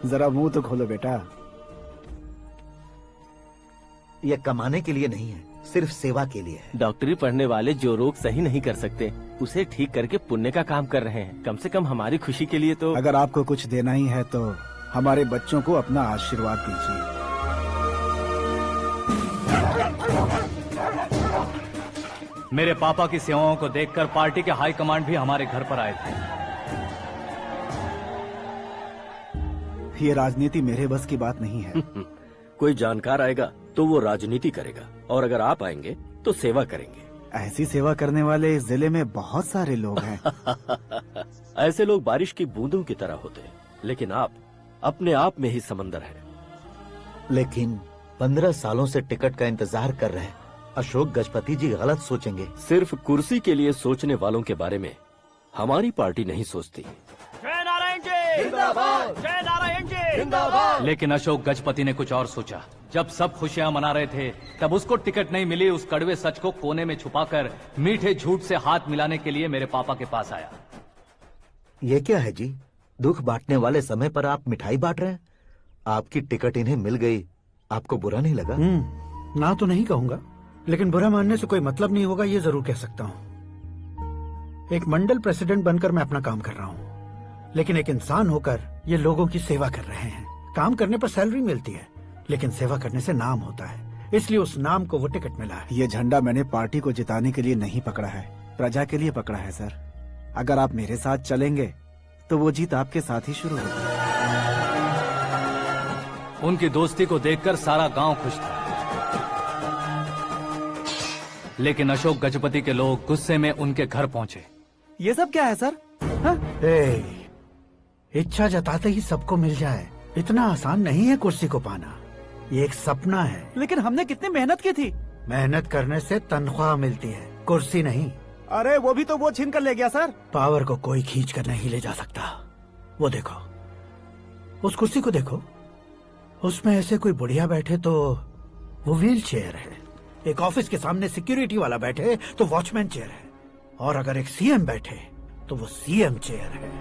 जरा मुंह तो खोलो बेटा। यह कमाने के लिए नहीं है, सिर्फ सेवा के लिए है। डॉक्टरी पढ़ने वाले जो रोग सही नहीं कर सकते, उसे ठीक करके पुण्य का काम कर रहे हैं। कम से कम हमारी खुशी के लिए तो। अगर आपको कुछ देना ही है तो हमारे बच्चों को अपना आशीर्वाद दीजिए। मेरे पापा की सेवाओं को देखकर पार्टी के हाई कमांड भी हमारे घर पर आए थे। ये राजनीति मेरे बस की बात नहीं है। कोई जानकार आएगा तो वो राजनीति करेगा, और अगर आप आएंगे तो सेवा करेंगे। ऐसी सेवा करने वाले इस जिले में बहुत सारे लोग हैं। ऐसे लोग बारिश की बूंदों की तरह होते हैं, लेकिन आप अपने आप में ही समंदर हैं। लेकिन 15 सालों से टिकट का इंतजार कर रहे हैं। अशोक गजपति जी गलत सोचेंगे। सिर्फ कुर्सी के लिए सोचने वालों के बारे में हमारी पार्टी नहीं सोचती। जय नारायण जी जिंदाबाद, जय नारायण जी जिंदाबाद। लेकिन अशोक गजपति ने कुछ और सोचा। जब सब खुशियां मना रहे थे, तब उसको टिकट नहीं मिली। उस कड़वे सच को कोने में छुपाकर मीठे झूठ से हाथ मिलाने के लिए मेरे पापा के पास आया। ये क्या है जी? दुख बांटने वाले समय पर आप मिठाई बांट रहे हैं। आपकी टिकट इन्हें मिल गई, आपको बुरा नहीं लगा? ना तो नहीं कहूंगा, लेकिन बुरा मानने से कोई मतलब नहीं होगा, ये जरूर कह सकता हूँ। एक मंडल प्रेसिडेंट बनकर मैं अपना काम कर रहा हूँ, लेकिन एक इंसान होकर ये लोगों की सेवा कर रहे हैं। काम करने पर सैलरी मिलती है, लेकिन सेवा करने से नाम होता है, इसलिए उस नाम को वो टिकट मिला है। ये झंडा मैंने पार्टी को जिताने के लिए नहीं पकड़ा है, प्रजा के लिए पकड़ा है सर। अगर आप मेरे साथ चलेंगे तो वो जीत आपके साथ ही शुरू होगी। उनकी दोस्ती को देखकर सारा गांव खुश था, लेकिन अशोक गजपति के लोग गुस्से में उनके घर पहुंचे। ये सब क्या है सर? इच्छा जताते ही सबको मिल जाए, इतना आसान नहीं है कुर्सी को पाना। ये एक सपना है। लेकिन हमने कितनी मेहनत की थी। मेहनत करने से तनख्वाह मिलती है, कुर्सी नहीं। अरे वो भी तो वो छीन कर ले गया सर। पावर को कोई खींच कर नहीं ले जा सकता। वो देखो, उस कुर्सी को देखो, उसमें ऐसे कोई बुढ़िया बैठे तो वो व्हील चेयर है। एक ऑफिस के सामने सिक्योरिटी वाला बैठे तो वॉचमैन चेयर है, और अगर एक सीएम बैठे तो वो सीएम चेयर है।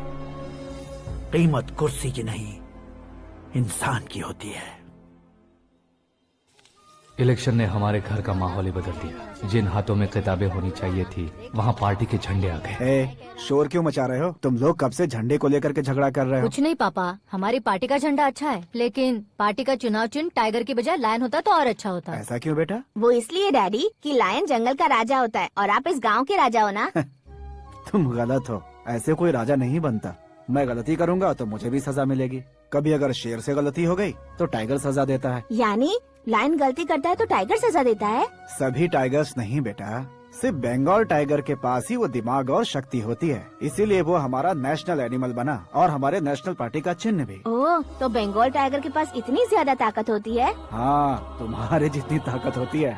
कीमत कुर्सी की नहीं, इंसान की होती है। इलेक्शन ने हमारे घर का माहौल ही बदल दिया। जिन हाथों में किताबें होनी चाहिए थी, वहाँ पार्टी के झंडे आ गए। शोर क्यों मचा रहे हो? तुम लोग कब से झंडे को लेकर के झगड़ा कर रहे हो? कुछ नहीं पापा, हमारी पार्टी का झंडा अच्छा है, लेकिन पार्टी का चुनाव चिन्ह टाइगर की बजाय लायन होता तो और अच्छा होता। ऐसा क्यों बेटा? वो इसलिए डैडी कि लायन जंगल का राजा होता है और आप इस गांव के राजा हो ना। तुम गलत हो, ऐसे कोई राजा नहीं बनता। मैं गलती करूंगा तो मुझे भी सजा मिलेगी। कभी अगर शेर से गलती हो गई तो टाइगर सजा देता है। यानी लायन गलती करता है तो टाइगर सजा देता है? सभी टाइगर्स नहीं बेटा, सिर्फ बंगाल टाइगर के पास ही वो दिमाग और शक्ति होती है, इसीलिए वो हमारा नेशनल एनिमल बना और हमारे नेशनल पार्टी का चिन्ह भी। ओह, तो बंगाल टाइगर के पास इतनी ज्यादा ताकत होती है? हाँ, तुम्हारे जितनी ताकत होती है।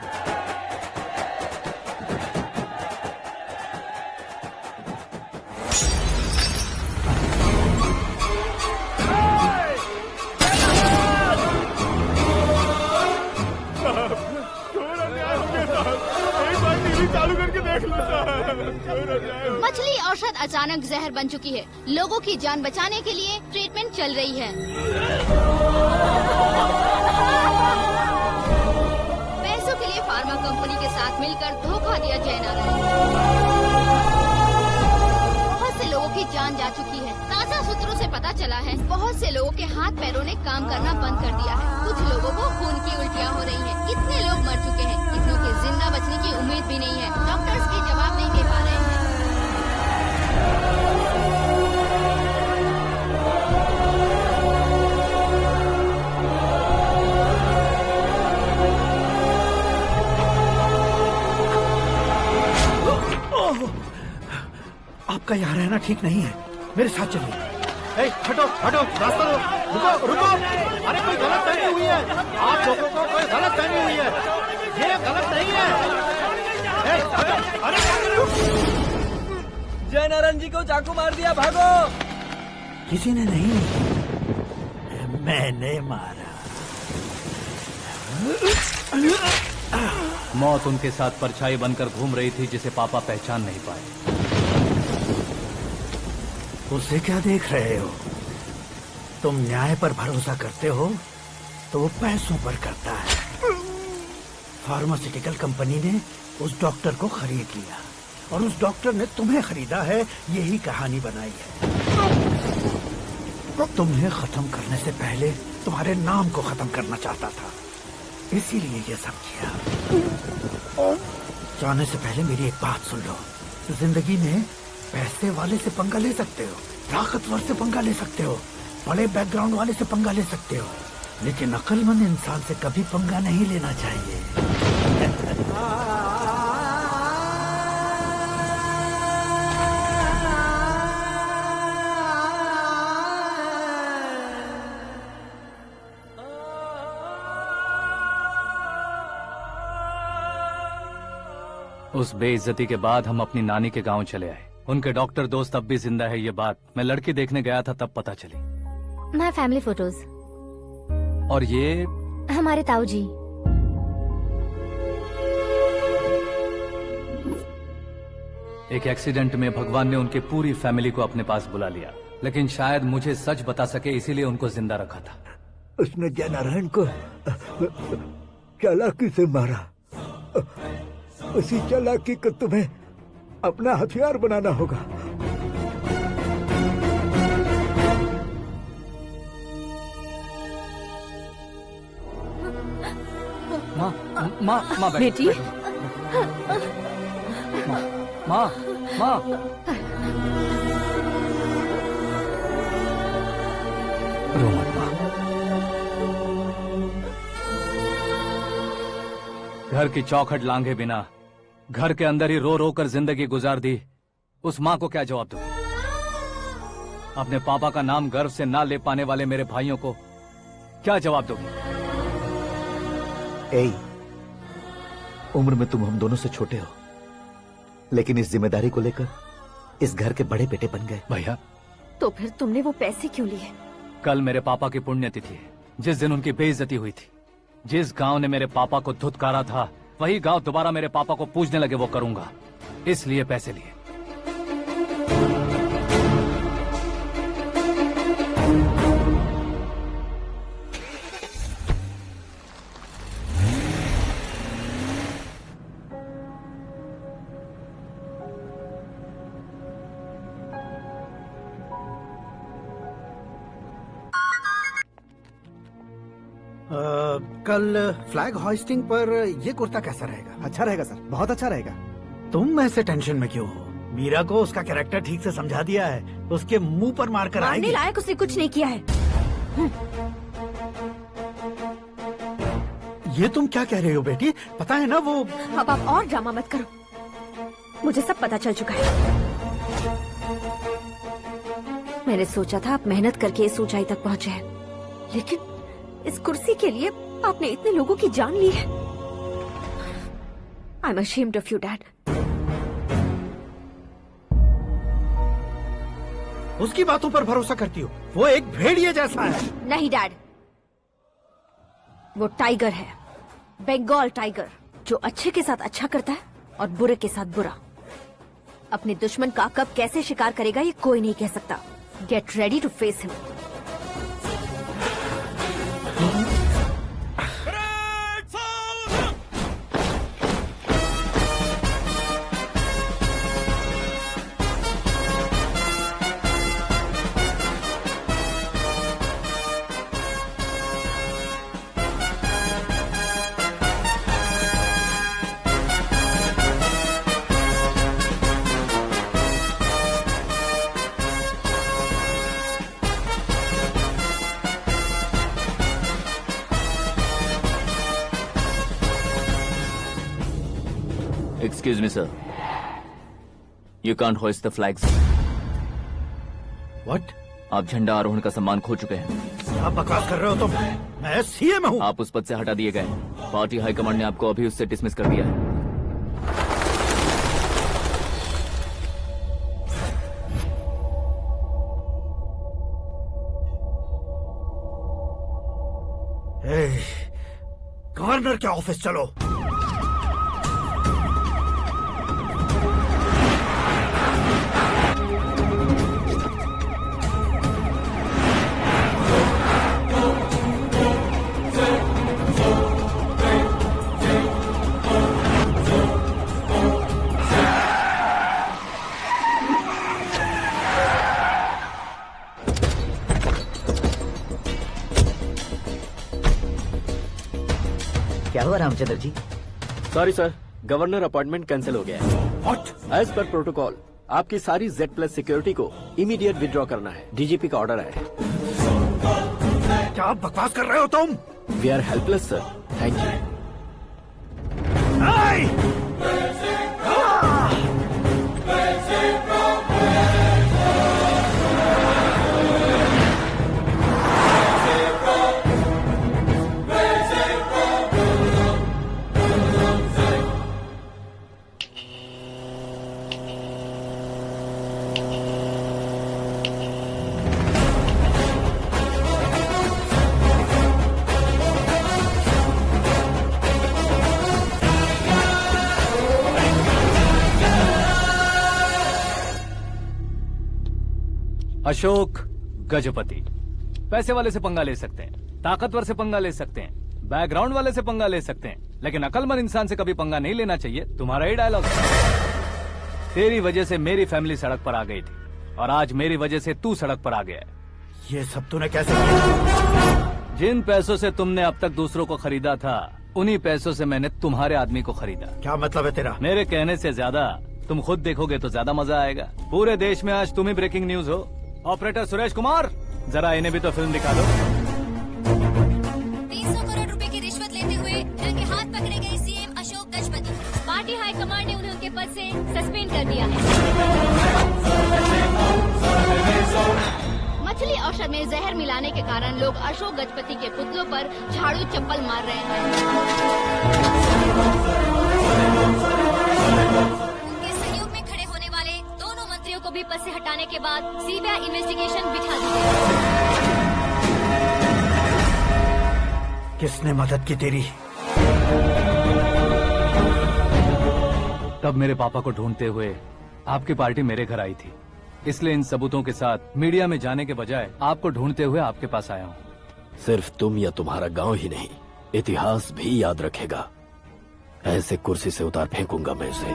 मछली औषध अचानक जहर बन चुकी है। लोगों की जान बचाने के लिए ट्रीटमेंट चल रही है। पैसों के लिए फार्मा कंपनी के साथ मिलकर धोखा दिया जयनारायण। बहुत से लोगों की जान जा चुकी है। ताजा सूत्रों से पता चला है बहुत से लोगों के हाथ पैरों ने काम करना बंद कर दिया है। कुछ लोगों को खून की उल्टियाँ हो रही हैं। कितने लोग मर चुके हैं, कितनों के जिंदा बचने की उम्मीद भी नहीं है। डॉक्टर्स भी जवाब नहीं दे पा रहे हैं। आपका यहाँ रहना ठीक नहीं है, मेरे साथ चलिए। हटो हटो, रास्ता दो। रुको रुको, अरे कोई गलत फहमी हुई है। आप लोगों को कोई गलत फहमी हुई है, ये गलत नहीं है। जय नारायण जी को चाकू मार दिया, भागो। किसी ने नहीं, मैंने मारा। मौत उनके साथ परछाई बनकर घूम रही थी, जिसे पापा पहचान नहीं पाए। उसे क्या देख रहे हो? तुम न्याय पर भरोसा करते हो तो वो पैसों पर करता है। फार्मास्यूटिकल कंपनी ने उस डॉक्टर को खरीद लिया और उस डॉक्टर ने तुम्हें खरीदा है, यही कहानी बनाई है। तुम्हें खत्म करने से पहले तुम्हारे नाम को खत्म करना चाहता था, इसीलिए ये सब किया। जाने से पहले मेरी एक बात सुन लो। जिंदगी में पैसे वाले से पंगा ले सकते हो, ताकतवर से पंगा ले सकते हो, बड़े बैकग्राउंड वाले से पंगा ले सकते हो, लेकिन अक्लमंद इंसान से कभी पंगा नहीं लेना चाहिए। उस बेइज्जती के बाद हम अपनी नानी के गांव चले आए। उनके डॉक्टर दोस्त अब भी जिंदा है, ये बात मैं लड़की देखने गया था तब पता चली। My family photos. और ये हमारे ताऊ जी। एक एक्सीडेंट में भगवान ने उनकी पूरी फैमिली को अपने पास बुला लिया, लेकिन शायद मुझे सच बता सके इसीलिए उनको जिंदा रखा था। उसने जयनारायण को चालाकी से मारा। उसी चालाकी को तुम्हें अपना हथियार बनाना होगा। माँ बेटी। माँ रो मत माँ। घर की चौखट लांघे बिना घर के अंदर ही रो रो कर जिंदगी गुजार दी उस माँ को क्या जवाब दूं? अपने पापा का नाम गर्व से ना ले पाने वाले मेरे भाइयों को क्या जवाब दोगी? उम्र में तुम हम दोनों से छोटे हो, लेकिन इस जिम्मेदारी को लेकर इस घर के बड़े बेटे बन गए। भैया, तो फिर तुमने वो पैसे क्यों लिए? कल मेरे पापा की पुण्यतिथि है, जिस दिन उनकी बेइज्जती हुई थी। जिस गांव ने मेरे पापा को धुतकारा था, वही गांव दोबारा मेरे पापा को पूजने लगे वो करूंगा, इसलिए पैसे लिए। कल फ्लैग होइस्टिंग पर ये कुर्ता कैसा रहेगा? अच्छा रहेगा सर, बहुत अच्छा रहेगा। तुम ऐसे टेंशन में क्यों हो? मीरा को उसका कैरेक्टर ठीक से समझा दिया है, उसके मुंह पर मारकर आएगी। मारने लायक उसने कुछ नहीं किया है। ये तुम क्या कह रहे हो बेटी? पता है ना वो। अब आप और ड्रामा मत करो, मुझे सब पता चल चुका है। मैंने सोचा था आप मेहनत करके इस ऊंचाई तक पहुंचे हैं, लेकिन इस कुर्सी के लिए आपने इतने लोगों की जान ली है। I am ashamed of you dad. उसकी बातों पर भरोसा करती हो? वो एक भेड़िए जैसा है। नहीं डैड, वो टाइगर है, बंगाल टाइगर, जो अच्छे के साथ अच्छा करता है और बुरे के साथ बुरा। अपने दुश्मन का कब कैसे शिकार करेगा ये कोई नहीं कह सकता। Get ready to face him. Excuse me, sir. You can't hoist the flags. What? आप झंडा आरोहण का सम्मान खो चुके हैं। क्या बकवास कर रहे हो तुम? मैं सीएम हूँ। आप उस पद से हटा दिए गए। पार्टी हाईकमांड ने आपको अभी उससे डिसमिस कर दिया है। गवर्नर के ऑफिस चलो। क्या हुआ Ramchandra ji? Sorry sir, governor appointment cancel हो गया है। What? एज पर प्रोटोकॉल आपकी सारी Z+ सिक्योरिटी को इमीडिएट विड्रॉ करना है। डीजीपी का ऑर्डर है। क्या बकवास कर रहे हो तुम? We are helpless sir, thank you. Ashok Gajapati पैसे वाले से पंगा ले सकते हैं, ताकतवर से पंगा ले सकते हैं, बैकग्राउंड वाले से पंगा ले सकते हैं, लेकिन अकलमंद इंसान से कभी पंगा नहीं लेना चाहिए। तुम्हारा ही डायलॉग। तेरी वजह से मेरी फैमिली सड़क पर आ गई थी और आज मेरी वजह से तू सड़क पर आ गया है। ये सब तूने कैसे किया? जिन पैसों से तुमने अब तक दूसरों को खरीदा था, उन्हीं पैसों से मैंने तुम्हारे आदमी को खरीदा। क्या मतलब है तेरा? मेरे कहने से ज्यादा तुम खुद देखोगे तो ज्यादा मजा आएगा। पूरे देश में आज तुम ही ब्रेकिंग न्यूज हो। ऑपरेटर सुरेश कुमार, जरा इन्हें भी तो फिल्म दिखा दो। 300 करोड़ रुपए की रिश्वत लेते हुए रंगे हाथ पकड़े गए CM Ashok Gajapati. Party high command ने उन्हें उनके पद से सस्पेंड कर दिया है। मछली औषध में जहर मिलाने के कारण लोग अशोक गजपति के पुतलों पर झाड़ू चप्पल मार रहे हैं। उनके सहयोग में खड़े होने वाले दोनों मंत्रियों को भी पद से हटाने के बाद सीबीआई इन्वेस्टिगेशन बिठा दी गई। किसने मदद की तेरी? तब मेरे पापा को ढूंढते हुए आपकी पार्टी मेरे घर आई थी, इसलिए इन सबूतों के साथ मीडिया में जाने के बजाय आपको ढूंढते हुए आपके पास आया हूँ। सिर्फ तुम या तुम्हारा गांव ही नहीं, इतिहास भी याद रखेगा। ऐसे कुर्सी से उतार फेंकूंगा मैं उसे।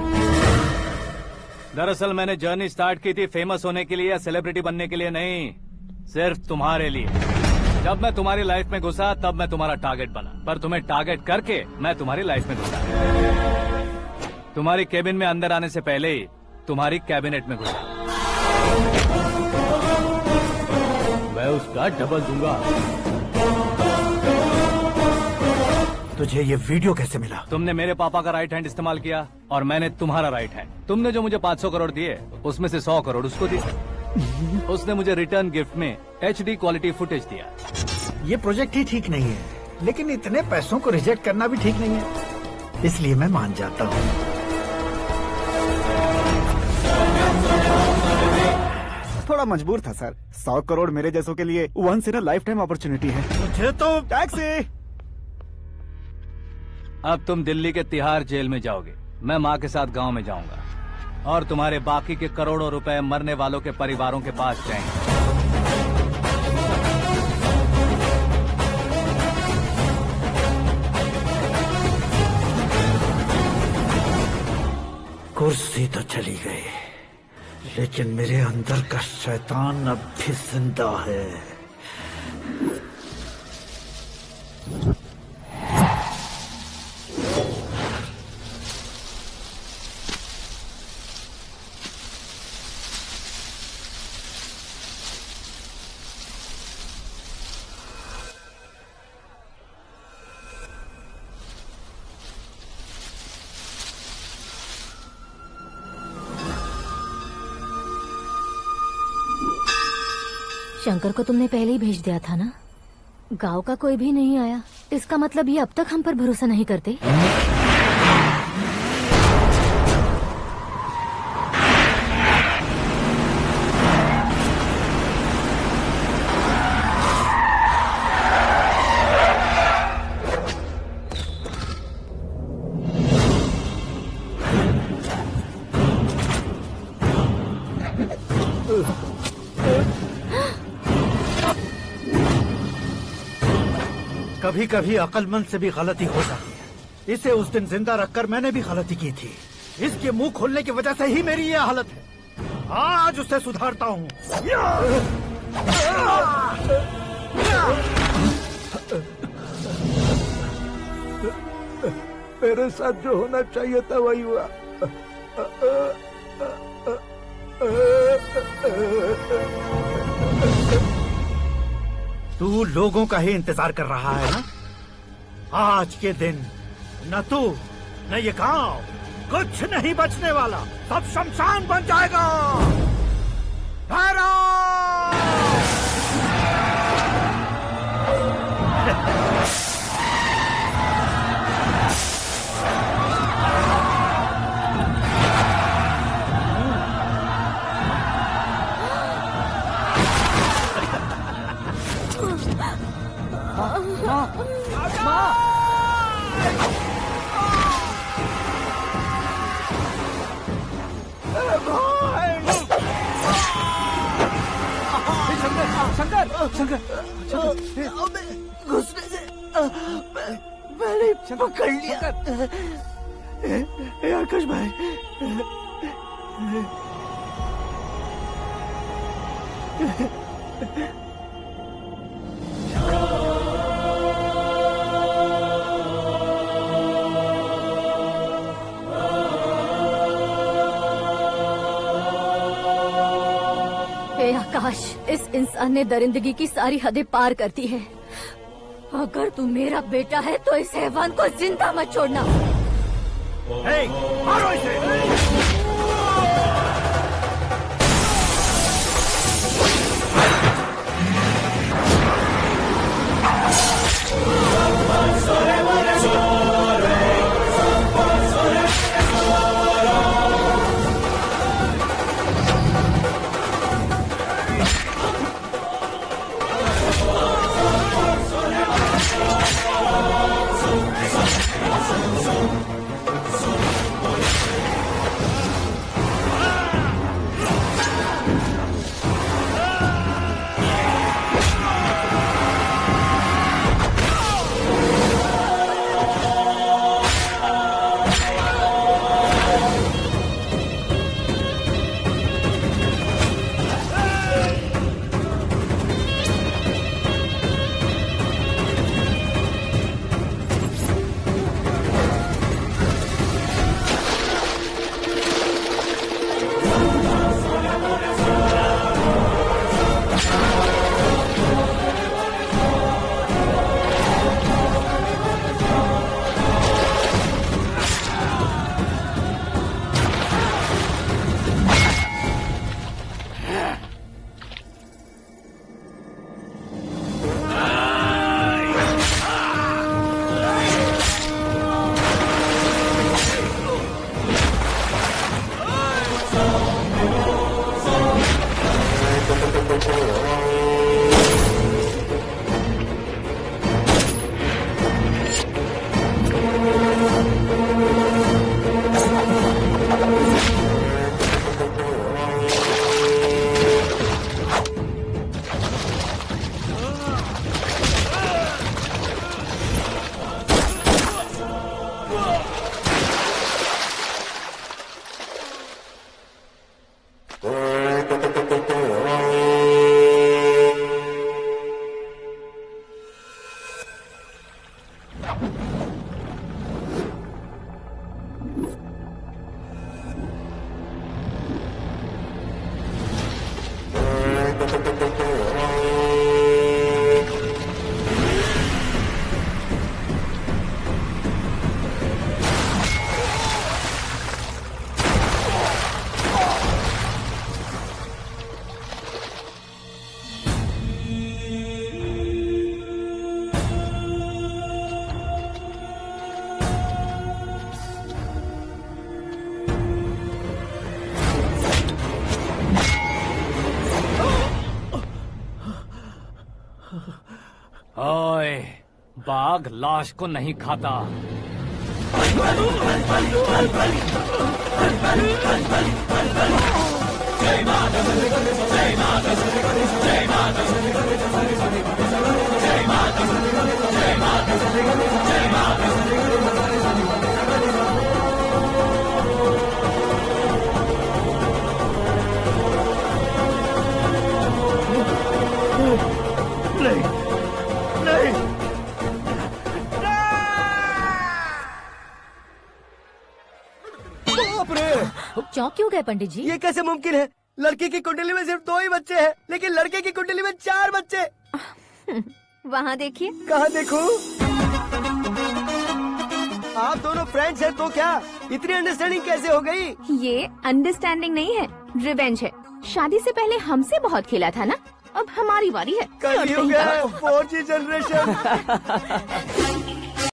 दरअसल मैंने जर्नी स्टार्ट की थी फेमस होने के लिए या सेलिब्रिटी बनने के लिए नहीं, सिर्फ तुम्हारे लिए। जब मैं तुम्हारी लाइफ में घुसा तब मैं तुम्हारा टारगेट बना, पर तुम्हें टारगेट करके मैं तुम्हारी लाइफ में घुसा। तुम्हारी केबिन में अंदर आने से पहले ही तुम्हारी कैबिनेट में घुसा। मैं उसका डबल दूंगा। तुझे ये वीडियो कैसे मिला? तुमने मेरे पापा का राइट हैंड इस्तेमाल किया और मैंने तुम्हारा राइट हैंड। तुमने जो मुझे 500 करोड़ दिए, उसमें से 100 करोड़ उसको दिए। उसने मुझे रिटर्न गिफ्ट में HD क्वालिटी फुटेज दिया। ये प्रोजेक्ट ही ठीक नहीं है, लेकिन इतने पैसों को रिजेक्ट करना भी ठीक नहीं है, इसलिए मैं मान जाता हूँ। थोड़ा मजबूर था सर। 100 करोड़ मेरे जैसों के लिए once in a lifetime opportunity है। मुझे तो टैक्सी। अब तुम दिल्ली के तिहाड़ जेल में जाओगे, मैं माँ के साथ गांव में जाऊंगा और तुम्हारे बाकी के करोड़ों रुपए मरने वालों के परिवारों के पास जाएंगे। कुर्सी तो चली गई, लेकिन मेरे अंदर का शैतान अब भी जिंदा है। शंकर को तुमने पहले ही भेज दिया था ना? गांव का कोई भी नहीं आया, इसका मतलब ये अब तक हम पर भरोसा नहीं करते। कभी कभी अक्लमंद से भी गलती हो जाती है। इसे उस दिन जिंदा रखकर मैंने भी गलती की थी। इसके मुंह खोलने की वजह से ही मेरी ये हालत है। आज उसे सुधारता हूँ। मेरे साथ जो होना चाहिए था वही हुआ। तू लोगों का ही इंतजार कर रहा है ना? आज के दिन न तू न ये गांव कुछ नहीं बचने वाला, सब शमशान बन जाएगा। शंकर घुसने से मैंने पकड़ लिया। आकाश भाई, आकाश, इस इंसान ने दरिंदगी की सारी हदें पार कर दी है। अगर तू मेरा बेटा है तो इस हैवान को जिंदा मत छोड़ना। मारो इसे। ओए, बाघ लाश को नहीं खाता। चौंक क्यों गए पंडित जी? ये कैसे मुमकिन है? लड़की की कुंडली में सिर्फ 2 ही बच्चे हैं, लेकिन लड़के की कुंडली में 4 बच्चे। वहाँ देखिए। कहाँ देखूं? आप दोनों फ्रेंड्स हैं तो क्या इतनी अंडरस्टैंडिंग कैसे हो गई? ये अंडरस्टैंडिंग नहीं है, रिवेंज है। शादी से पहले हमसे बहुत खेला था ना, अब हमारी बारी है। कलयुग है, 4G जनरेशन।